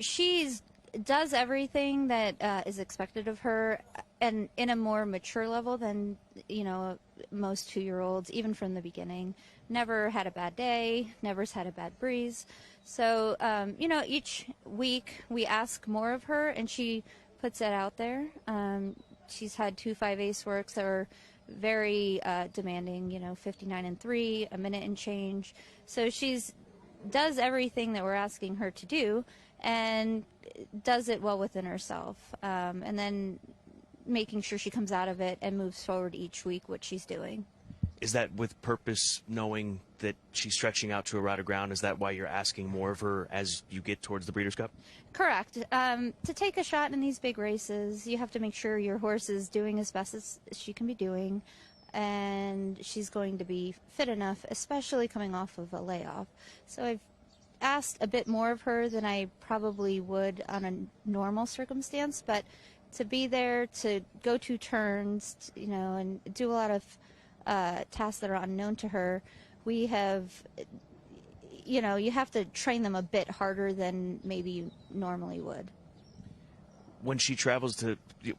She's does everything that is expected of her, and in a more mature level than most 2-year-olds, even from the beginning. Never had a bad day, never's had a bad breeze. So each week we ask more of her, and she puts that out there. She's had 2 5/8 works that are very demanding, 59-3, a minute and change. So she's does everything that we're asking her to do and does it well within herself. And then making sure she comes out of it and moves forward each week, what she's doing. Is that with purpose, knowing that she's stretching out to a route of ground? Is that why you're asking more of her as you get towards the Breeders' Cup? Correct. To take a shot in these big races, you have to make sure your horse is doing as best as she can be doing, and she's going to be fit enough, especially coming off of a layoff. So I've asked a bit more of her than I probably would on a normal circumstance, but to be there, to go 2 turns, you know, and do a lot of tasks that are unknown to her, we have, you know, you have to train them a bit harder than maybe you normally would. When she travels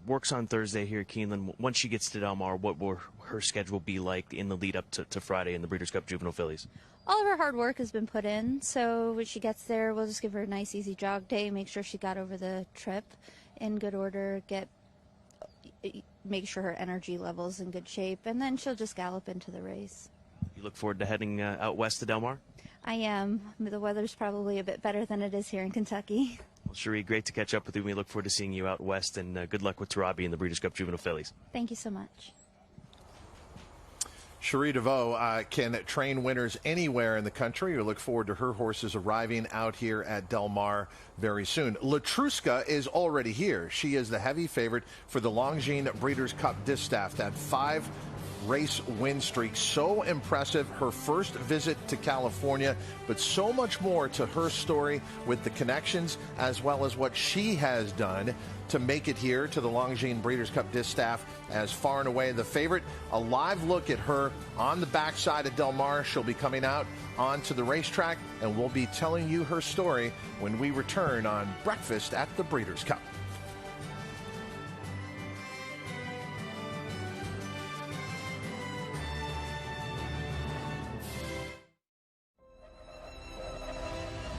works on Thursday here at Keeneland, once she gets to Del Mar, what will her schedule be like in the lead up to Friday in the Breeders' Cup Juvenile Fillies? All of her hard work has been put in, so when she gets there, we'll just give her a nice, easy jog day, make sure she got over the trip in good order, make sure her energy level's in good shape, and then she'll just gallop into the race. You look forward to heading out west to Del Mar? I am. The weather's probably a bit better than it is here in Kentucky. Well, Cherie, great to catch up with you. We look forward to seeing you out west, and good luck with Tarabi in the Breeders' Cup Juvenile Fillies. Thank you so much. Cherie DeVoe can train winners anywhere in the country. We look forward to her horses arriving out here at Del Mar very soon. Latruska is already here. She is the heavy favorite for the Longines Breeders' Cup Distaff. That 5-race win streak, so impressive. Her first visit to California, but so much more to her story with the connections as well as what she has done to make it here to the Longines Breeders' Cup Distaff as far and away the favorite. A live look at her on the backside of Del Mar. She'll be coming out onto the racetrack, and we'll be telling you her story when we return on Breakfast at the Breeders' Cup.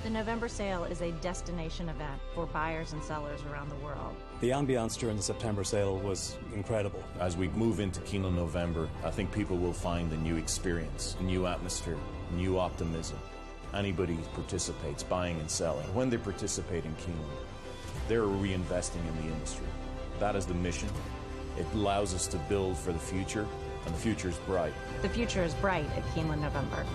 The November sale is a destination event for buyers and sellers around the world. The ambiance during the September sale was incredible. As we move into Keeneland November, I think people will find a new experience, a new atmosphere, new optimism. Anybody who participates, buying and selling, when they participate in Keeneland, they're reinvesting in the industry. That is the mission. It allows us to build for the future, and the future is bright. The future is bright at Keeneland November.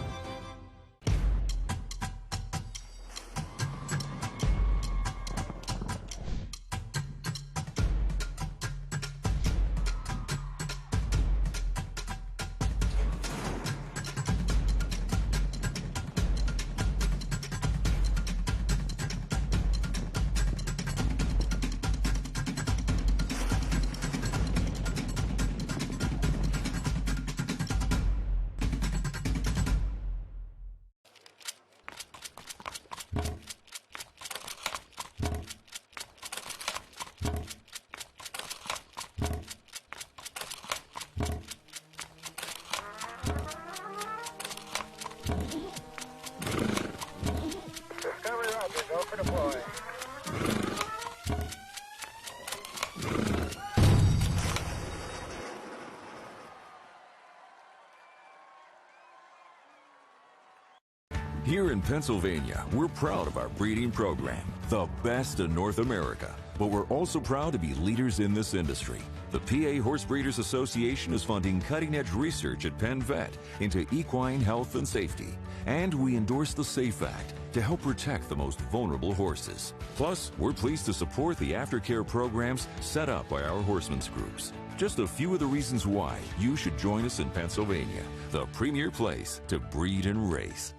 Here in Pennsylvania, we're proud of our breeding program, the best in North America. But we're also proud to be leaders in this industry. The PA Horse Breeders Association is funding cutting-edge research at Penn Vet into equine health and safety. And we endorse the SAFE Act to help protect the most vulnerable horses. Plus, we're pleased to support the aftercare programs set up by our horsemen's groups. Just a few of the reasons why you should join us in Pennsylvania, the premier place to breed and race.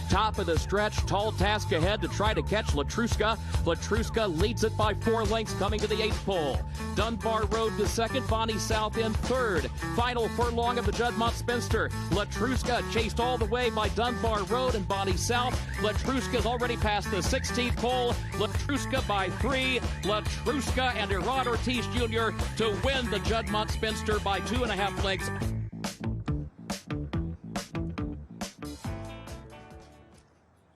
Top of the stretch, tall task ahead to try to catch Latruska. Latruska leads it by 4 lengths coming to the 8th pole. Dunbar Road to second, Bonnie South in third. Final furlong of the Juddmonte Spinster. Latruska chased all the way by Dunbar Road and Bonnie South. Latruska's already past the 16th pole. Latruska by 3. Latruska and Erod Ortiz Jr. to win the Juddmonte Spinster by 2.5 lengths.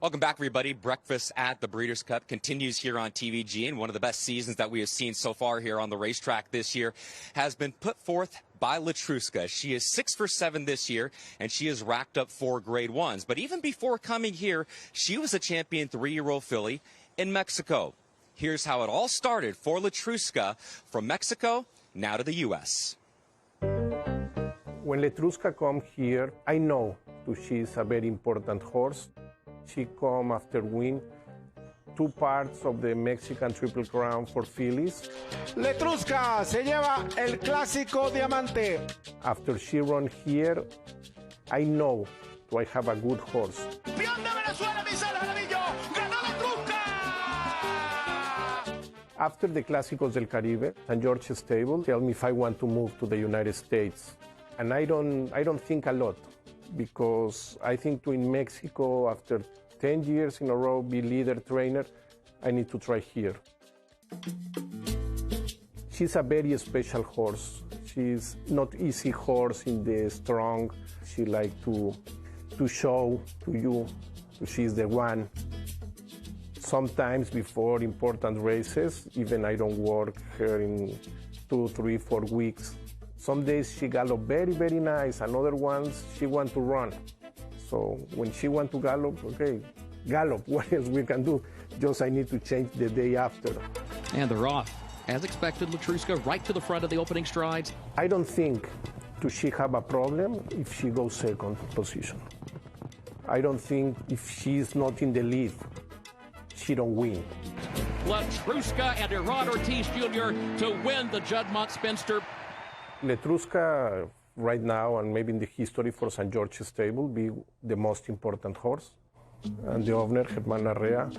Welcome back, everybody. Breakfast at the Breeders' Cup continues here on TVG, and one of the best seasons that we have seen so far here on the racetrack this year has been put forth by Letruska. She is 6 for 7 this year, and she has racked up 4 Grade 1s. But even before coming here, she was a champion 3-year-old filly in Mexico. Here's how it all started for Letruska from Mexico now to the U.S. When Letruska come here, I know that she's a very important horse. She come after win 2 parts of the Mexican Triple Crown for fillies. Letruska se lleva el Clásico Diamante. After she run here, I know that I have a good horse. Campeón de Venezuela, Michelle Jaramillo, ganó Letruska. After the Clásicos del Caribe, St. George's Stable tell me if I want to move to the United States. And I don't think a lot, because I think to in Mexico, after 10 years in a row, be leader trainer, I need to try here. She's a very special horse. She's not easy horse in the strong. She like to show to you she's the one. Sometimes before important races, even I don't work her in 2, 3, 4 weeks. Some days she gallop very, very nice, and other ones she want to run. So when she want to gallop, okay, gallop, what else we can do? Just I need to change the day after. And they're off. As expected, Letruska right to the front of the opening strides. I don't think does she have a problem if she goes second position. I don't think if she's not in the lead, she don't win. Letruska and Iran Ortiz Jr. to win the Juddmonte Spinster. Letruska right now, and maybe in the history for St. George's Stable, be the most important horse. And the owner, Germán Larrea,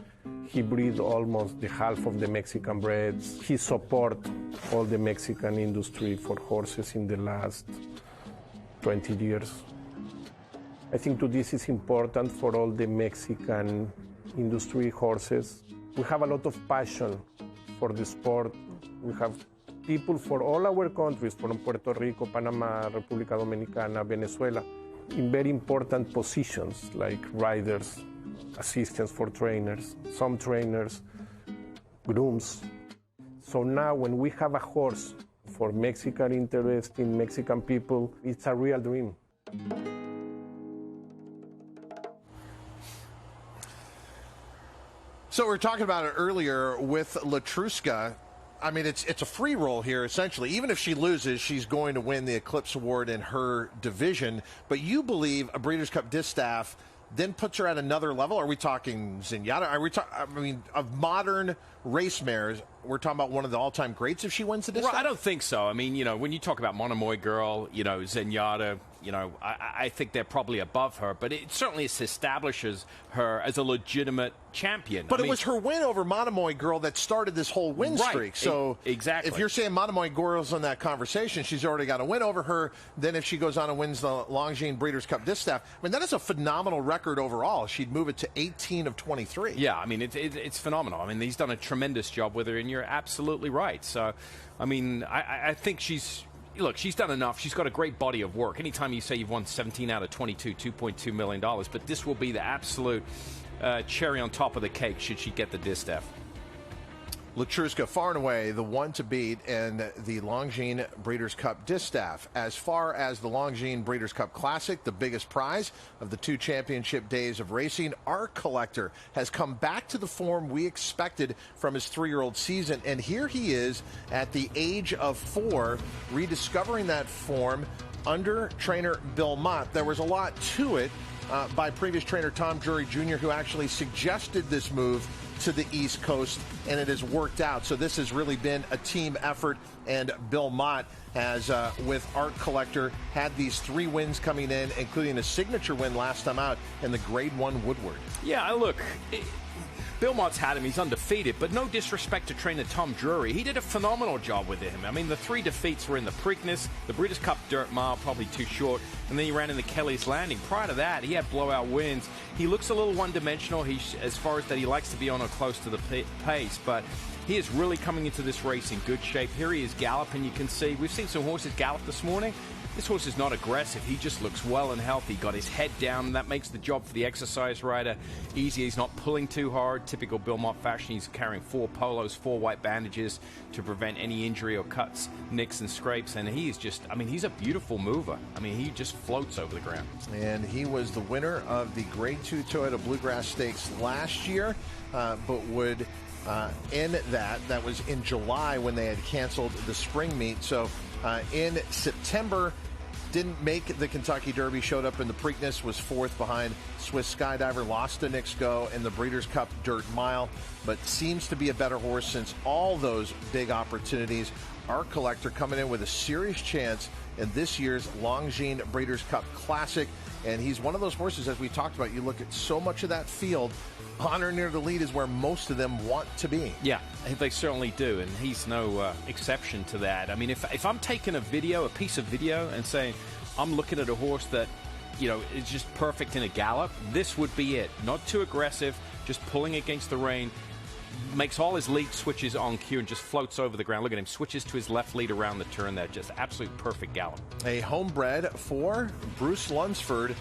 he breed almost the half of the Mexican breds. He support all the Mexican industry for horses in the last 20 years. I think this is important for all the Mexican industry horses. We have a lot of passion for the sport. We have people for all our countries, from Puerto Rico, Panama, República Dominicana, Venezuela, in very important positions like riders, assistants for trainers, some trainers, grooms. So now when we have a horse for Mexican interest in Mexican people, it's a real dream. So we were talking about it earlier with Letruska. I mean, it's a free roll here, essentially. Even if she loses, she's going to win the Eclipse Award in her division. But you believe a Breeders' Cup Distaff then puts her at another level? Are we talking Zenyatta? Are we of modern race mares, we're talking about one of the all-time greats if she wins the Distaff? Well, I don't think so. I mean, when you talk about Monomoy Girl, Zenyatta, I think they're probably above her, but it certainly establishes her as a legitimate champion. But it was her win over Monomoy Girl that started this whole win streak. So exactly, if you're saying Monomoy Girl's in that conversation, she's already got a win over her. Then if she goes on and wins the Longines Breeders' Cup Distaff, I mean, that is a phenomenal record overall. She'd move it to 18 of 23. Yeah, I mean, it's phenomenal. I mean, he's done a tremendous job with her, and you're absolutely right. So, I mean, I think she's done enough. She's got a great body of work. Anytime you say you've won 17 out of 22, $2.2 million, but this will be the absolute cherry on top of the cake should she get the Distaff. Letruska, far and away the one to beat in the Longines Breeders' Cup Distaff. As far as the Longines Breeders' Cup Classic, the biggest prize of the 2 championship days of racing, Art Collector has come back to the form we expected from his 3-year-old season, and here he is at the age of 4, rediscovering that form under trainer Bill Mott. There was a lot to it by previous trainer Tom Drury Jr., who actually suggested this move to the East Coast, and it has worked out. So this has really been a team effort, and Bill Mott has, with Art Collector, had these 3 wins coming in, including a signature win last time out in the Grade 1 Woodward. Yeah, look, Bill Mott's had him. He's undefeated, but no disrespect to trainer Tom Drury. He did a phenomenal job with him. I mean, the 3 defeats were in the Preakness, the Breeders' Cup Dirt Mile, probably too short, and then he ran in the Kelly's Landing. Prior to that, he had blowout wins. He looks a little one-dimensional as far as that he likes to be on or close to the pace, but he is really coming into this race in good shape. Here he is galloping. You can see, we've seen some horses gallop this morning. This horse is not aggressive. He just looks well and healthy. Got his head down, and that makes the job for the exercise rider easy. He's not pulling too hard. Typical Bill Mott fashion. He's carrying 4 polos, 4 white bandages to prevent any injury or cuts, nicks, and scrapes. And he is just, I mean, he's a beautiful mover. I mean, he just floats over the ground. And he was the winner of the Grade 2 Toyota Bluegrass Stakes last year, but would end that was in July when they had canceled the spring meet. So in September, didn't make the Kentucky Derby, showed up in the Preakness, was 4th behind Swiss Skydiver, lost to Knicks Go in the Breeders' Cup Dirt Mile, but seems to be a better horse since all those big opportunities. Art Collector coming in with a serious chance in this year's Longines Breeders' Cup Classic, and he's one of those horses, as we talked about, you look at so much of that field, on or near the lead is where most of them want to be. Yeah, they certainly do, and he's no exception to that. I mean, if I'm taking a piece of video, and saying, I'm looking at a horse that, you know, is just perfect in a gallop, this would be it. Not too aggressive, just pulling against the rein, makes all his lead switches on cue and just floats over the ground. Look at him, switches to his left lead around the turn there. Just absolute perfect gallop. A homebred for Bruce Lunsford,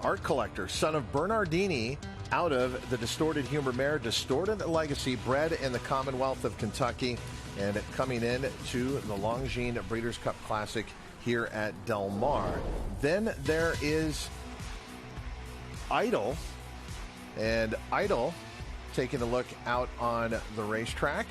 Art Collector, son of Bernardini, out of the Distorted Humor mare, Distorted Legacy, bred in the Commonwealth of Kentucky, and coming in to the Longines Breeders' Cup Classic here at Del Mar. Then there is Idol, and Idol taking a look out on the racetrack.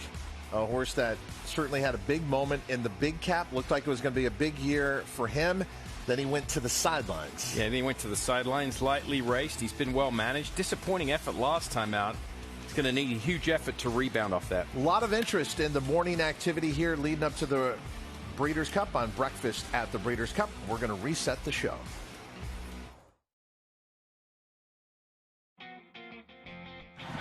A horse that certainly had a big moment in the Big Cap. Looked like it was going to be a big year for him. Then he went to the sidelines. Yeah, then he went to the sidelines, lightly raced. He's been well managed. Disappointing effort last time out. He's going to need a huge effort to rebound off that. A lot of interest in the morning activity here leading up to the Breeders' Cup on Breakfast at the Breeders' Cup. We're going to reset the show.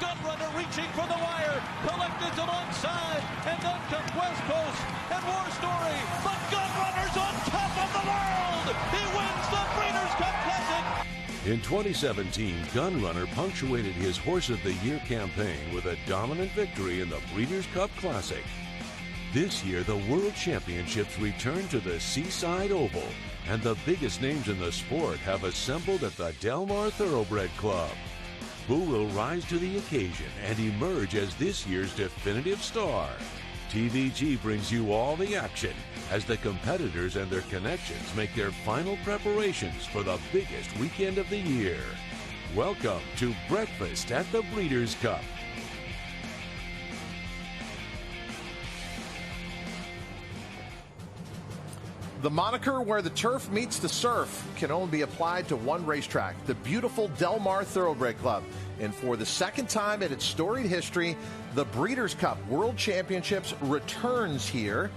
Gunrunner reaching for the wire, collected alongside, and then comes West Coast and War Story, but Gunrunner's on top of the world! He wins the Breeders' Cup Classic! In 2017, Gunrunner punctuated his Horse of the Year campaign with a dominant victory in the Breeders' Cup Classic. This year, the World Championships return to the Seaside Oval, and the biggest names in the sport have assembled at the Del Mar Thoroughbred Club. Who will rise to the occasion and emerge as this year's definitive star? TVG brings you all the action as the competitors and their connections make their final preparations for the biggest weekend of the year. Welcome to Breakfast at the Breeders' Cup. The moniker where the turf meets the surf can only be applied to one racetrack, the beautiful Del Mar Thoroughbred Club. And for the second time in its storied history, the Breeders' Cup World Championships returns here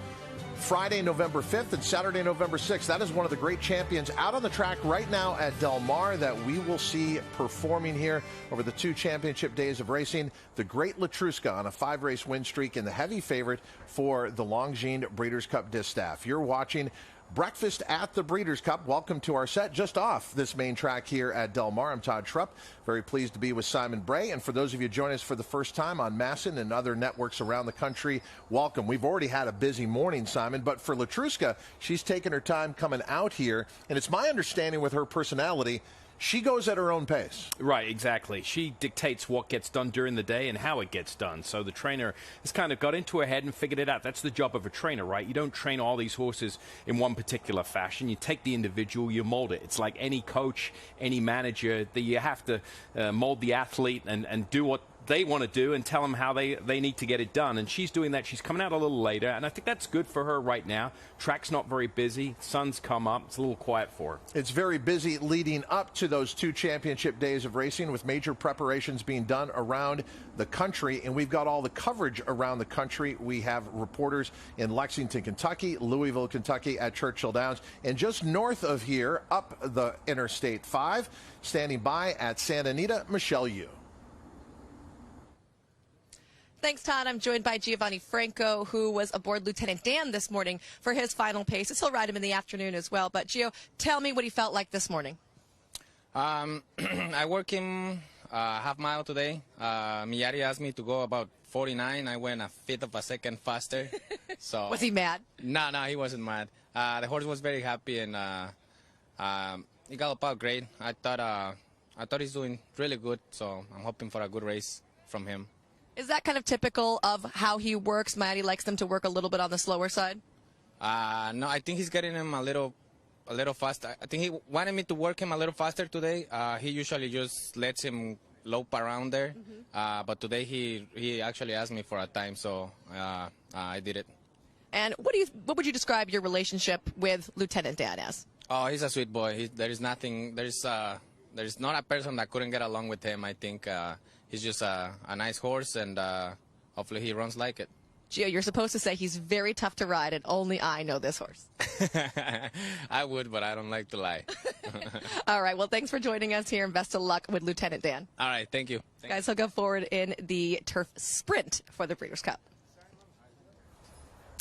Friday, November 5th and Saturday, November 6th. That is one of the great champions out on the track right now at Del Mar that we will see performing here over the 2 championship days of racing. The great Latruska on a 5-race win streak and the heavy favorite for the Longines Breeders' Cup Distaff. You're watching Breakfast at the Breeders' Cup. Welcome to our set just off this main track here at Del Mar. I'm Todd Trupp. Very pleased to be with Simon Bray. And for those of you joining us for the first time on Masson and other networks around the country, welcome. We've already had a busy morning, Simon, but for Latruska, she's taken her time coming out here. And it's my understanding with her personality, she goes at her own pace. Right, exactly. She dictates what gets done during the day and how it gets done. So the trainer has kind of got into her head and figured it out. That's the job of a trainer, right? You don't train all these horses in one particular fashion. You take the individual, you mold it. It's like any coach, any manager, that you have to mold the athlete and do what they want to do and tell them how they need to get it done. And she's doing that. She's coming out a little later, and I think that's good for her right now. Track's not very busy. Sun's come up. It's a little quiet for her. It's very busy leading up to those 2 championship days of racing with major preparations being done around the country, and we've got all the coverage around the country. We have reporters in Lexington, Kentucky, Louisville, Kentucky at Churchill Downs, and just north of here, up the Interstate 5, standing by at Santa Anita, Michelle Yu. Thanks, Todd. I'm joined by Giovanni Franco, who was aboard Lieutenant Dan this morning for his final paces. He'll ride him in the afternoon as well. But, Gio, tell me what he felt like this morning. I worked him half mile today. Miyari asked me to go about 49. I went a fifth of a second faster. So was he mad? No, he wasn't mad. The horse was very happy, and he galloped out great. I thought he's doing really good, so I'm hoping for a good race from him. Is that kind of typical of how he works? Matty likes them to work a little bit on the slower side? No, I think he's getting him a little faster. I think he wanted me to work him a little faster today. He usually just lets him lope around there, but today he actually asked me for a time, so I did it. And what would you describe your relationship with Lieutenant Dan as? Oh, he's a sweet boy. There's not a person that couldn't get along with him. I think he's just a nice horse, and hopefully he runs like it. Gio, you're supposed to say he's very tough to ride, and only I know this horse. I would, but I don't like to lie. All right, well, thanks for joining us here, and best of luck with Lieutenant Dan. All right, thank you. Guys, he'll go forward in the turf sprint for the Breeders' Cup.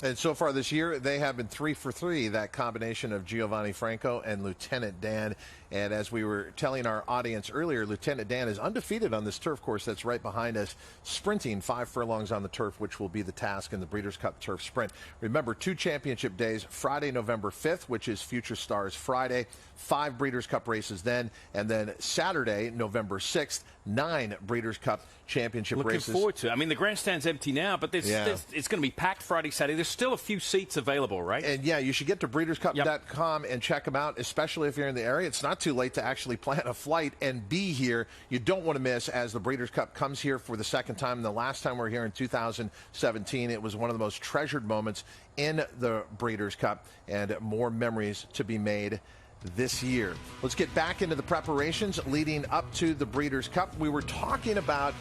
And so far this year, they have been 3 for 3, that combination of Giovanni Franco and Lieutenant Dan. And as we were telling our audience earlier, Lieutenant Dan is undefeated on this turf course that's right behind us, sprinting 5 furlongs on the turf, which will be the task in the Breeders' Cup Turf Sprint. Remember, 2 championship days, Friday, November 5th, which is Future Stars Friday, 5 Breeders' Cup races then, and then Saturday, November 6th, 9 Breeders' Cup championship races. Looking forward to it. I mean, the grandstand's empty now, but it's going to be packed Friday, Saturday. There's still a few seats available, right? And yeah, you should get to breederscup.com and check them out, especially if you're in the area. It's not too late to actually plan a flight and be here. You don't want to miss as the Breeders' Cup comes here for the second time. The last time we were here in 2017, it was one of the most treasured moments in the Breeders' Cup, and more memories to be made this year. Let's get back into the preparations leading up to the Breeders' Cup. We were talking about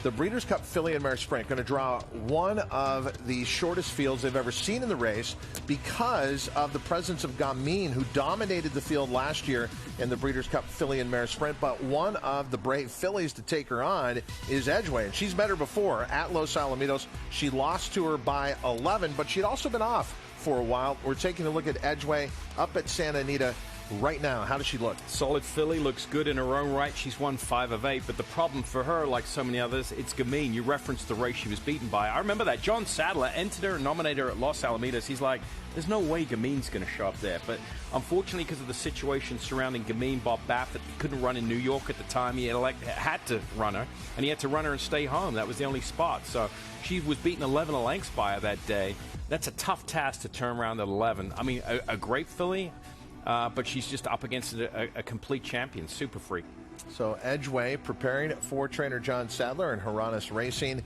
the Breeders' Cup Filly and Mare Sprint, going to draw one of the shortest fields they've ever seen in the race because of the presence of Gamine, who dominated the field last year in the Breeders' Cup Filly and Mare Sprint. But one of the brave fillies to take her on is Edgeway, and she's met her before at Los Alamitos. She lost to her by 11, but she'd also been off for a while. We're taking a look at Edgeway up at Santa Anita right now. How does she look? Solid filly, looks good in her own right. She's won 5 of 8, but the problem for her, like so many others, it's Gamine. You referenced the race she was beaten by. I remember that. John Sadler entered her and nominated her at Los Alamitos. He's like, there's no way Gamine's going to show up there. But unfortunately, because of the situation surrounding Gamine, Bob Baffert couldn't run in New York at the time. He had to run her, and he had to run her and stay home. That was the only spot. So she was beaten 11 lengths by her that day. That's a tough task to turn around at 11. I mean, a great filly. But she's just up against a complete champion, Super Freak. So Edgeway preparing for trainer John Sadler and Haranis Racing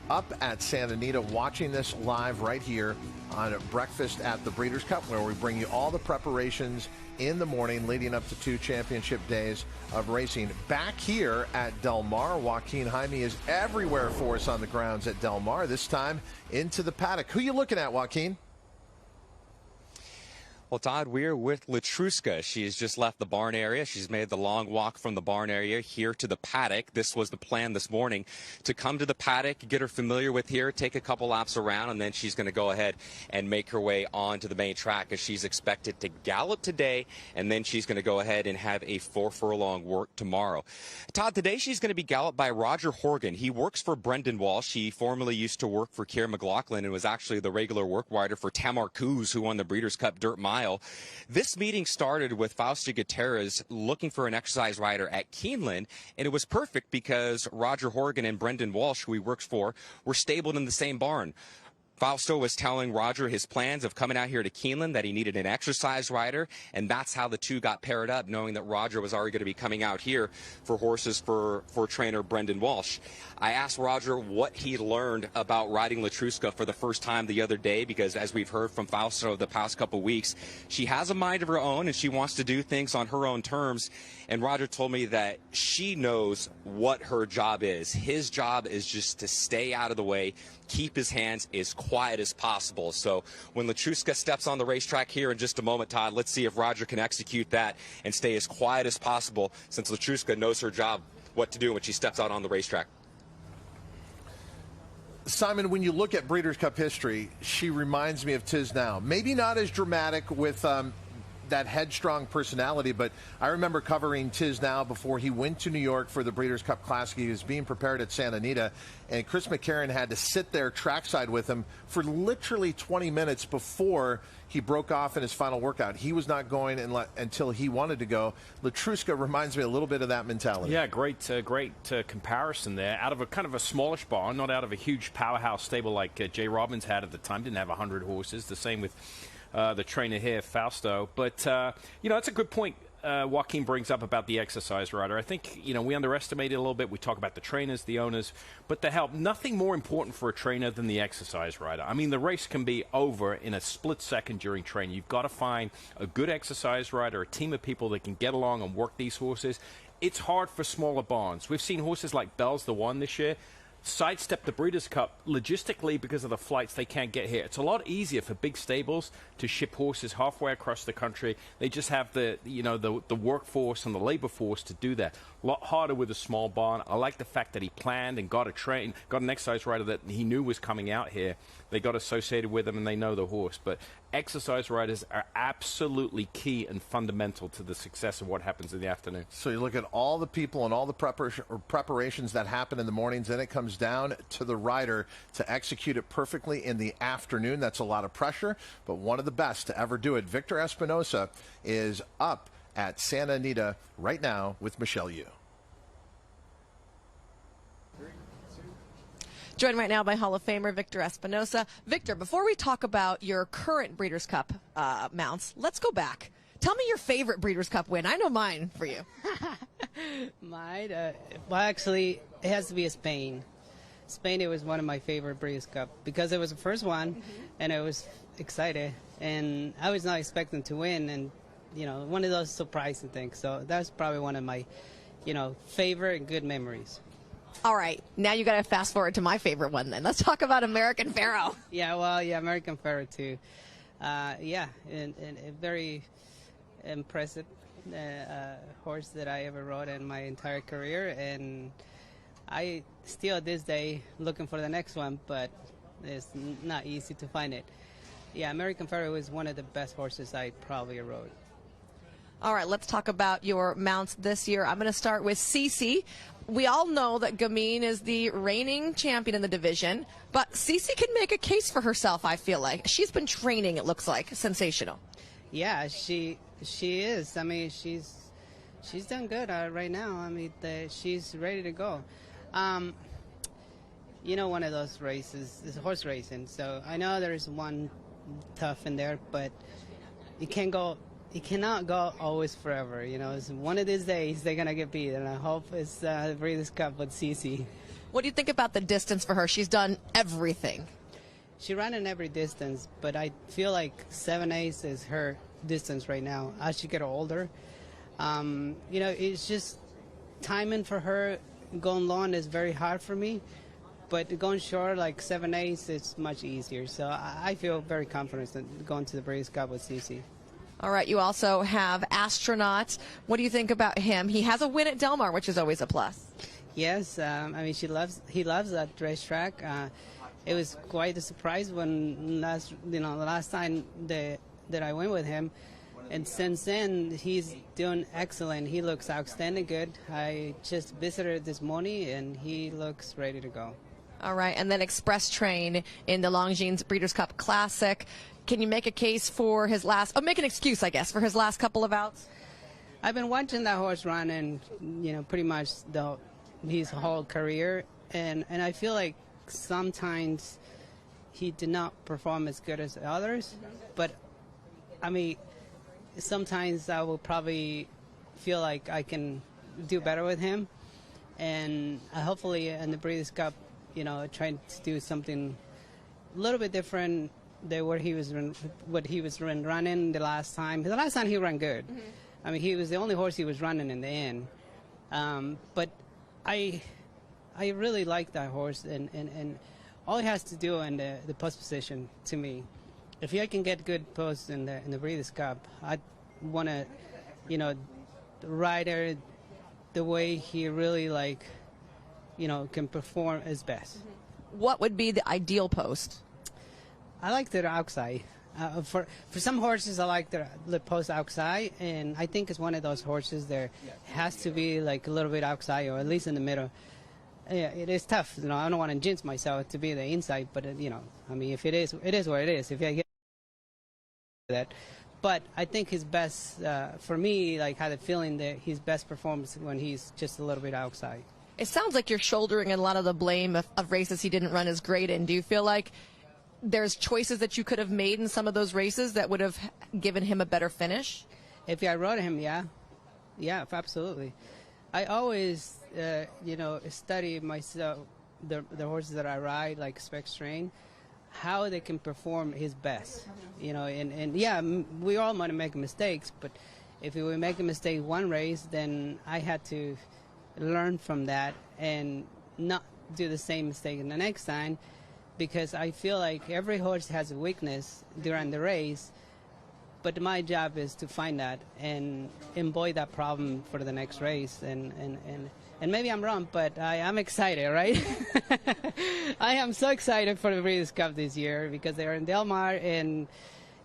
up at Santa Anita, watching this live right here on Breakfast at the Breeders' Cup, where we bring you all the preparations in the morning leading up to 2 championship days of racing. Back here at Del Mar, Joaquin Jaime is everywhere for us on the grounds at Del Mar, this time into the paddock. Who you looking at, Joaquin? Well, Todd, we're with Latruska. She has just left the barn area. She's made the long walk from the barn area here to the paddock. This was the plan this morning, to come to the paddock, get her familiar with here, take a couple laps around, and then she's going to go ahead and make her way on to the main track, as she's expected to gallop today, and then she's going to go ahead and have a 4 furlong work tomorrow. Todd, today she's going to be galloped by Roger Horgan. He works for Brendan Walsh. He formerly used to work for Kier McLaughlin and was actually the regular work rider for Tamar Coos, who won the Breeders' Cup Dirt Mile. This meeting started with Fausto Gutierrez looking for an exercise rider at Keeneland, and it was perfect because Roger Horgan and Brendan Walsh, who he works for, were stabled in the same barn. Fausto was telling Roger his plans of coming out here to Keeneland, that he needed an exercise rider, and that's how the two got paired up, knowing that Roger was already going to be coming out here for horses for trainer Brendan Walsh. I asked Roger what he learned about riding Latruska for the first time the other day, because as we've heard from Fausto the past couple weeks, she has a mind of her own and she wants to do things on her own terms. And Roger told me that she knows what her job is. His job is just to stay out of the way, keep his hands as quiet as possible. So when Latruska steps on the racetrack here in just a moment, Todd, let's see if Roger can execute that and stay as quiet as possible, since Latruska knows her job, what to do when she steps out on the racetrack. Simon, when you look at Breeders' Cup history, she reminds me of Tiz Now. Maybe not as dramatic with that headstrong personality. But I remember covering Tiz Now before he went to New York for the Breeders' Cup Classic. He was being prepared at Santa Anita, and Chris McCarron had to sit there trackside with him for literally 20 minutes before he broke off in his final workout. He was not going until he wanted to go. Latruska reminds me a little bit of that mentality. Yeah, great comparison there. Out of a kind of a smallish barn, not out of a huge powerhouse stable like Jay Robbins had at the time. Didn't have 100 horses. The same with the trainer here, Fausto. But, you know, that's a good point Joaquin brings up about the exercise rider. I think, you know, we underestimate it a little bit. We talk about the trainers, the owners, but the help. Nothing more important for a trainer than the exercise rider. I mean, the race can be over in a split second during training. You've got to find a good exercise rider, a team of people that can get along and work these horses. It's hard for smaller barns. We've seen horses like Bell's the One this year sidestep the Breeders' Cup logistically because of the flights they can't get here. It's a lot easier for big stables to ship horses halfway across the country. They just have the, you know, the workforce and the labor force to do that. A lot harder with a small barn. I like the fact that he planned and got an exercise rider that he knew was coming out here. They got associated with him and they know the horse. But exercise riders are absolutely key and fundamental to the success of what happens in the afternoon. So you look at all the people and all the preparations that happen in the mornings, then it comes down to the rider to execute it perfectly in the afternoon. That's a lot of pressure, but one of the best to ever do it. Victor Espinosa is up at Santa Anita right now with Michelle Yu. Joined right now by Hall of Famer Victor Espinosa. Victor, before we talk about your current Breeders' Cup mounts, let's go back. Tell me your favorite Breeders' Cup win. I know mine for you. Mine? Well, actually, it has to be Spain. Spain, it was one of my favorite Breeders' Cup because it was the first one, and I was excited, and I was not expecting to win, and, you know, one of those surprising things. So that's probably one of my, you know, favorite and good memories. All right, now you got to fast forward to my favorite one then. Let's talk about American Pharoah. Yeah, well, yeah, American Pharoah too. Yeah, and a very impressive horse that I ever rode in my entire career, and I still this day looking for the next one, but it's not easy to find it. Yeah, American Pharoah was one of the best horses I probably rode. All right, let's talk about your mounts this year. I'm going to start with Cece. We all know that Gamine is the reigning champion in the division, but Cece can make a case for herself, I feel like. She's been training, it looks like. Sensational. Yeah, she is. I mean, she's done good right now. I mean, she's ready to go. You know, one of those races is horse racing, so I know there's one tough in there, but you cannot go always forever. You know, it's one of these days they're going to get beat, and I hope it's the Breeders' Cup with Cece. What do you think about the distance for her? She's done everything. She ran in every distance, but I feel like 7/8 is her distance right now. As she get older, you know, it's just timing for her. Going long is very hard for me, but going short, like 7/8, it's much easier. So I feel very confident in going to the Breeders' Cup with Cece. All right, you also have Astronaut. What do you think about him? He has a win at Del Mar, which is always a plus. Yes, I mean, he loves that racetrack. It was quite a surprise when the last time that I went with him, and since then he's doing excellent. He looks outstanding good. I just visited this morning, and he looks ready to go. All right, and then Express Train in the Longines Breeders' Cup Classic. Can you make a case for his make an excuse, I guess, for his last couple of outs? I've been watching that horse run, and, you know, pretty much his whole career, and I feel like sometimes he did not perform as good as others, but, I mean, sometimes I will probably feel like I can do better with him, and hopefully in the Breeders' Cup, you know, trying to do something a little bit different than what he was running the last time. The last time he ran good. I mean, he was the only horse he was running in the end. But I really like that horse, and all he has to do in the post position, to me, if I can get good posts in the Breeders' Cup, I want to, you know, ride her the way he really, like, you know, can perform his best. What would be the ideal post? I like the outside. For some horses, I like the post outside, and I think it's one of those horses there has to be like a little bit outside or at least in the middle. Yeah, it is tough. You know, I don't want to jinx myself to be the inside, but you know, I mean, if it is what it is. If I get that, but I think his best for me, like, had a feeling that his best performance when he's just a little bit outside. It sounds like you're shouldering a lot of the blame of races he didn't run as great in. Do you feel like there's choices that you could have made in some of those races that would have given him a better finish? If I rode him, yeah, absolutely. I always, you know, study myself, the horses that I ride, like spec strain, how they can perform his best, you know, and yeah, we all might make mistakes, but if we make a mistake one race, then I had to learn from that and not do the same mistake in the next time, because I feel like every horse has a weakness during the race, but my job is to find that and avoid that problem for the next race. And maybe I'm wrong, but I'm excited, right? I am so excited for the Breeders' Cup this year because they're in Del Mar, and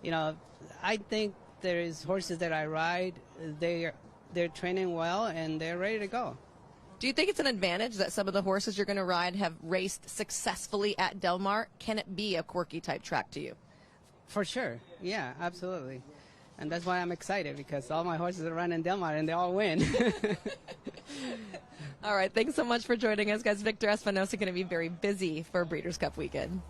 you know, I think there is horses that I ride. They're training well and they're ready to go. Do you think it's an advantage that some of the horses you're going to ride have raced successfully at Del Mar? Can it be a quirky type track to you? For sure. Yeah, absolutely. And that's why I'm excited, because all my horses are running Del Mar and they all win. All right. Thanks so much for joining us, guys. Victor Espinosa going to be very busy for Breeders' Cup weekend.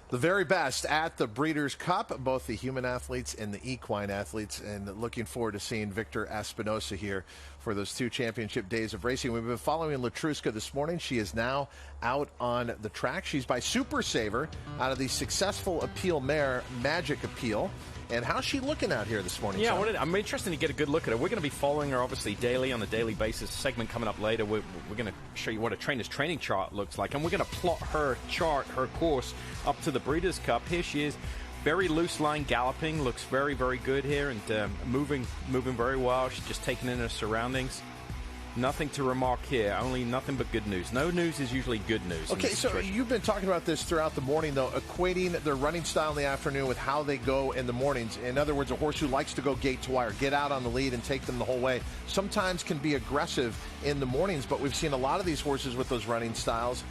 The very best at the Breeders' Cup, both the human athletes and the equine athletes, and looking forward to seeing Victor Espinosa here for those 2 championship days of racing. We've been following Latruska this morning. She is now out on the track. She's by Super Saver out of the successful appeal mare, Magic Appeal. And how's she looking out here this morning? Yeah, I'm interested to get a good look at her. We're going to be following her, obviously, daily on a daily basis. Segment coming up later. We're going to show you what a trainer's training chart looks like. And we're going to plot her chart, her course, up to the Breeders' Cup. Here she is. Very loose line galloping. Looks very, very good here and moving very well. She's just taking in her surroundings. Nothing to remark here. Only nothing but good news. No news is usually good news. Okay, so you've been talking about this throughout the morning, though, equating their running style in the afternoon with how they go in the mornings. In other words, a horse who likes to go gate to wire, get out on the lead and take them the whole way, sometimes can be aggressive in the mornings, but we've seen a lot of these horses with those running styles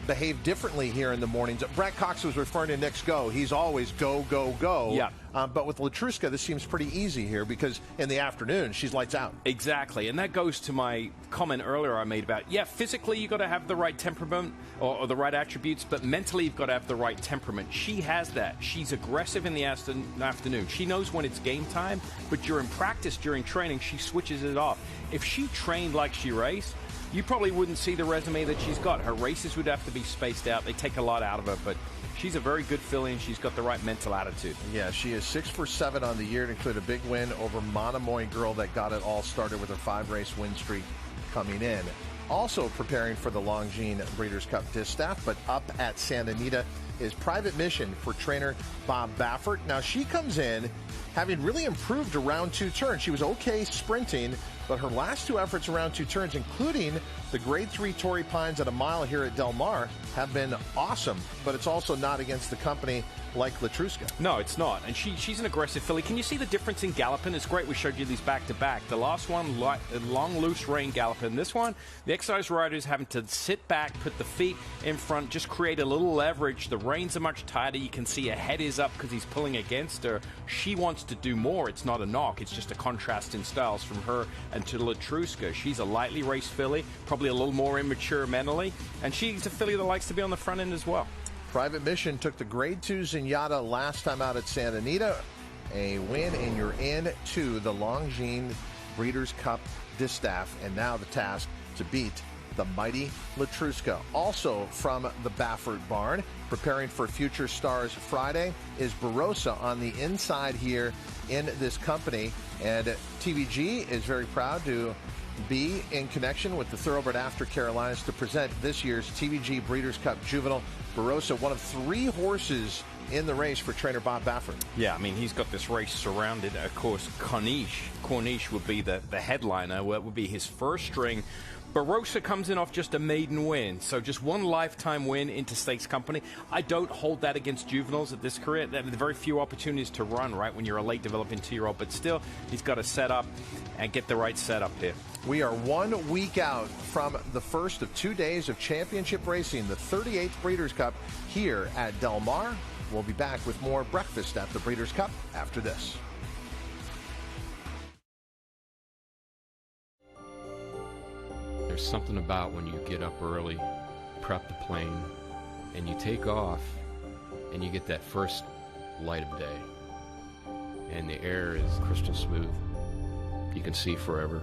behave differently here in the mornings. Brad Cox was referring to Nick's go. He's always go, go, go. Yeah. But with Latruska, this seems pretty easy here because in the afternoon, she's lights out. Exactly. And that goes to my comment earlier I made about, yeah, physically you've got to have the right temperament or the right attributes, but mentally you've got to have the right temperament. She has that. She's aggressive in the afternoon. She knows when it's game time, but during practice, during training, she switches it off. If she trained like she raced, you probably wouldn't see the resume that she's got. Her races would have to be spaced out. They take a lot out of her, but she's a very good filly, and she's got the right mental attitude. Yeah, she is 6 for 7 on the year to include a big win over Monomoy Girl that got it all started with her 5-race win streak coming in. Also preparing for the Longines Breeders' Cup Distaff, but up at Santa Anita is Private Mission for trainer Bob Baffert. Now, she comes in having really improved around 2 turns. She was okay sprinting, but her last 2 efforts around 2 turns, including the Grade 3 Torrey Pines at a mile here at Del Mar, have been awesome, but it's also not against the company like Latruska. No, it's not. And she's an aggressive filly. Can you see the difference in galloping? It's great we showed you these back-to-back. The last one, long, loose rein galloping. This one, the exercise rider is having to sit back, put the feet in front, just create a little leverage. The reins are much tighter. You can see her head is up because he's pulling against her. She wants to do more. It's not a knock. It's just a contrast in styles from her and to Latruska. She's a lightly raced filly, probably a little more immature mentally, and she's a filly that likes to be on the front end as well. Private Mission took the Grade 2 Zenyatta last time out at Santa Anita. A win, and you're in to the Longines Breeders' Cup Distaff, and now the task to beat the mighty Latruska. Also from the Baffert barn, preparing for Future Stars Friday, is Barossa on the inside here in this company. And TVG is very proud to be in connection with the Thoroughbred After Carolinas to present this year's TVG Breeders' Cup Juvenile. Barossa, one of 3 horses in the race for trainer Bob Baffert. Yeah, I mean, he's got this race surrounded. Of course, Corniche would be the headliner. Well, it would be his first string. Barossa comes in off just a maiden win, so just one lifetime win into Stakes Company. I don't hold that against juveniles at this career. There are very few opportunities to run, right, when you're a late developing 2-year-old, but still, he's got to set up and get the right setup here. We are 1 week out from the first of 2 days of championship racing, the 38th Breeders' Cup here at Del Mar. We'll be back with more Breakfast at the Breeders' Cup after this. There's something about when you get up early, prep the plane, and you take off, and you get that first light of day, and the air is crystal smooth. You can see forever.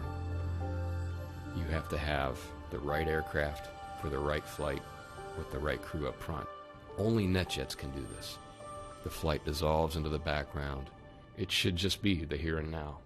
You have to have the right aircraft for the right flight with the right crew up front. Only NetJets can do this. The flight dissolves into the background. It should just be the here and now.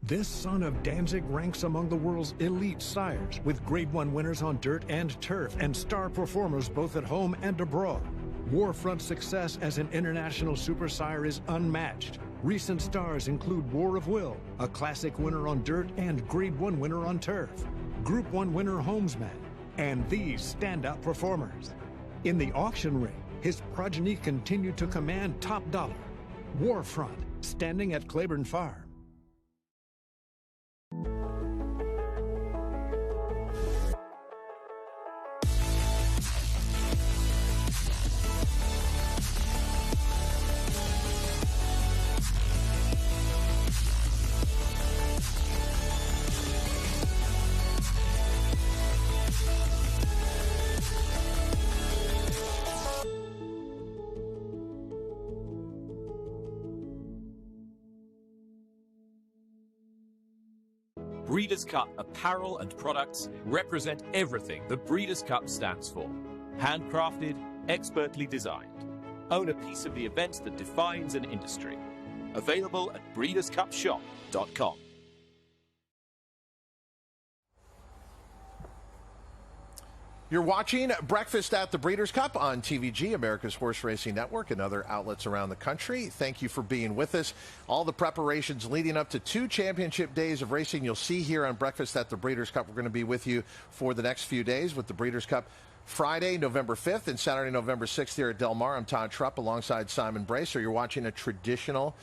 This son of Danzig ranks among the world's elite sires, with Grade 1 winners on dirt and turf, and star performers both at home and abroad. Warfront's success as an international super sire is unmatched. Recent stars include War of Will, a classic winner on dirt and Grade 1 winner on turf, Group 1 winner Homesman, and these standout performers. In the auction ring, his progeny continued to command top dollar. Warfront, standing at Claiborne Farm. Breeders' Cup apparel and products represent everything the Breeders' Cup stands for. Handcrafted, expertly designed. Own a piece of the events that defines an industry. Available at breederscupshop.com. You're watching Breakfast at the Breeders' Cup on TVG, America's Horse Racing Network, and other outlets around the country. Thank you for being with us. All the preparations leading up to 2 championship days of racing you'll see here on Breakfast at the Breeders' Cup. We're going to be with you for the next few days with the Breeders' Cup Friday, November 5th, and Saturday, November 6th here at Del Mar. I'm Todd Trupp alongside Simon Bray. So you're watching a traditional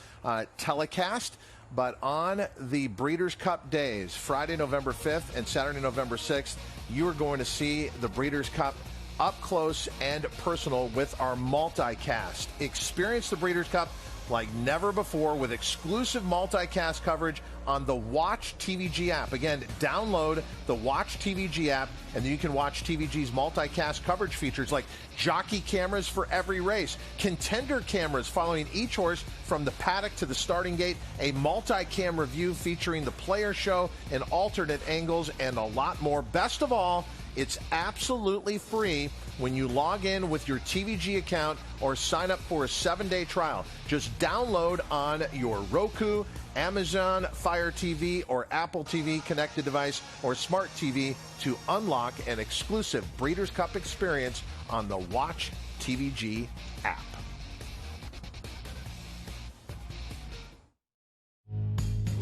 telecast. But on the Breeders' Cup days, Friday, November 5th and Saturday, November 6th, you are going to see the Breeders' Cup up close and personal with our multicast. Experience the Breeders' Cup like never before with exclusive multicast coverage on the Watch TVG app. Again, download the Watch TVG app, and then you can watch TVG's multicast coverage features like jockey cameras for every race, contender cameras following each horse from the paddock to the starting gate, a multi-cam review featuring the player show and alternate angles, and a lot more. Best of all, it's absolutely free when you log in with your TVG account or sign up for a 7-day trial. Just download on your Roku, Amazon Fire TV, or Apple TV connected device or smart TV to unlock an exclusive Breeders' Cup experience on the Watch TVG app.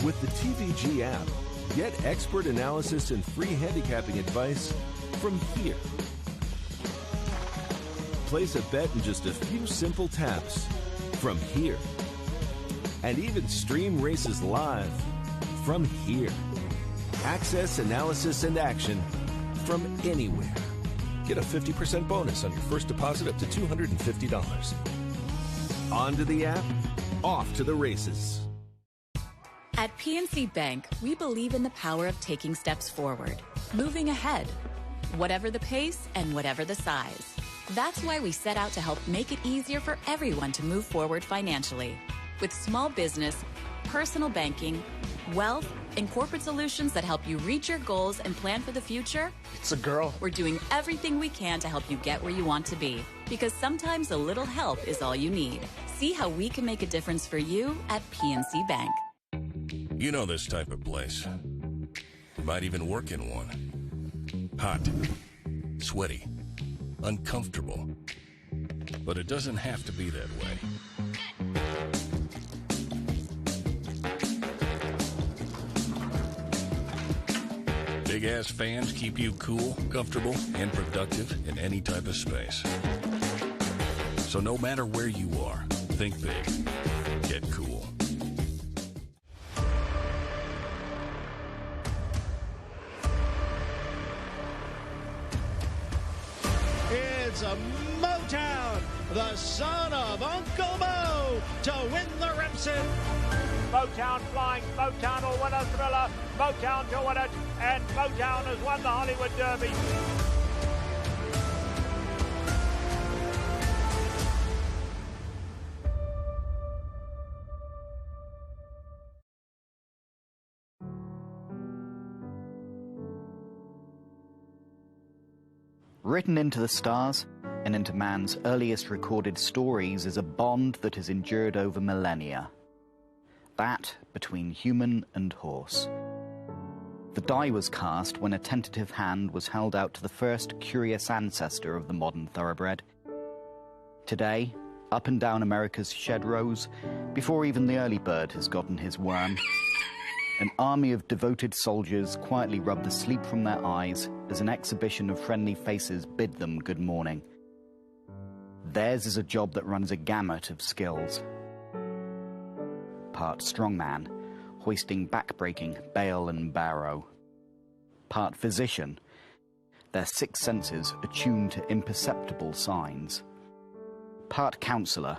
With the TVG app, get expert analysis and free handicapping advice from here. place a bet in just a few simple taps from here. And even stream races live from here. Access, analysis, and action from anywhere. Get a 50% bonus on your first deposit up to $250. On to the app, off to the races. At PNC Bank, we believe in the power of taking steps forward, moving ahead, whatever the pace and whatever the size. That's why we set out to help make it easier for everyone to move forward financially. With small business, personal banking, wealth, and corporate solutions that help you reach your goals and plan for the future. It's a girl. We're doing everything we can to help you get where you want to be. Because sometimes a little help is all you need. See how we can make a difference for you at PNC Bank. You know this type of place. You might even work in one. Hot, sweaty, uncomfortable. But it doesn't have to be that way. Big-ass fans keep you cool, comfortable, and productive in any type of space. So no matter where you are, think big. Get cool. It's a Motown, the son of Uncle Mo, to win the Remsen. Motown flying, Motown will win a Thriller, Motown to win it, and Motown has won the Hollywood Derby. Written into the stars and into man's earliest recorded stories is a bond that has endured over millennia. That between human and horse. The die was cast when a tentative hand was held out to the first curious ancestor of the modern thoroughbred. Today, up and down America's shed rows, before even the early bird has gotten his worm, an army of devoted soldiers quietly rub the sleep from their eyes as an exhibition of friendly faces bid them good morning. Theirs is a job that runs a gamut of skills. Part strongman, hoisting back-breaking bale and barrow. Part physician, their six senses attuned to imperceptible signs. Part counselor,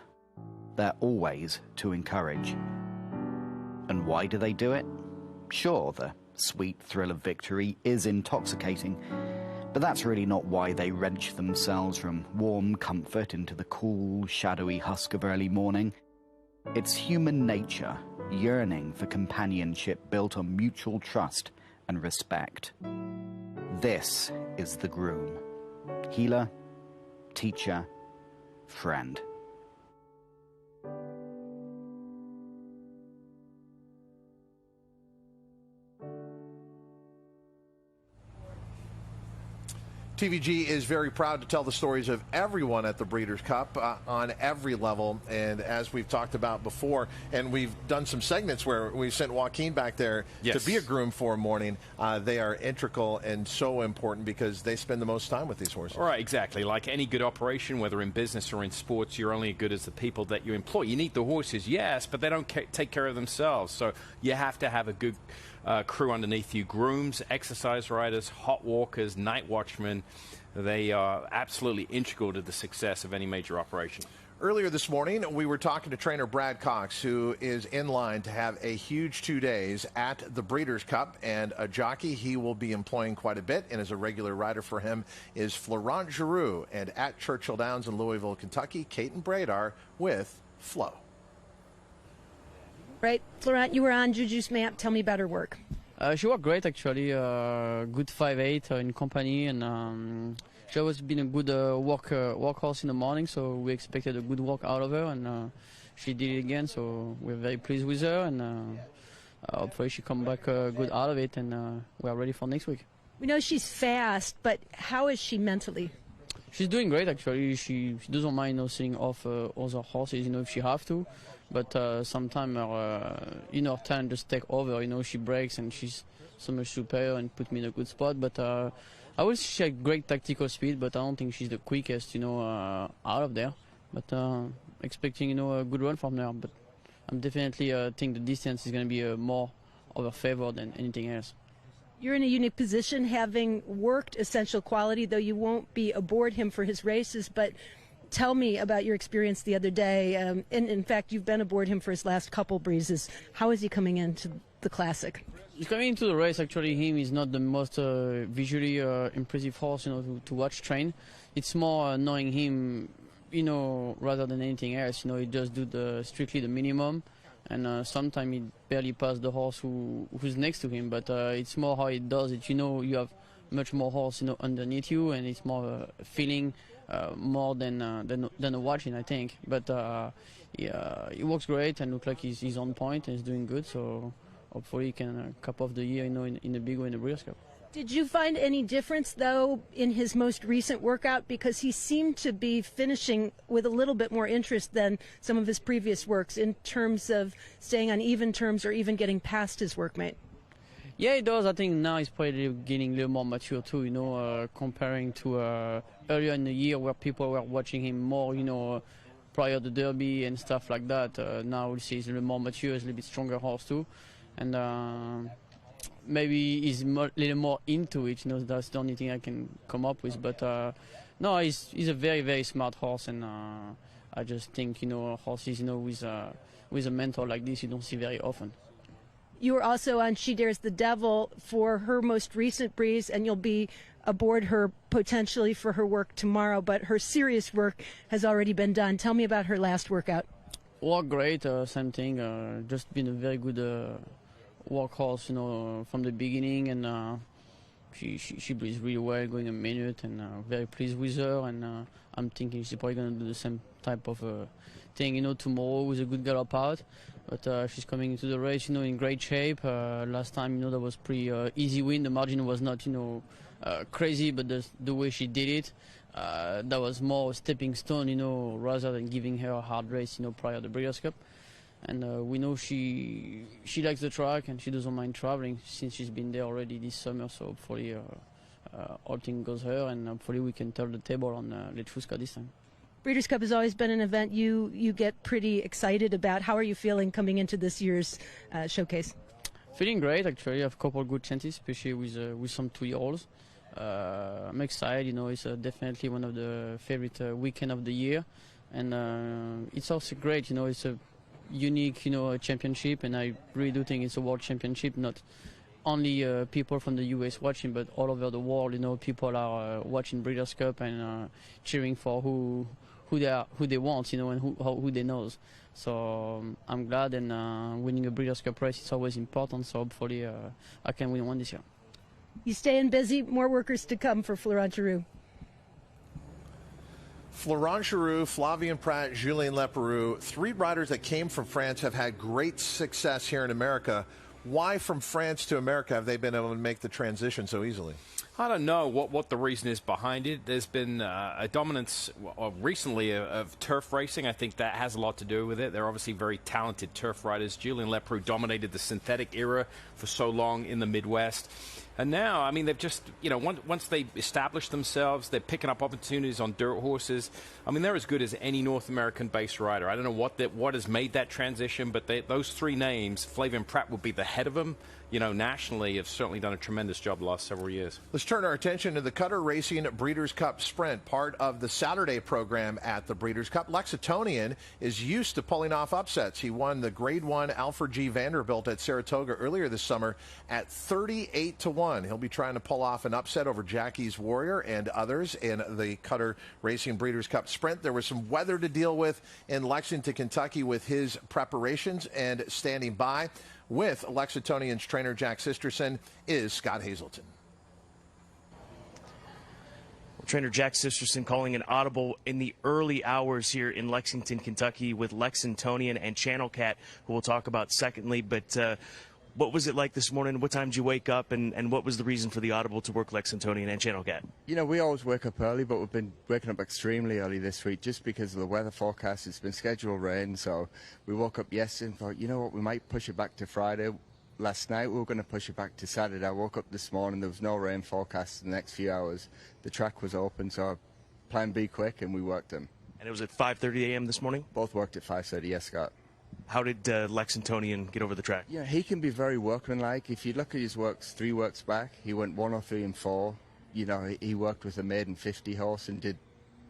they're always to encourage. And why do they do it? Sure, the sweet thrill of victory is intoxicating, but that's really not why they wrench themselves from warm comfort into the cool, shadowy husk of early morning. It's human nature, yearning for companionship built on mutual trust and respect. This is the groom. Healer, teacher, friend. TVG is very proud to tell the stories of everyone at the Breeders' Cup on every level. And as we've talked about before, and we've done some segments where we sent Joaquin back there to be a groom for a morning. They are integral and so important because they spend the most time with these horses. Right, exactly. Like any good operation, whether in business or in sports, you're only as good as the people that you employ. You need the horses, yes, but they don't take care of themselves. So you have to have a good crew underneath you. Grooms, exercise riders, hot walkers, night watchmen. They are absolutely integral to the success of any major operation. Earlier this morning, we were talking to trainer Brad Cox, who is in line to have a huge 2 days at the Breeders' Cup, and a jockey he will be employing quite a bit, and as a regular rider for him is Florent Giroux. And at Churchill Downs in Louisville, Kentucky, Kate and Braid are with Flo. Right, Florent, you were on Juju's map. Tell me about her work. She worked great, actually. Good 5'8" in company, and she always been a good workhorse in the morning. So we expected a good work out of her, and she did it again. So we're very pleased with her, and hopefully she come back good out of it, and we are ready for next week. We know she's fast, but how is she mentally? She's doing great actually. She doesn't mind sitting off other horses, if she have to. But sometimes her talent just take over. She breaks and she's so much superior and put me in a good spot. But I would say she has great tactical speed, but I don't think she's the quickest, out of there. But expecting, a good run from her. But I'm definitely think the distance is going to be more of a favor than anything else. You're in a unique position, having worked Essential Quality, though you won't be aboard him for his races. But tell me about your experience the other day. And in fact, you've been aboard him for his last couple breezes. How is he coming into the Classic? He's coming into the race. Actually, him is not the most visually impressive horse, to watch train. It's more knowing him, rather than anything else. He just do strictly the minimum. And sometimes he barely passes the horse who's next to him, but it's more how he does it. You have much more horse, underneath you, and it's more feeling more than a watching, I think. But yeah, he works great and looks like he's on point and he's doing good. So hopefully he can cap off the year, in a big way in the Breeders' Cup. Did you find any difference, though, in his most recent workout? Because he seemed to be finishing with a little bit more interest than some of his previous works in terms of staying on even terms or even getting past his workmate. Yeah, he does. I think now he's probably getting a little more mature too, comparing to earlier in the year where people were watching him more, prior to Derby and stuff like that. Now we'll see he's a little more mature, he's a little bit stronger horse too. And maybe he's a little more into it. That's the only thing I can come up with. But no, he's a very, very smart horse, and I just think horses with a mentor like this you don't see very often. You were also on She Dares the Devil for her most recent breeze, and you'll be aboard her potentially for her work tomorrow. But her serious work has already been done. Tell me about her last workout. Work great, same thing. Just been a very good workhorse, from the beginning, and she breathes really well, going a minute, and very pleased with her. And I'm thinking she's probably going to do the same type of thing, tomorrow with a good gallop out. But she's coming into the race, in great shape. Last time, that was pretty easy win. The margin was not, crazy, but the way she did it, that was more a stepping stone, rather than giving her a hard race, prior to the Breeders' Cup. And we know she likes the track and she doesn't mind traveling since she's been there already this summer. So hopefully all things goes her, and hopefully we can turn the table on Lechuska this time. Breeders' Cup has always been an event you get pretty excited about. How are you feeling coming into this year's showcase? Feeling great, actually. I have a couple of good chances, especially with some 2-year-olds. I'm excited. It's definitely one of the favorite weekend of the year, and it's also great. It's a unique, championship, and I really do think it's a world championship. Not only people from the US watching, but all over the world. People are watching Breeders' Cup and cheering for who they want, and who they know. So I'm glad, and winning a Breeders' Cup race is always important. So hopefully I can win one this year. You staying busy? More workers to come for Florent Geroux. Florent Geroux, Flavien Prat, Julien Leparoux, 3 riders that came from France, have had great success here in America. Why from France to America have they been able to make the transition so easily? I don't know what the reason is behind it. There's been a dominance recently of turf racing. I think that has a lot to do with it. They're obviously very talented turf riders. Julien Leparoux dominated the synthetic era for so long in the Midwest. And now, I mean, they've just, once they establish themselves, they're picking up opportunities on dirt horses. I mean, they're as good as any North American base rider. I don't know what has made that transition, but those 3 names, Flavien Prat would be the head of them. Nationally have certainly done a tremendous job the last several years. Let's turn our attention to the Cutter Racing Breeders' Cup Sprint, part of the Saturday program at the Breeders' Cup. Lexingtonian is used to pulling off upsets. He won the Grade 1 Alfred G. Vanderbilt at Saratoga earlier this summer at 38-1. He'll be trying to pull off an upset over Jackie's Warrior and others in the Cutter Racing Breeders' Cup Sprint. There was some weather to deal with in Lexington, Kentucky with his preparations, and standing by with Lexingtonian's trainer Jack Sisterson is Scott Hazelton. Trainer Jack Sisterson calling an audible in the early hours here in Lexington, Kentucky with Lexingtonian and Channel Cat, who we'll talk about secondly. But What was it like this morning? What time did you wake up, and what was the reason for the audible to work Lexingtonian and Channel Cat? You know, we always wake up early, but we've been waking up extremely early this week just because of the weather forecast. It's been scheduled rain, so we woke up yesterday and thought, you know what, we might push it back to Friday. Last night we were going to push it back to Saturday. I woke up this morning, there was no rain forecast in the next few hours. The track was open, so I planned B quick and we worked them. And it was at 5:30 a.m. this morning? Both worked at 5:30, yes, Scott. How did Lexingtonian get over the track? Yeah, he can be very workmanlike. If you look at his works 3 works back, he went 103 and 4. You know, he worked with a maiden 50 horse and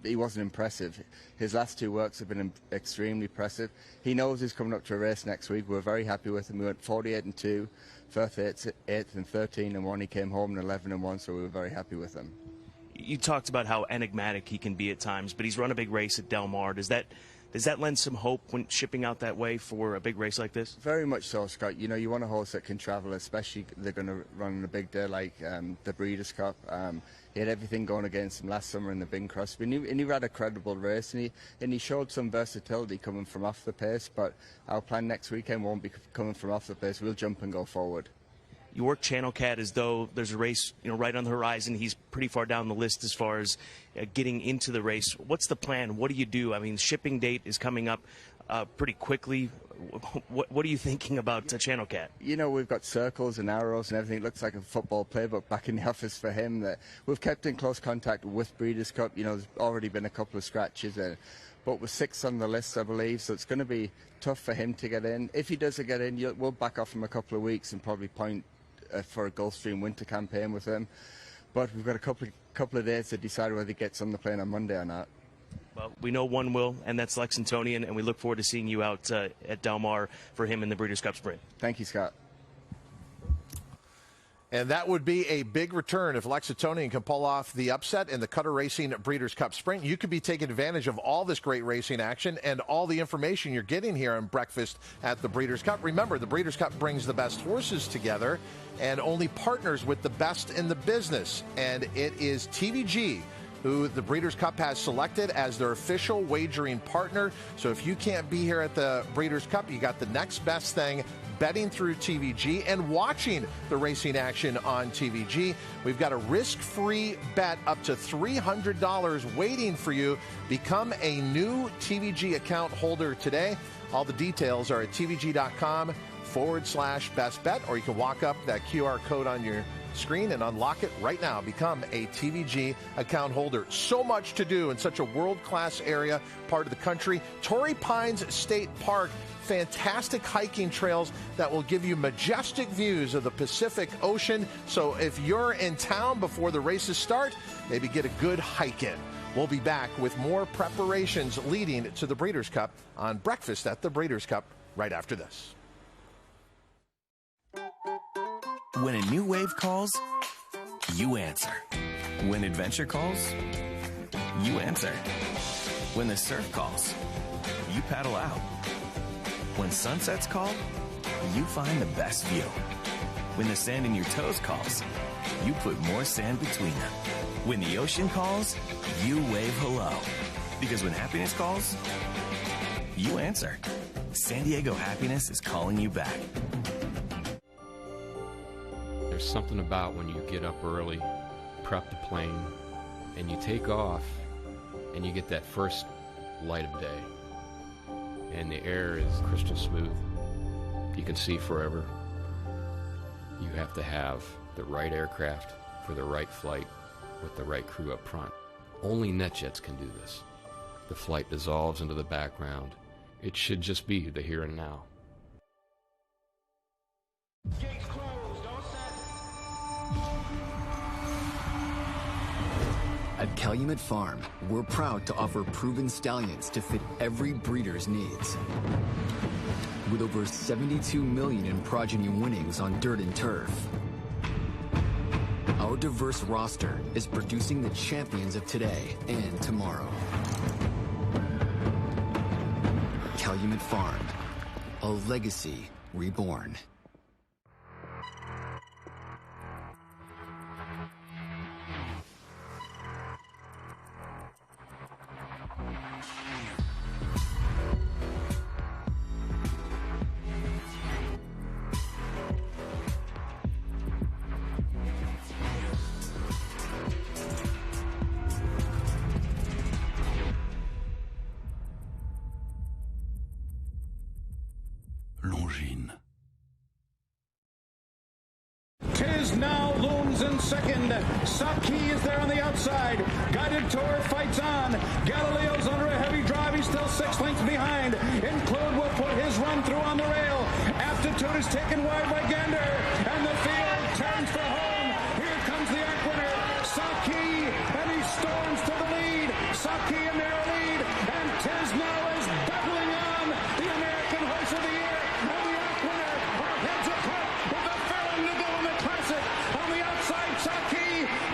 he wasn't impressive. His last 2 works have been extremely impressive. He knows he's coming up to a race next week. We're very happy with him. We went 48 and 2, first 8th and 13 and 1. He came home in 11 and 1, so we were very happy with him. You talked about how enigmatic he can be at times, but he's run a big race at Del Mar. Does that lend some hope when shipping out that way for a big race like this? Very much so, Scott. You know, you want a horse that can travel, especially they're going to run on a big day like the Breeders' Cup. He had everything going against him last summer in the Bing Crosby, and he ran a credible race, and he showed some versatility coming from off the pace, but our plan next weekend won't be coming from off the pace. We'll jump and go forward. You work Channel Cat as though there's a race, right on the horizon. He's pretty far down the list as far as getting into the race. What's the plan? What do you do? I mean, shipping date is coming up pretty quickly. What are you thinking about Channel Cat? You know, we've got circles and arrows and everything. It looks like a football playbook back in the office for him. That we've kept in close contact with Breeders' Cup. You know, there's already been a couple of scratches, but we're 6th on the list, I believe, so it's going to be tough for him to get in. If he doesn't get in, we'll back off him a couple of weeks and probably point for a Gulfstream winter campaign with him. But we've got a couple of days to decide whether he gets on the plane on Monday or not. Well, we know one will, and that's Lexingtonian, and we look forward to seeing you out at Del Mar for him in the Breeders' Cup Sprint. Thank you, Scott. And that would be a big return if Lexingtonian can pull off the upset in the Cutter Racing Breeders' Cup Sprint. You could be taking advantage of all this great racing action and all the information you're getting here on Breakfast at the Breeders' Cup. Remember, the Breeders' Cup brings the best horses together and only partners with the best in the business. And it is TVG who the Breeders' Cup has selected as their official wagering partner. So if you can't be here at the Breeders' Cup, you got the next best thing, betting through TVG and watching the racing action on TVG. We've got a risk-free bet up to $300 waiting for you. Become a new TVG account holder today. All the details are at tvg.com/best bet, or you can walk up that QR code on your screen and unlock it right now. Become a TVG account holder. So much to do in such a world-class area, part of the country. Torrey Pines State Park, fantastic hiking trails that will give you majestic views of the Pacific Ocean. So if you're in town before the races start, maybe get a good hike in. We'll be back with more preparations leading to the Breeders' Cup on Breakfast at the Breeders' Cup right after this. When a new wave calls, you answer. When adventure calls, you answer. When the surf calls, you paddle out. When sunsets call, you find the best view. When the sand in your toes calls, you put more sand between them. When the ocean calls, you wave hello. Because when happiness calls, you answer. San Diego Happiness is calling you back. There's something about when you get up early, prep the plane, and you take off, and you get that first light of day. And the air is crystal smooth. You can see forever. You have to have the right aircraft for the right flight with the right crew up front. Only NetJets can do this. The flight dissolves into the background. It should just be the here and now. At Calumet Farm, we're proud to offer proven stallions to fit every breeder's needs. With over 72 million in progeny winnings on dirt and turf, our diverse roster is producing the champions of today and tomorrow. Calumet Farm, a legacy reborn. Jones in second. Saki is there on the outside. Guided Tour fights on. Galileo's under a heavy drive. He's still 6 lengths behind. Include will put his run through on the rail. Aptitude is taken wide by Gander. And the field turns for home. Here comes the arc winner, Saki, and he storms to the lead. Saki a narrow lead, and Tiz now is battling on the American Horse of the Year. And the arc winner are heads up with the Farron to go in the Classic. On the outside, Saki.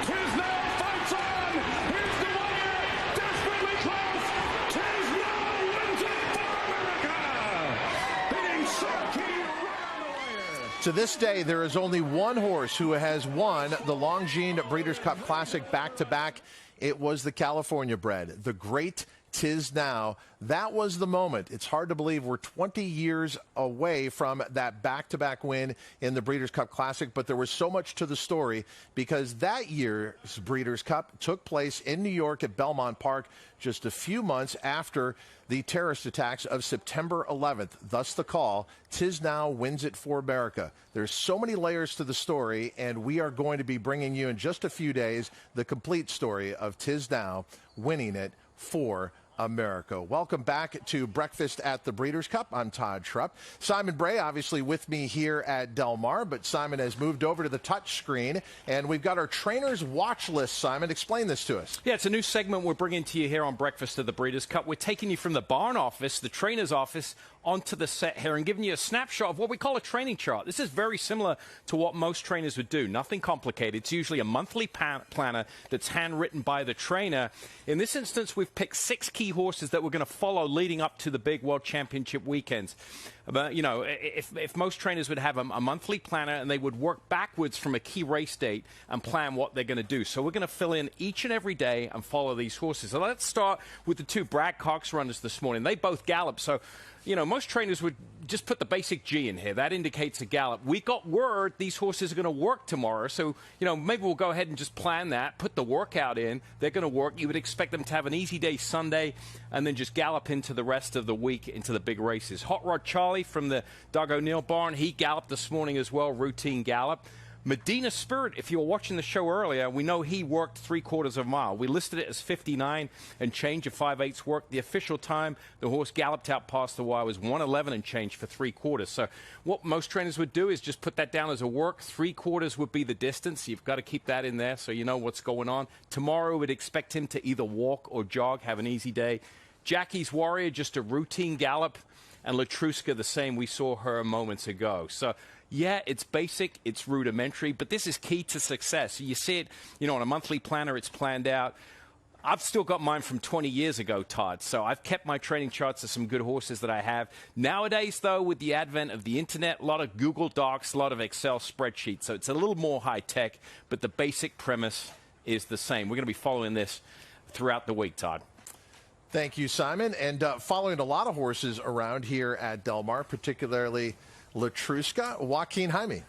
Tiz now fights on. Here's the winner, desperately close. Tiz now wins it for America, beating Saki. To this day, there is only one horse who has won the Longines Breeders' Cup Classic back-to-back. It was the California bred, the great Tiz Now. That was the moment. It's hard to believe we're 20 years away from that back-to-back win in the Breeders' Cup Classic, but there was so much to the story because that year's Breeders' Cup took place in New York at Belmont Park just a few months after the terrorist attacks of September 11th. Thus the call, Tiz Now wins it for America. There's so many layers to the story, and we are going to be bringing you in just a few days the complete story of Tiz Now winning it for America. Welcome back to Breakfast at the Breeders' Cup. I'm Todd Schrupp. Simon Bray, obviously with me here at Del Mar, but Simon has moved over to the touch screen, and we've got our trainer's watch list. Simon, explain this to us. Yeah, it's a new segment we're bringing to you here on Breakfast at the Breeders' Cup. We're taking you from the barn office, the trainer's office, onto the set here and giving you a snapshot of what we call a training chart. This is very similar to what most trainers would do. Nothing complicated. It's usually a monthly planner that's handwritten by the trainer. In this instance, we've picked 6 key horses that we're going to follow leading up to the big World Championship weekends. But, you know, if most trainers would have a monthly planner and they would work backwards from a key race date and plan what they're going to do. So we're going to fill in each and every day and follow these horses. So let's start with the 2 Brad Cox runners this morning. They both gallop, so you know, most trainers would just put the basic G in here. That indicates a gallop. We got word these horses are going to work tomorrow, so, you know, maybe we'll go ahead and just plan that, put the workout in. They're going to work. You would expect them to have an easy day Sunday and then just gallop into the rest of the week into the big races. Hot Rod Charlie from the Doug O'Neill barn, he galloped this morning as well, routine gallop. Medina Spirit, if you were watching the show earlier, we know he worked 3/4 of a mile. We listed it as 59 and change of 5/8 work. The official time the horse galloped out past the wire was 1:11 and change for 3/4. So what most trainers would do is just put that down as a work. 3/4 would be the distance. You've got to keep that in there so you know what's going on. Tomorrow we'd expect him to either walk or jog, have an easy day. Jackie's Warrior, just a routine gallop. And Latruska the same. We saw her moments ago. So yeah, it's basic, it's rudimentary, but this is key to success. You see it, you know, on a monthly planner, it's planned out. I've still got mine from 20 years ago, Todd, so I've kept my training charts of some good horses that I have. Nowadays, though, with the advent of the internet, a lot of Google Docs, a lot of Excel spreadsheets, so it's a little more high-tech, but the basic premise is the same. We're going to be following this throughout the week, Todd. Thank you, Simon. And following a lot of horses around here at Del Mar, particularly Latruska, Joaquin Jaime.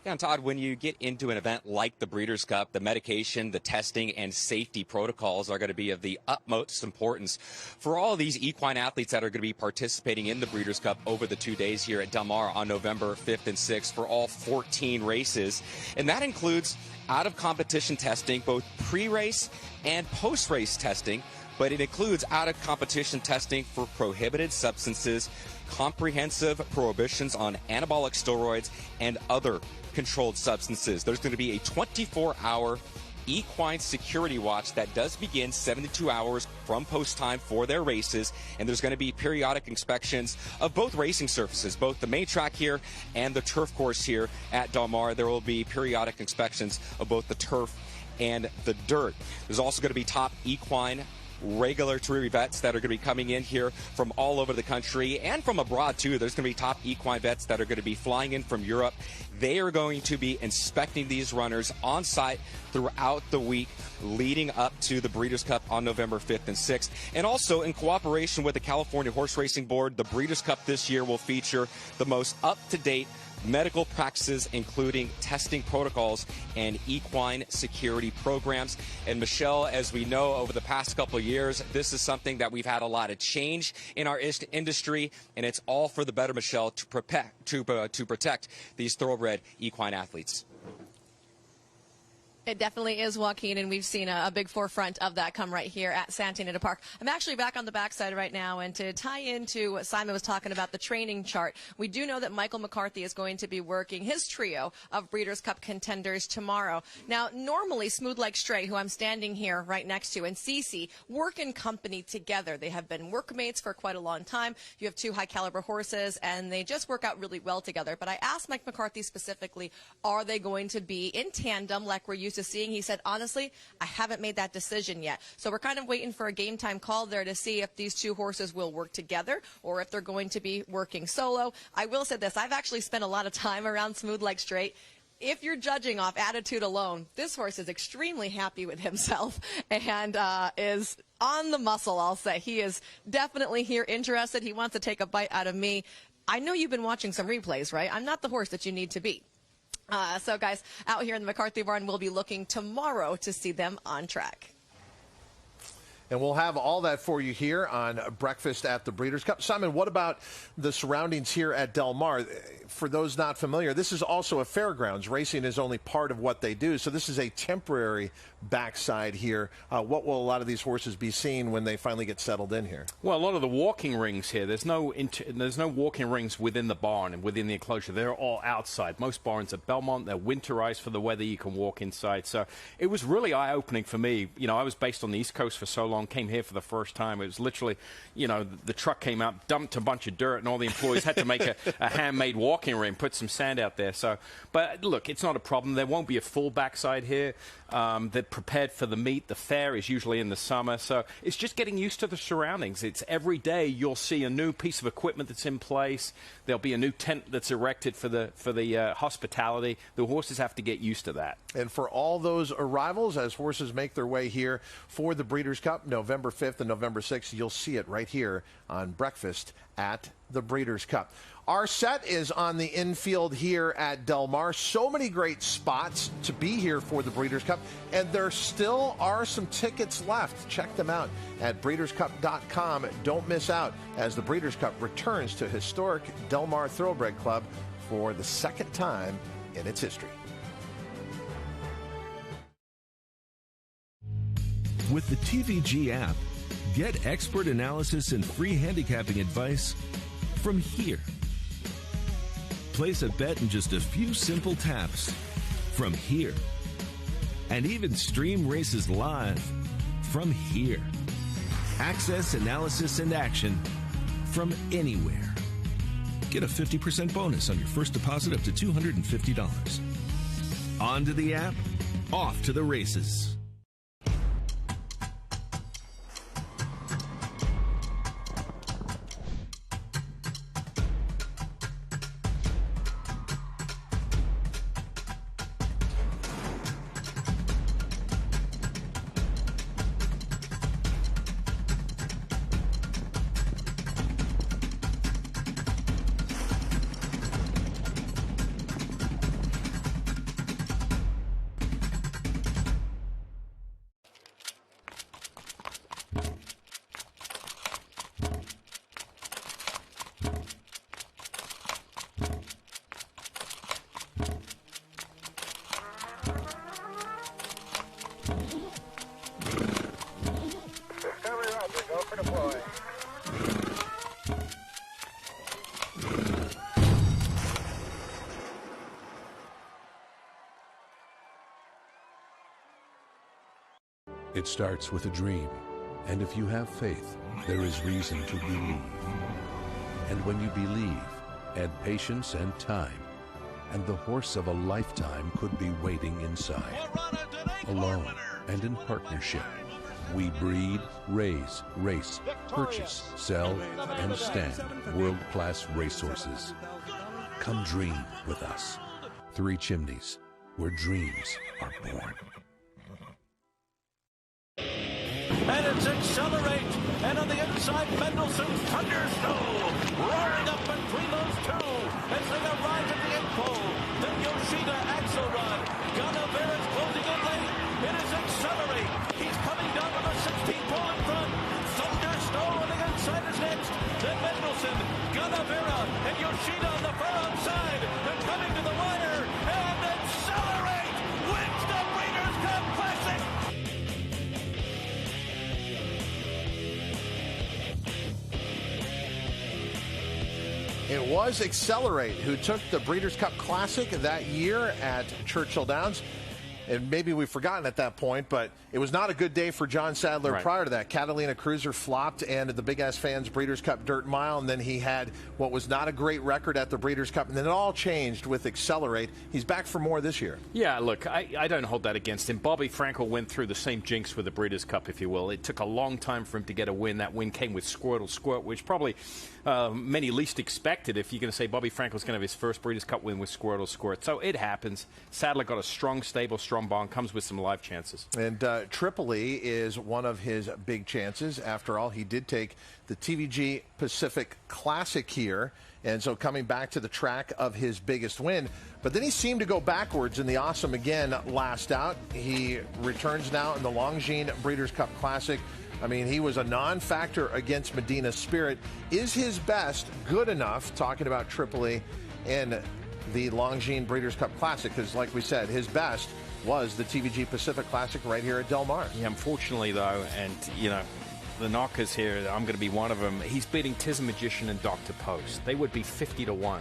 Yeah, and Todd, when you get into an event like the Breeders' Cup, the medication, the testing, and safety protocols are going to be of the utmost importance for all of these equine athletes that are going to be participating in the Breeders' Cup over the 2 days here at Del Mar on November 5th and 6th for all 14 races. And that includes out-of-competition testing, both pre-race and post-race testing, but it includes out-of-competition testing for prohibited substances, comprehensive prohibitions on anabolic steroids, and other controlled substances. There's going to be a 24-hour equine security watch that does begin 72 hours from post time for their races, and there's going to be periodic inspections of both racing surfaces, both the main track here and the turf course here at Del Mar. There will be periodic inspections of both the turf and the dirt. There's also going to be top equine regulatory vets that are going to be coming in here from all over the country and from abroad too. There's going to be top equine vets that are going to be flying in from Europe. They are going to be inspecting these runners on site throughout the week leading up to the Breeders' Cup on November 5th and 6th. And also in cooperation with the California Horse Racing Board, the Breeders' Cup this year will feature the most up-to-date medical practices, including testing protocols and equine security programs. And Michelle, as we know, over the past couple of years, this is something that we've had a lot of change in our industry, and it's all for the better, Michelle, to protect these thoroughbred equine athletes. It definitely is, Joaquin, and we've seen a big forefront of that come right here at Santa Anita Park. I'm actually back on the backside right now, and to tie into what Simon was talking about, the training chart, we do know that Michael McCarthy is going to be working his trio of Breeders' Cup contenders tomorrow. Now, normally, Smooth Like Stray, who I'm standing here right next to, and Cece work in company together. They have been workmates for quite a long time. You have two high-caliber horses, and they just work out really well together. But I asked Mike McCarthy specifically, are they going to be in tandem like we're used to seeing? He said, honestly, I haven't made that decision yet. So we're kind of waiting for a game time call there to see if these two horses will work together or if they're going to be working solo. I will say this, I've actually spent a lot of time around Smooth Like Stray. If you're judging off attitude alone, this horse is extremely happy with himself and is on the muscle, I'll say. He is definitely here interested. He wants to take a bite out of me. I know you've been watching some replays, right? I'm not the horse that you need to beat. So, guys, out here in the McCarthy barn, we'll be looking tomorrow to see them on track. And we'll have all that for you here on Breakfast at the Breeders' Cup. Simon, what about the surroundings here at Del Mar? For those not familiar, this is also a fairgrounds. Racing is only part of what they do. So this is a temporary backside here. What will a lot of these horses be seeing when they finally get settled in here? Well, a lot of the walking rings here, there's no walking rings within the barn and within the enclosure. They're all outside. Most barns at Belmont, they're winterized for the weather. You can walk inside. So it was really eye-opening for me. You know, I was based on the East Coast for so long, came here for the first time. It was literally, you know, the truck came out, dumped a bunch of dirt, and all the employees had to make a handmade walking ring, put some sand out there. So, but look, it's not a problem. There won't be a full backside here. They're prepared for the meet. The fair is usually in the summer. So it's just getting used to the surroundings. It's every day you'll see a new piece of equipment that's in place. There'll be a new tent that's erected for the hospitality. The horses have to get used to that. And for all those arrivals, as horses make their way here for the Breeders' Cup, November 5th and November 6th, you'll see it right here on Breakfast at the Breeders' Cup. Our set is on the infield here at Del Mar. So many great spots to be here for the Breeders' Cup, and there still are some tickets left. Check them out at breederscup.com. Don't miss out as the Breeders' Cup returns to historic Del Mar Thoroughbred Club for the second time in its history. With the TVG app, get expert analysis and free handicapping advice from here. Place a bet in just a few simple taps from here. And even stream races live from here. Access, analysis, and action from anywhere. Get a 50% bonus on your first deposit up to $250. On to the app, off to the races. It starts with a dream, and if you have faith, there is reason to believe. And when you believe, add patience and time, and the horse of a lifetime could be waiting inside. Alone and in partnership, we breed, raise, race, purchase, sell, and stand world-class racehorses. Come dream with us. Three Chimneys, where dreams are born. And it's Accelerate, and on the inside, Mendelssohn Thundersnow, roaring up between those two as they arrive at the also run. Ganavera's closing in late. It is Accelerate. He's coming down to the 16th pole in front. Thunder Snow on the inside is next. Then Mendelssohn, Ganavera, and Yoshida on the far outside. They're coming to the wire. And Accelerate wins the Breeders' Cup Classic. It was Accelerate who took the Breeders' Cup Classic that year at Churchill Downs. And maybe we've forgotten at that point, but it was not a good day for John Sadler prior to that. Catalina Cruiser flopped and the Big Ass Fans Breeders' Cup Dirt Mile, and then he had what was not a great record at the Breeders' Cup, and then it all changed with Accelerate. He's back for more this year. Yeah, look, I don't hold that against him. Bobby Frankel went through the same jinx with the Breeders' Cup, if you will. It took a long time for him to get a win. That win came with Squirtle Squirt, which probably many least expected if you're going to say Bobby Frankel's going to have his first Breeders' Cup win with Squirtle Squirt. So it happens. Sadler got a strong, stable, strong barn, comes with some live chances. And Tripoli is one of his big chances. After all, he did take the TVG Pacific Classic here, and so coming back to the track of his biggest win. But then he seemed to go backwards in the Awesome again last out. He returns now in the Longines Breeders' Cup Classic. I mean, he was a non-factor against Medina Spirit. Is his best good enough, talking about Tripoli in the Longines Breeders' Cup Classic? Because like we said, his best was the TVG Pacific Classic right here at Del Mar. Yeah, unfortunately, though, and, you know, the knockers here, I'm going to be one of them. He's beating Tiz Magician and Dr. Post. They would be 50-1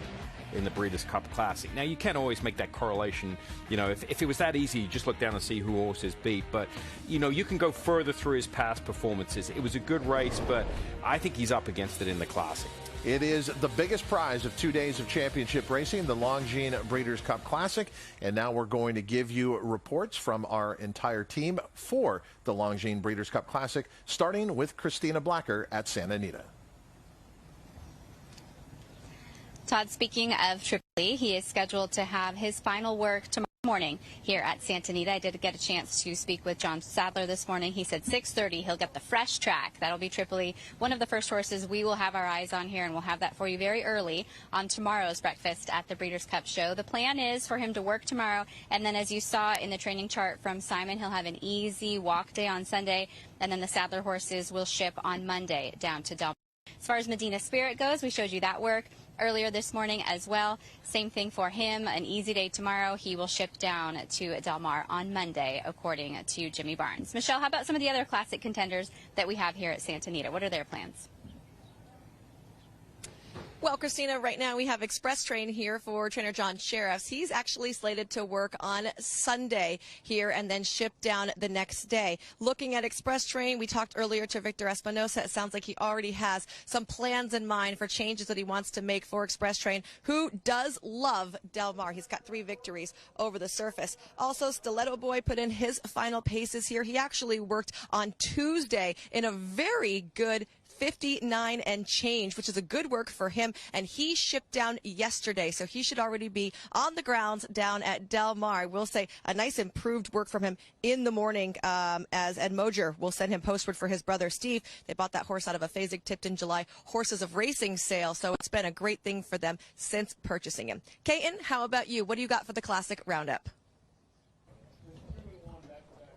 in the Breeders' Cup Classic. Now, you can't always make that correlation. You know, if it was that easy, you just look down and see who horses beat. But, you know, you can go further through his past performances. It was a good race, but I think he's up against it in the Classic. It is the biggest prize of 2 days of championship racing, the Longines Breeders' Cup Classic. And now we're going to give you reports from our entire team for the Longines Breeders' Cup Classic, starting with Christina Blacker at Santa Anita. Todd, speaking of Tripoli, he is scheduled to have his final work tomorrow morning here at Santa Anita. I did get a chance to speak with John Sadler this morning. He said 6:30 he'll get the fresh track. That'll be Tripoli, one of the first horses we will have our eyes on here, and we'll have that for you very early on tomorrow's breakfast at the Breeders' Cup Show. The plan is for him to work tomorrow, and then as you saw in the training chart from Simon, he'll have an easy walk day on Sunday, and then the Sadler horses will ship on Monday down to Del Mar. As far as Medina Spirit goes, we showed you that work earlier this morning as well. Same thing for him, an easy day tomorrow. He will ship down to Del Mar on Monday, according to Jimmy Barnes. Michelle, how about some of the other classic contenders that we have here at Santa Anita? What are their plans? Well, Christina, right now we have Express Train here for trainer John Sheriffs. He's actually slated to work on Sunday here and then ship down the next day. Looking at Express Train, we talked earlier to Victor Espinosa. It sounds like he already has some plans in mind for changes that he wants to make for Express Train, who does love Del Mar. He's got 3 victories over the surface. Also, Stiletto Boy put in his final paces here. He actually worked on Tuesday in a very good 59 and change, which is a good work for him, and he shipped down yesterday, so he should already be on the grounds down at Del Mar. We'll say a nice improved work from him in the morning, as Ed Moger will send him postward for his brother Steve. They bought that horse out of a Fasig-Tipton July Horses of Racing sale, so it's been a great thing for them since purchasing him. Kaiten, how about you? What do you got for the Classic Roundup?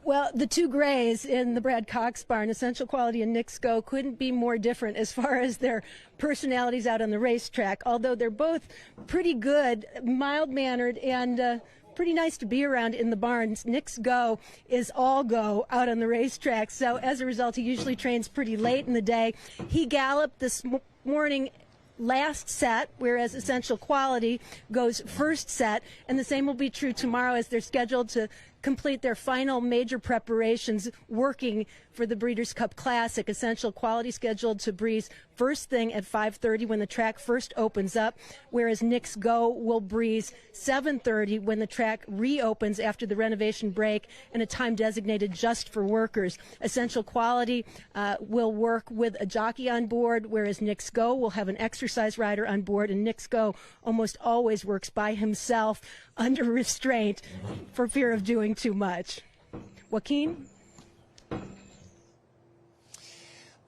Well, the 2 grays in the Brad Cox barn, Essential Quality and Knicks Go, couldn't be more different as far as their personalities out on the racetrack, although they're both pretty good, mild-mannered, and pretty nice to be around in the barns. Knicks Go is all go out on the racetrack, so as a result, he usually trains pretty late in the day. He galloped this morning last set, whereas Essential Quality goes first set, and the same will be true tomorrow as they're scheduled to complete their final major preparations working for the Breeders' Cup Classic. Essential Quality scheduled to breeze first thing at 5:30 when the track first opens up, whereas Knicks Go will breeze 7:30 when the track reopens after the renovation break and a time designated just for workers. Essential Quality will work with a jockey on board, whereas Knicks Go will have an exercise rider on board, and Knicks Go almost always works by himself under restraint for fear of doing too much. Joaquin?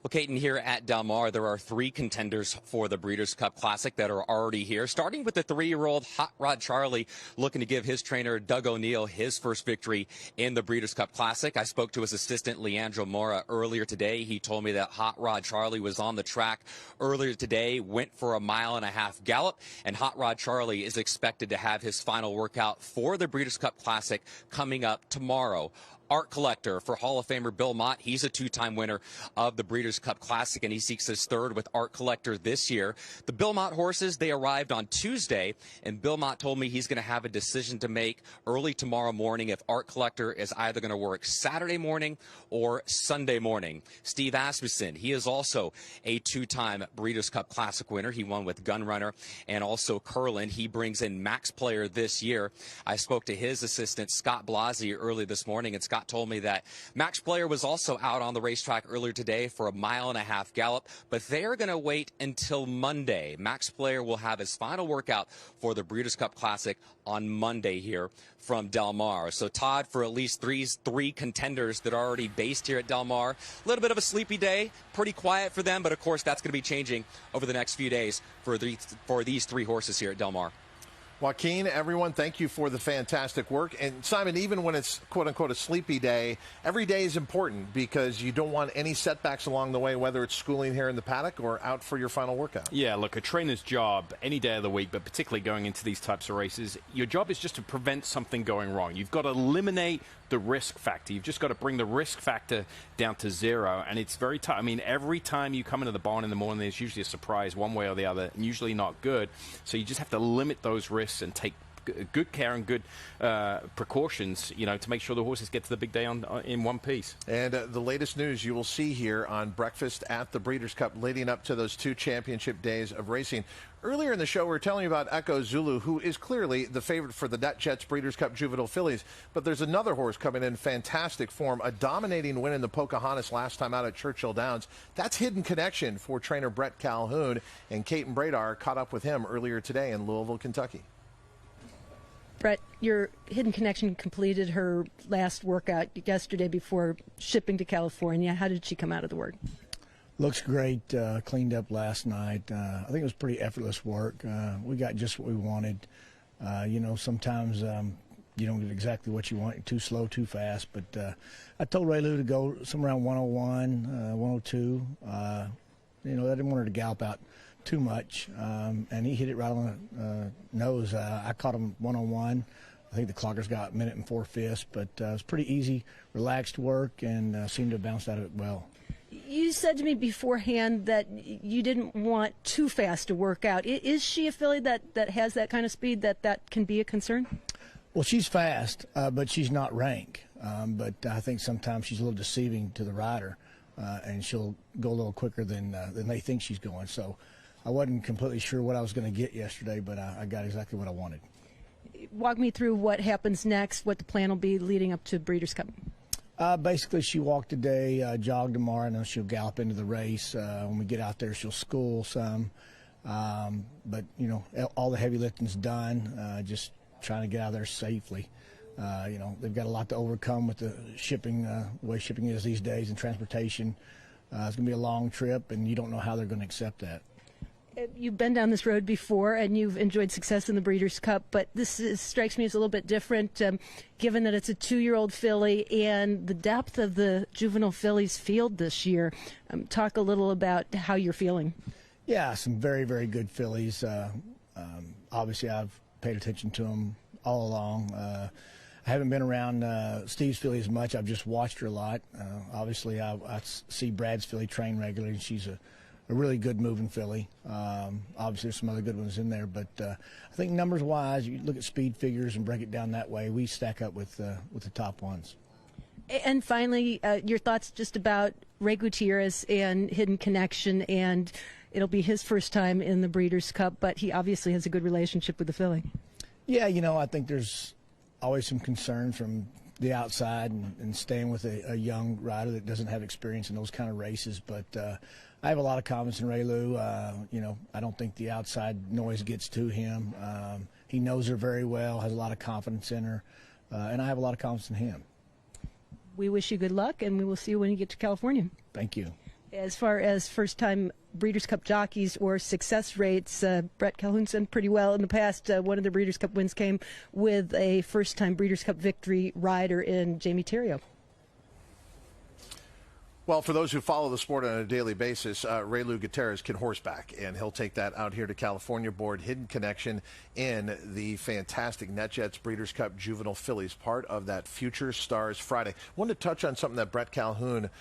Well, Caton, here at Del Mar, there are 3 contenders for the Breeders' Cup Classic that are already here, starting with the 3-year-old Hot Rod Charlie, looking to give his trainer, Doug O'Neill, his first victory in the Breeders' Cup Classic. I spoke to his assistant, Leandro Mora, earlier today. He told me that Hot Rod Charlie was on the track earlier today, went for a 1.5-mile gallop, and Hot Rod Charlie is expected to have his final workout for the Breeders' Cup Classic coming up tomorrow. Art collector for Hall of Famer Bill Mott. He's a 2-time winner of the Breeders' Cup Classic, and he seeks his 3rd with Art Collector this year. The Bill Mott horses, they arrived on Tuesday, and Bill Mott told me he's going to have a decision to make early tomorrow morning if Art Collector is either going to work Saturday morning or Sunday morning. Steve Asmussen, he is also a 2-time Breeders' Cup Classic winner. He won with Gunrunner and also Curlin. He brings in Max Player this year. I spoke to his assistant, Scott Blasi, early this morning, and Scott told me that Max Player was also out on the racetrack earlier today for a 1.5-mile gallop, but they are going to wait until Monday. Max Player will have his final workout for the Breeders' Cup Classic on Monday here from Del Mar. So, Todd, for at least three contenders that are already based here at Del Mar, a little bit of a sleepy day, pretty quiet for them, but of course that's going to be changing over the next few days for these 3 horses here at Del Mar. Joaquin, everyone, thank you for the fantastic work. And Simon, even when it's quote-unquote a sleepy day, every day is important because you don't want any setbacks along the way, whether it's schooling here in the paddock or out for your final workout. Yeah, look, a trainer's job any day of the week, but particularly going into these types of races, your job is just to prevent something going wrong. You've got to eliminate the risk factor. You've just got to bring the risk factor down to 0, and it's very tough. I mean, every time you come into the barn in the morning, there's usually a surprise one way or the other, and usually not good. So you just have to limit those risks and take good care and good precautions, you know, to make sure the horses get to the big day in one piece. And the latest news you will see here on Breakfast at the Breeders' Cup leading up to those 2 championship days of racing. Earlier in the show, we were telling you about Echo Zulu, who is clearly the favorite for the NetJets Breeders' Cup Juvenile Fillies. But there's another horse coming in fantastic form, a dominating win in the Pocahontas last time out at Churchill Downs. That's Hidden Connection for trainer Brett Calhoun. And Kate and Bradar caught up with him earlier today in Louisville, Kentucky. Brett, your Hidden Connection completed her last workout yesterday before shipping to California. How did she come out of the work? Looks great, cleaned up last night. I think it was pretty effortless work. We got just what we wanted. You know, sometimes you don't get exactly what you want. You're too slow, too fast. But I told Ray Lou to go somewhere around 101, 102. You know, I didn't want her to gallop out too much, and he hit it right on the nose. I caught him 101. I think the clockers got a minute and 4/5, but it was pretty easy, relaxed work, and seemed to have bounced out of it well. You said to me beforehand that you didn't want too fast to work out. Is she a filly that has that kind of speed that can be a concern? Well, she's fast, but she's not rank. But I think sometimes she's a little deceiving to the rider, and she'll go a little quicker than they think she's going. So I wasn't completely sure what I was going to get yesterday, but I got exactly what I wanted. Walk me through what happens next, what the plan will be leading up to Breeders' Cup. Basically, she walked today, jogged tomorrow, and then she'll gallop into the race. When we get out there, she'll school some. But, you know, all the heavy lifting's done, just trying to get out of there safely. You know, they've got a lot to overcome with the shipping, the way shipping is these days, and transportation. It's going to be a long trip, and you don't know how they're going to accept that. You've been down this road before, and you've enjoyed success in the Breeders' Cup, but this strikes me as a little bit different, given that it's a 2-year-old filly and the depth of the juvenile fillies field this year. Talk a little about how you're feeling. Yeah, some very, very good fillies. Obviously, I've paid attention to them all along. I haven't been around Steve's filly as much. I've just watched her a lot. Obviously, I see Brad's filly train regularly, and she's a really good moving filly. Obviously, there's some other good ones in there, but I think numbers-wise, you look at speed figures and break it down that way, we stack up with the top ones. And finally, your thoughts just about Ray Gutierrez and Hidden Connection, and it'll be his first time in the Breeders' Cup, but he obviously has a good relationship with the filly. Yeah, you know, I think there's always some concern from the outside and staying with a young rider that doesn't have experience in those kind of races, but I have a lot of confidence in Ray Lou. You know, I don't think the outside noise gets to him. He knows her very well, has a lot of confidence in her, and I have a lot of confidence in him. We wish you good luck, and we will see you when you get to California. Thank you. As far as first-time Breeders' Cup jockeys or success rates, Brett Calhoun's done pretty well in the past. One of the Breeders' Cup wins came with a first-time Breeders' Cup victory rider in Jamie Theriault. Well, for those who follow the sport on a daily basis, Raylu Gutierrez can horseback, and he'll take that out here to California aboard Hidden Connection in the fantastic NetJets Breeders' Cup Juvenile Fillies, part of that Future Stars Friday. I wanted to touch on something that Brett Calhoun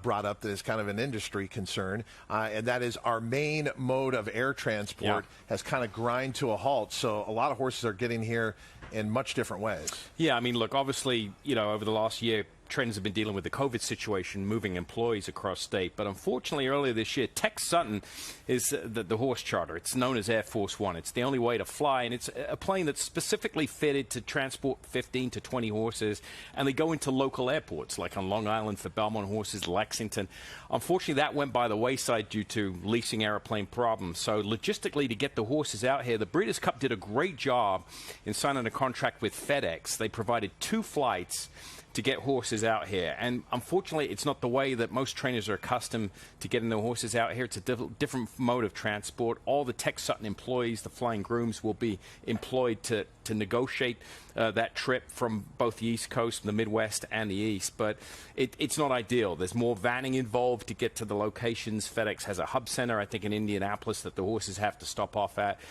brought up that is kind of an industry concern, and that is our main mode of air transport has kind of grind to a halt, so a lot of horses are getting here in much different ways. Yeah, I mean, look, obviously, over the last year, Trends have been dealing with the COVID situation, moving employees across state. But unfortunately, earlier this year, Tex Sutton is the horse charter. It's known as Air Force One. It's the only way to fly, and it's a plane that's specifically fitted to transport 15 to 20 horses, and they go into local airports, like on Long Island for Belmont Horses, Lexington. Unfortunately, that went by the wayside due to leasing airplane problems. So logistically, to get the horses out here, the Breeders' Cup did a great job in signing a contract with FedEx. They provided 2 flights to get horses out here. And unfortunately, it's not the way that most trainers are accustomed to getting their horses out here. It's a different mode of transport. All the Tex Sutton employees, the flying grooms, will be employed to negotiate that trip from both the East Coast, the Midwest, and the East. But it's not ideal. There's more vanning involved to get to the locations. FedEx has a hub center, I think, in Indianapolis that the horses have to stop off at.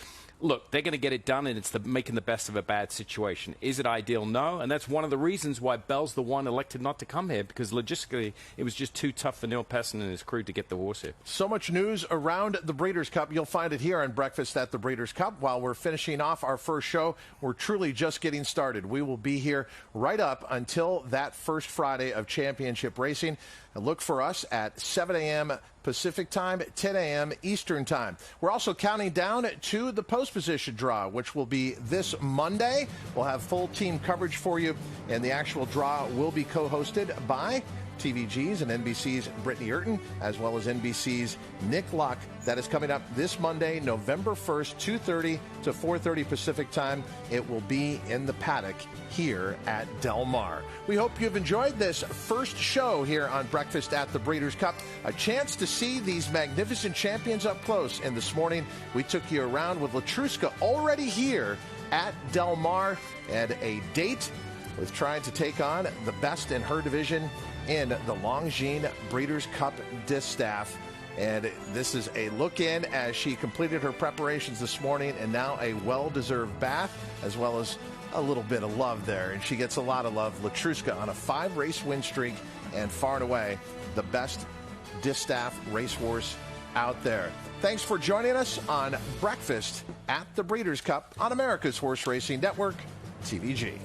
Look, they're going to get it done, and it's making the best of a bad situation. Is it ideal? No, and that's one of the reasons why Bell's the one elected not to come here, because logistically it was just too tough for Neil Pessin and his crew to get the horse here. So much news around the Breeders' Cup. You'll find it here on Breakfast at the Breeders' Cup. While we're finishing off our first show, we're truly just getting started. We will be here right up until that first Friday of championship racing. And look for us at 7 a.m. Pacific time, 10 a.m. Eastern time. We're also counting down to the post position draw, which will be this Monday. We'll have full team coverage for you, and the actual draw will be co-hosted by TVG's and NBC's Brittany Urton, as well as NBC's Nick Luck. That is coming up this Monday, November 1st, 2:30 to 4:30 Pacific time. It will be in the paddock here at Del Mar. We hope you've enjoyed this first show here on Breakfast at the Breeders' Cup. A chance to see these magnificent champions up close. And this morning, we took you around with Latruska already here at Del Mar, and a date with trying to take on the best in her division in the Longines Breeders' Cup Distaff. And this is a look in as she completed her preparations this morning, and now a well-deserved bath, as well as a little bit of love there. And she gets a lot of love. Latruska on a 5-race win streak, and far and away the best distaff racehorse out there. Thanks for joining us on Breakfast at the Breeders' Cup on America's Horse Racing Network, TVG.